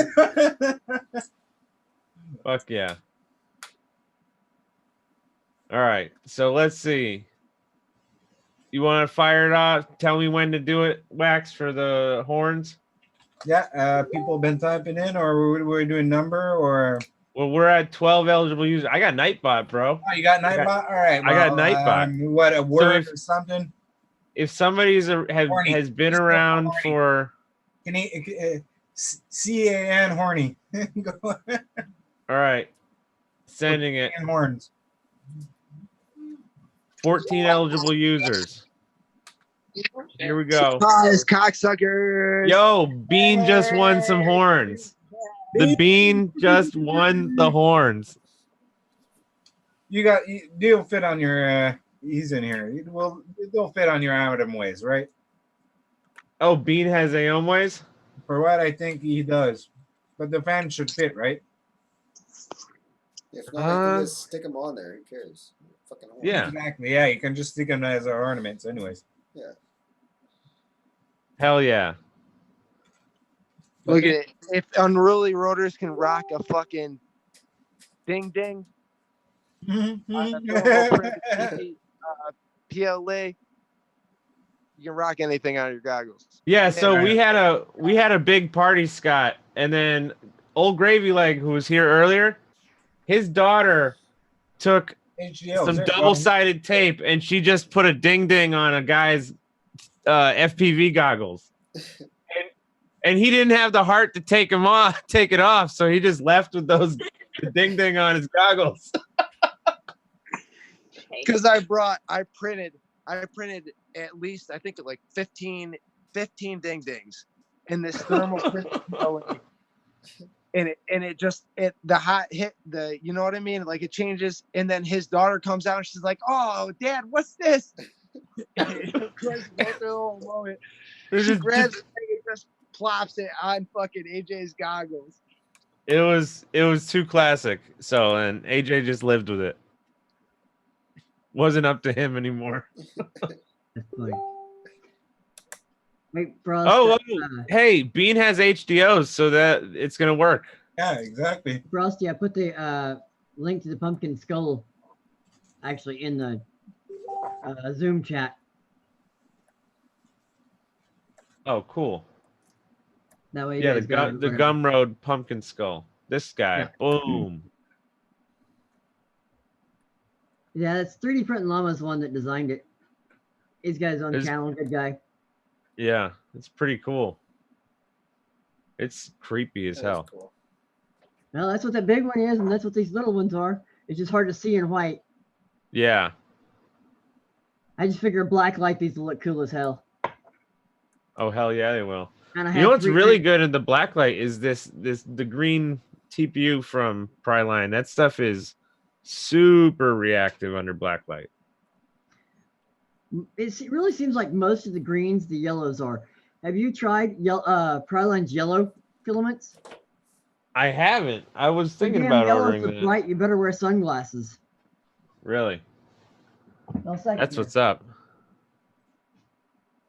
Fuck yeah. All right, so let's see. You want to fire it off? Tell me when to do it, Wax, for the horns. Yeah, people have been typing in, or we're doing number, or. Well, we're at 12 eligible users. I got Nightbot, bro. Oh, you got Nightbot? All right. I got Nightbot. What, a word or something? If somebody's has been around for. Can he CAN horny. All right. Sending it. And horns. 14 eligible users. Here we go. Surprise, cocksuckers. Yo, Bean just won some horns. The Bean just won the horns. They'll fit on your. He's in here. Well, they'll fit on your Amadam ways, right? Oh, Bean has Aom ways? For what I think he does, but the fan should fit, right? If not, you can just stick them on there. Who cares? Fucking horn. Yeah. Exactly. Yeah, you can just stick them as our ornaments, anyways. Yeah. Hell yeah. Look at it. If unruly rotors can rock a fucking ding ding on a normal print PLA, you can rock anything on your goggles. Yeah, so we had a big party, Scott, and then old Gravy Leg, who was here earlier, his daughter took some double-sided tape and she just put a ding ding on a guy's FPV goggles. And he didn't have the heart to take it off, so he just left with the ding ding on his goggles. Because I printed at least, I think, like 15 ding dings in this thermal print. And the hot hit the, you know what I mean? Like it changes, and then his daughter comes out and she's like, "Oh, Dad, what's this?" She grabs it and just plops it on fucking AJ's goggles. It was too classic. So, and AJ just lived with it. Wasn't up to him anymore. Wait, Frost. Oh, hey, Bean has HDOs, so that it's gonna work. Yeah, exactly. Frosty, I put the link to the pumpkin skull actually in the Zoom chat. Oh, cool. That way, yeah, the Gumroad pumpkin skull. This guy, yeah. Boom. Yeah, it's 3D Print Llama's one that designed it. He's got his own channel, good guy. Yeah, it's pretty cool. It's creepy as hell. Cool. Well, that's what that big one is, and that's what these little ones are. It's just hard to see in white. Yeah. I just figure black light these will look cool as hell. Oh hell yeah, they will. And I you know what's really good good in the black light is the green TPU from Priline. That stuff is super reactive under black light. It really seems like most of the greens, the yellows are. Have you tried Priline's yellow filaments? I haven't. I was thinking about ordering that. Bright, you better wear sunglasses. Really? No, that's what's up.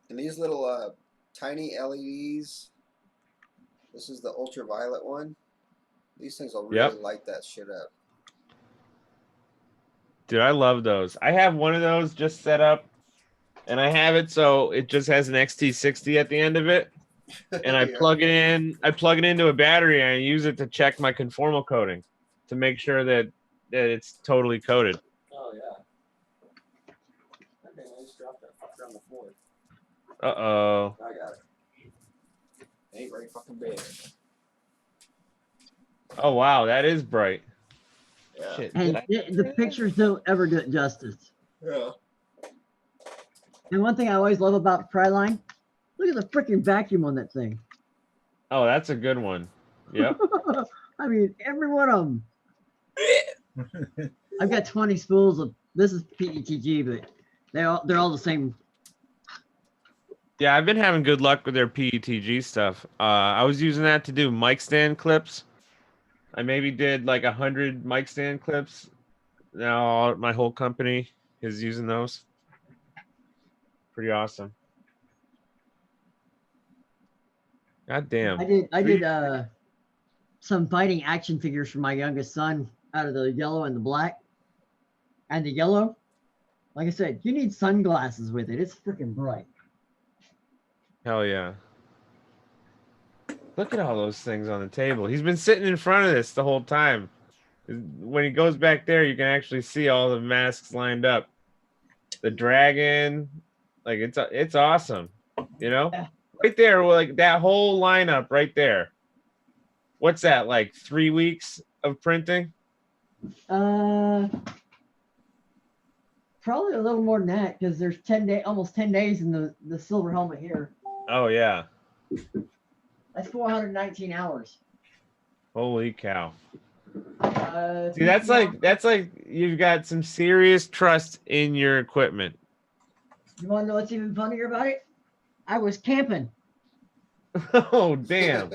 And these little tiny LEDs. This is the ultraviolet one. These things will really light that shit up. Dude, I love those. I have one of those just set up, and I have it so it just has an XT60 at the end of it, and I plug it in. I plug it into a battery, and I use it to check my conformal coating to make sure that it's totally coated. Oh yeah. Okay, I just dropped that fucker on the floor. Uh-oh. I got it. Ain't very fucking big. Oh wow, that is bright. Yeah. Shit, and the pictures don't ever do it justice. Yeah. And one thing I always love about Priline, look at the freaking vacuum on that thing. Oh, that's a good one. Yep. I mean, every one of them. I've got 20 spools of this is PETG, but they're all the same. Yeah, I've been having good luck with their PETG stuff. I was using that to do mic stand clips. I maybe did like 100 mic stand clips. Now my whole company is using those. Pretty awesome. God damn. I did some fighting action figures for my youngest son out of the yellow and the black. And the yellow, like I said, you need sunglasses with it. It's freaking bright. Hell yeah. Look at all those things on the table. He's been sitting in front of this the whole time. When he goes back there, you can actually see all the masks lined up. The dragon, like it's awesome. You know? Right there, like that whole lineup right there. What's that, like 3 weeks of printing? Probably a little more than that because there's almost 10 days in the silver helmet here. Oh yeah. That's 419 hours. Holy cow. See, 50 that's like you've got some serious trust in your equipment. You want to know what's even funnier about it? I was camping. Oh damn.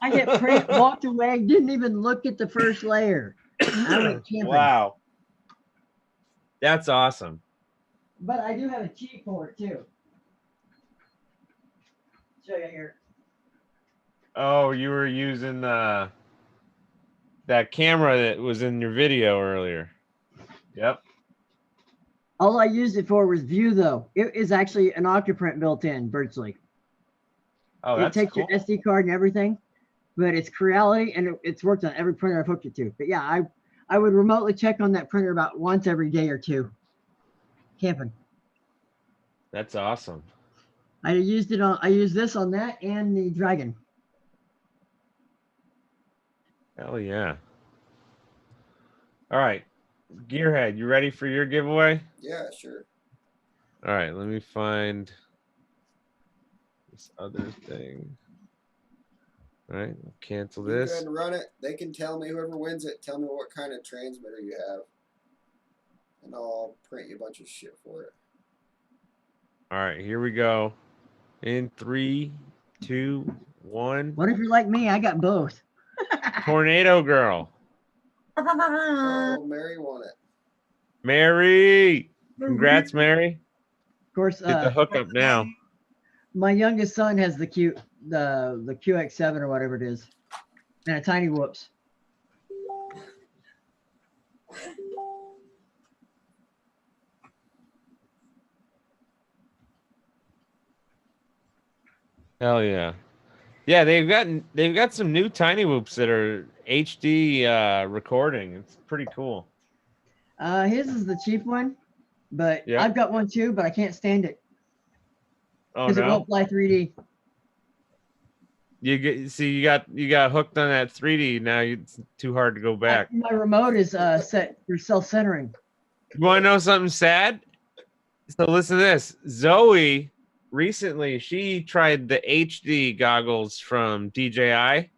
I hit print, walked away, didn't even look at the first layer. I went camping. Wow. That's awesome. But I do have a cheat for it too. Show you here. Oh, you were using that camera that was in your video earlier. Yep. All I used it for was view though. It is actually an Octoprint built in virtually. Oh, it that's takes cool. your SD card and everything, but it's Creality and it's worked on every printer I've hooked it to. But yeah, I would remotely check on that printer about once every day or two. Camping. That's awesome. I used this on that and the Dragon. Hell yeah. All right. Gearhead, you ready for your giveaway? Yeah, sure. All right, let me find this other thing. All right, I'll cancel You go this. ahead and run it. They can tell me, whoever wins it, tell me what kind of transmitter you have. And I'll print you a bunch of shit for it. All right, here we go. In 3, 2, 1. What if you're like me? I got both. Tornado Girl. Oh, Mary won it. Mary. Congrats, Mary. Of course, Get the hookup now. My youngest son has the QX7 or whatever it is, and a tiny whoops. Hell yeah. Yeah, they've got some new tiny whoops that are HD recording. It's pretty cool. His is the cheap one, but Yeah. I've got one too, but I can't stand it Oh because it no. won't fly 3D. You got hooked on that 3D. Now it's too hard to go back. My remote is set for self-centering. You want to know something sad? So listen to this. Zoe recently she tried the HD goggles from DJI,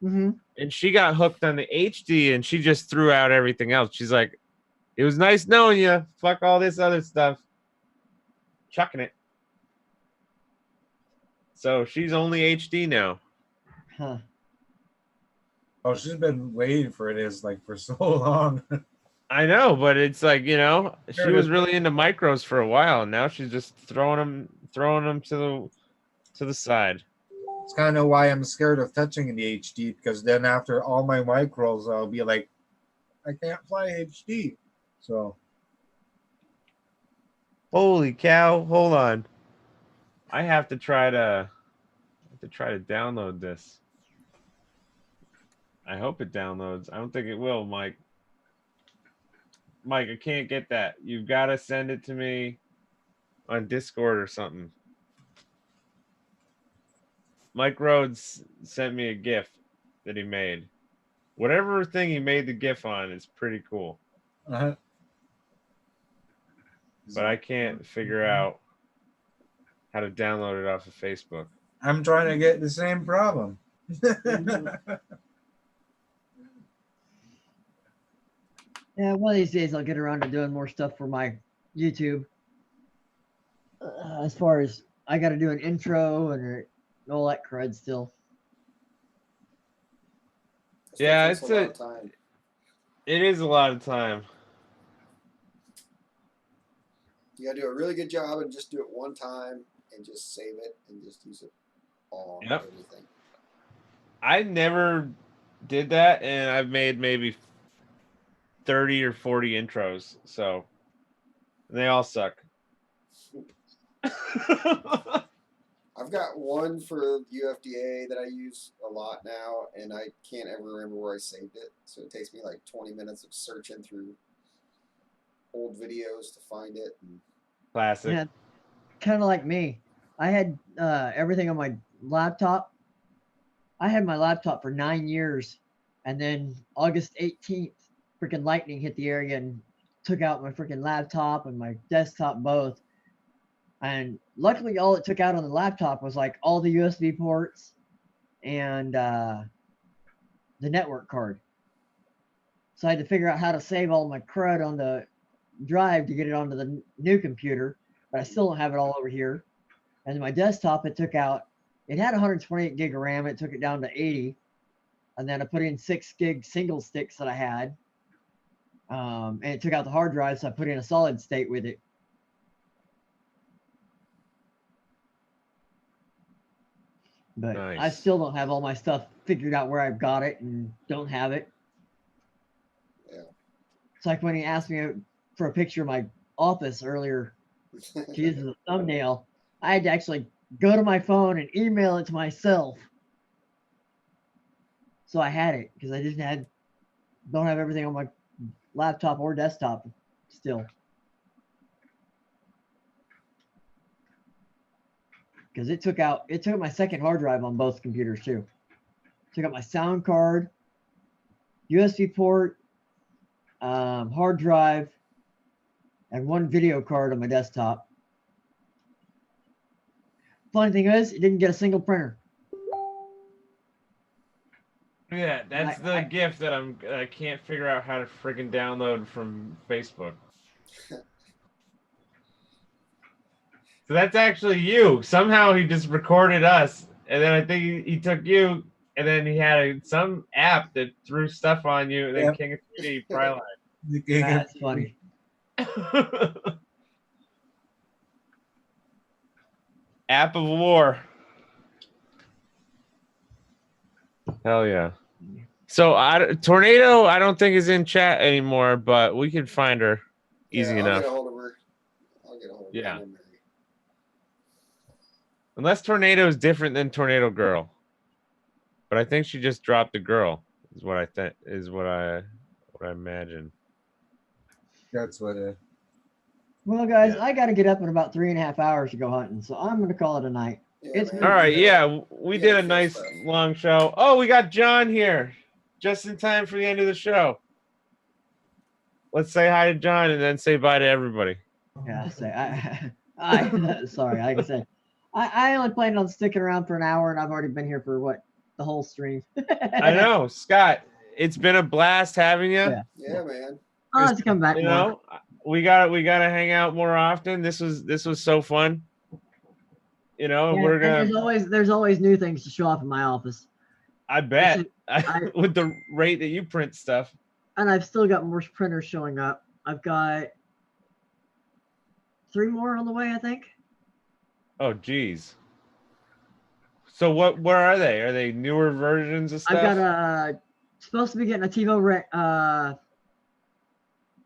Mm-hmm. and she got hooked on the HD, and she just threw out everything else. She's like, "It was nice knowing you. Fuck all this other stuff." Chucking it. So she's only HD now. Huh. Oh, she's been waiting for this like for so long. I know, but it's like, she was really into micros for a while, and now she's just throwing them to the side. It's kind of why I'm scared of touching the HD, because then after all my micros, I'll be like, I can't fly HD. So, holy cow! Hold on, I have to try to download this. I hope it downloads. I don't think it will, Mike. Mike, I can't get that. You've got to send it to me on Discord or something. Mike Rhodes sent me a GIF that he made. Whatever thing he made the GIF on is pretty cool. Uh-huh. But I can't figure out how to download it off of Facebook. I'm trying to get the same problem. Yeah, one of these days I'll get around to doing more stuff for my YouTube. As far as I got to do an intro and all that crud still. Yeah, Takes a lot of time. It is a lot of time. You gotta do a really good job and just do it one time and just save it and just use it all on everything. I never did that, and I've made maybe 30 or 40 intros, so they all suck. I've got one for UFDA that I use a lot now, and I can't ever remember where I saved it. So it takes me like 20 minutes of searching through old videos to find it. Classic. Yeah, kind of like me. I had everything on my laptop, I had my laptop for 9 years, and then August 18th, freaking lightning hit the area and took out my freaking laptop and my desktop both. And luckily, all it took out on the laptop was like all the USB ports and the network card. So I had to figure out how to save all my crud on the drive to get it onto the new computer, but I still don't have it all over here. And then my desktop, it took out, it had 128 gig of RAM, it took it down to 80. And then I put in 6 gig single sticks that I had. And it took out the hard drive, so I put in a solid state with it. But Nice. I still don't have all my stuff figured out where I've got it and don't have it. Yeah. It's like when he asked me for a picture of my office earlier to use as a thumbnail, I had to actually go to my phone and email it to myself. So I had it because I don't have everything on my laptop or desktop still. Because it took my second hard drive on both computers too. Took out my sound card, USB port, hard drive, and one video card on my desktop. Funny thing is, it didn't get a single printer. Yeah, that's the gift that I can't figure out how to friggin' download from Facebook. So that's actually you. Somehow he just recorded us, and then I think he took you, and then he had some app that threw stuff on you, and then King of 3D Priline. That's funny. App of war. Hell yeah. So Tornado, I don't think is in chat anymore, but we can find her easy I'll enough. get a hold of her. Yeah. Unless Tornado is different than Tornado Girl, but I think she just dropped the girl. Is what I think. Is what I imagine. That's what it. Well, guys, I got to get up in about 3.5 hours to go hunting, so I'm going to call it a night. It's All right, yeah, we did a nice long show. Oh, we got John here, just in time for the end of the show. Let's say hi to John and then say bye to everybody. Yeah, sorry, like I said, I only planned on sticking around for an hour, and I've already been here for the whole stream. I know, Scott. It's been a blast having you. Yeah, man. I'll have to come back. You know, we gotta hang out more often. This was so fun. You know, Yeah, we're gonna. There's always new things to show off in my office. I bet with the rate that you print stuff. And I've still got more printers showing up. I've got 3 more on the way, I think. Oh, geez. So where are they? Are they newer versions of stuff? I've got supposed to be getting a TiVo I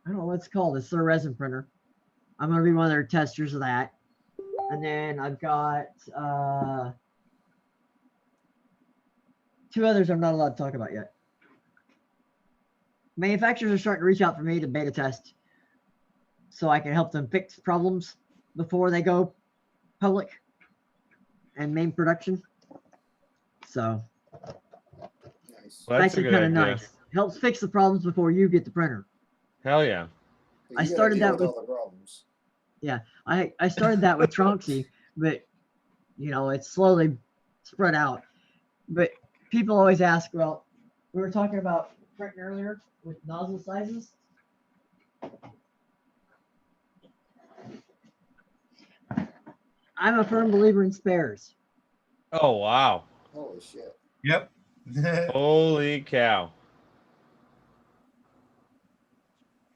don't know what it's called. It's their resin printer. I'm gonna be one of their testers of that. And then I've got 2 others I'm not allowed to talk about yet. Manufacturers are starting to reach out for me to beta test so I can help them fix problems before they go public and main production. So that's kind of nice. Helps fix the problems before you get the printer. Hell yeah. I started that with all the problems. Yeah, I started that with Tronxy, but it's slowly spread out. But people always ask, well, we were talking about printing earlier with nozzle sizes. I'm a firm believer in spares. Oh wow. Holy shit. Yep. Holy cow.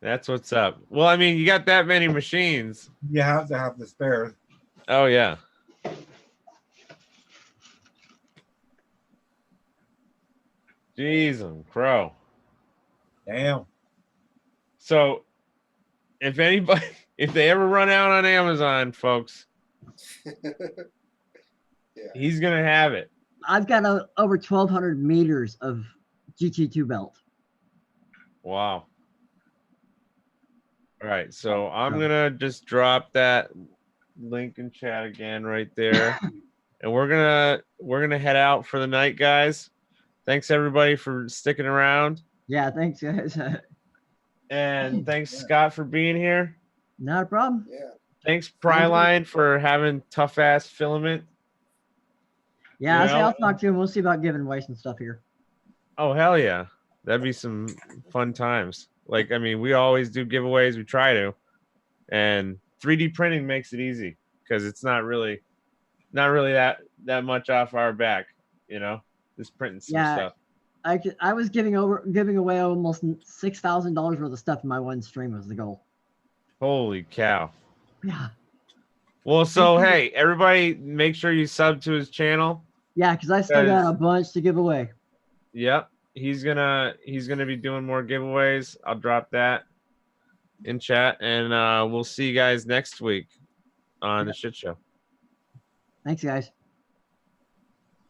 That's what's up. Well, I mean, you got that many machines. You have to have the spares. Oh yeah. Jeez, crow. Damn. So, if they ever run out on Amazon, folks, he's gonna have it. I've got over 1,200 meters of GT2 belt. Wow. All right, so I'm gonna just drop that link in chat again right there. and we're gonna head out for the night, guys. Thanks everybody for sticking around, Yeah, thanks, guys. and thanks Scott for being here. Not a problem. Yeah. Thanks Priline for having tough ass filament. Yeah, You know? I'll talk to him. We'll see about giving away some stuff here. Oh hell yeah, that'd be some fun times. Like, I mean, we always do giveaways. We try to, and 3D printing makes it easy because it's not really that much off our back. You know, just printing some stuff. I was giving away almost $6,000 worth of stuff in my one stream was the goal. Holy cow! Yeah. Well, so hey, everybody, make sure you sub to his channel. Yeah, because I still got a bunch to give away. Yep, he's gonna be doing more giveaways. I'll drop that in chat, and we'll see you guys next week on the shit show. Thanks, guys.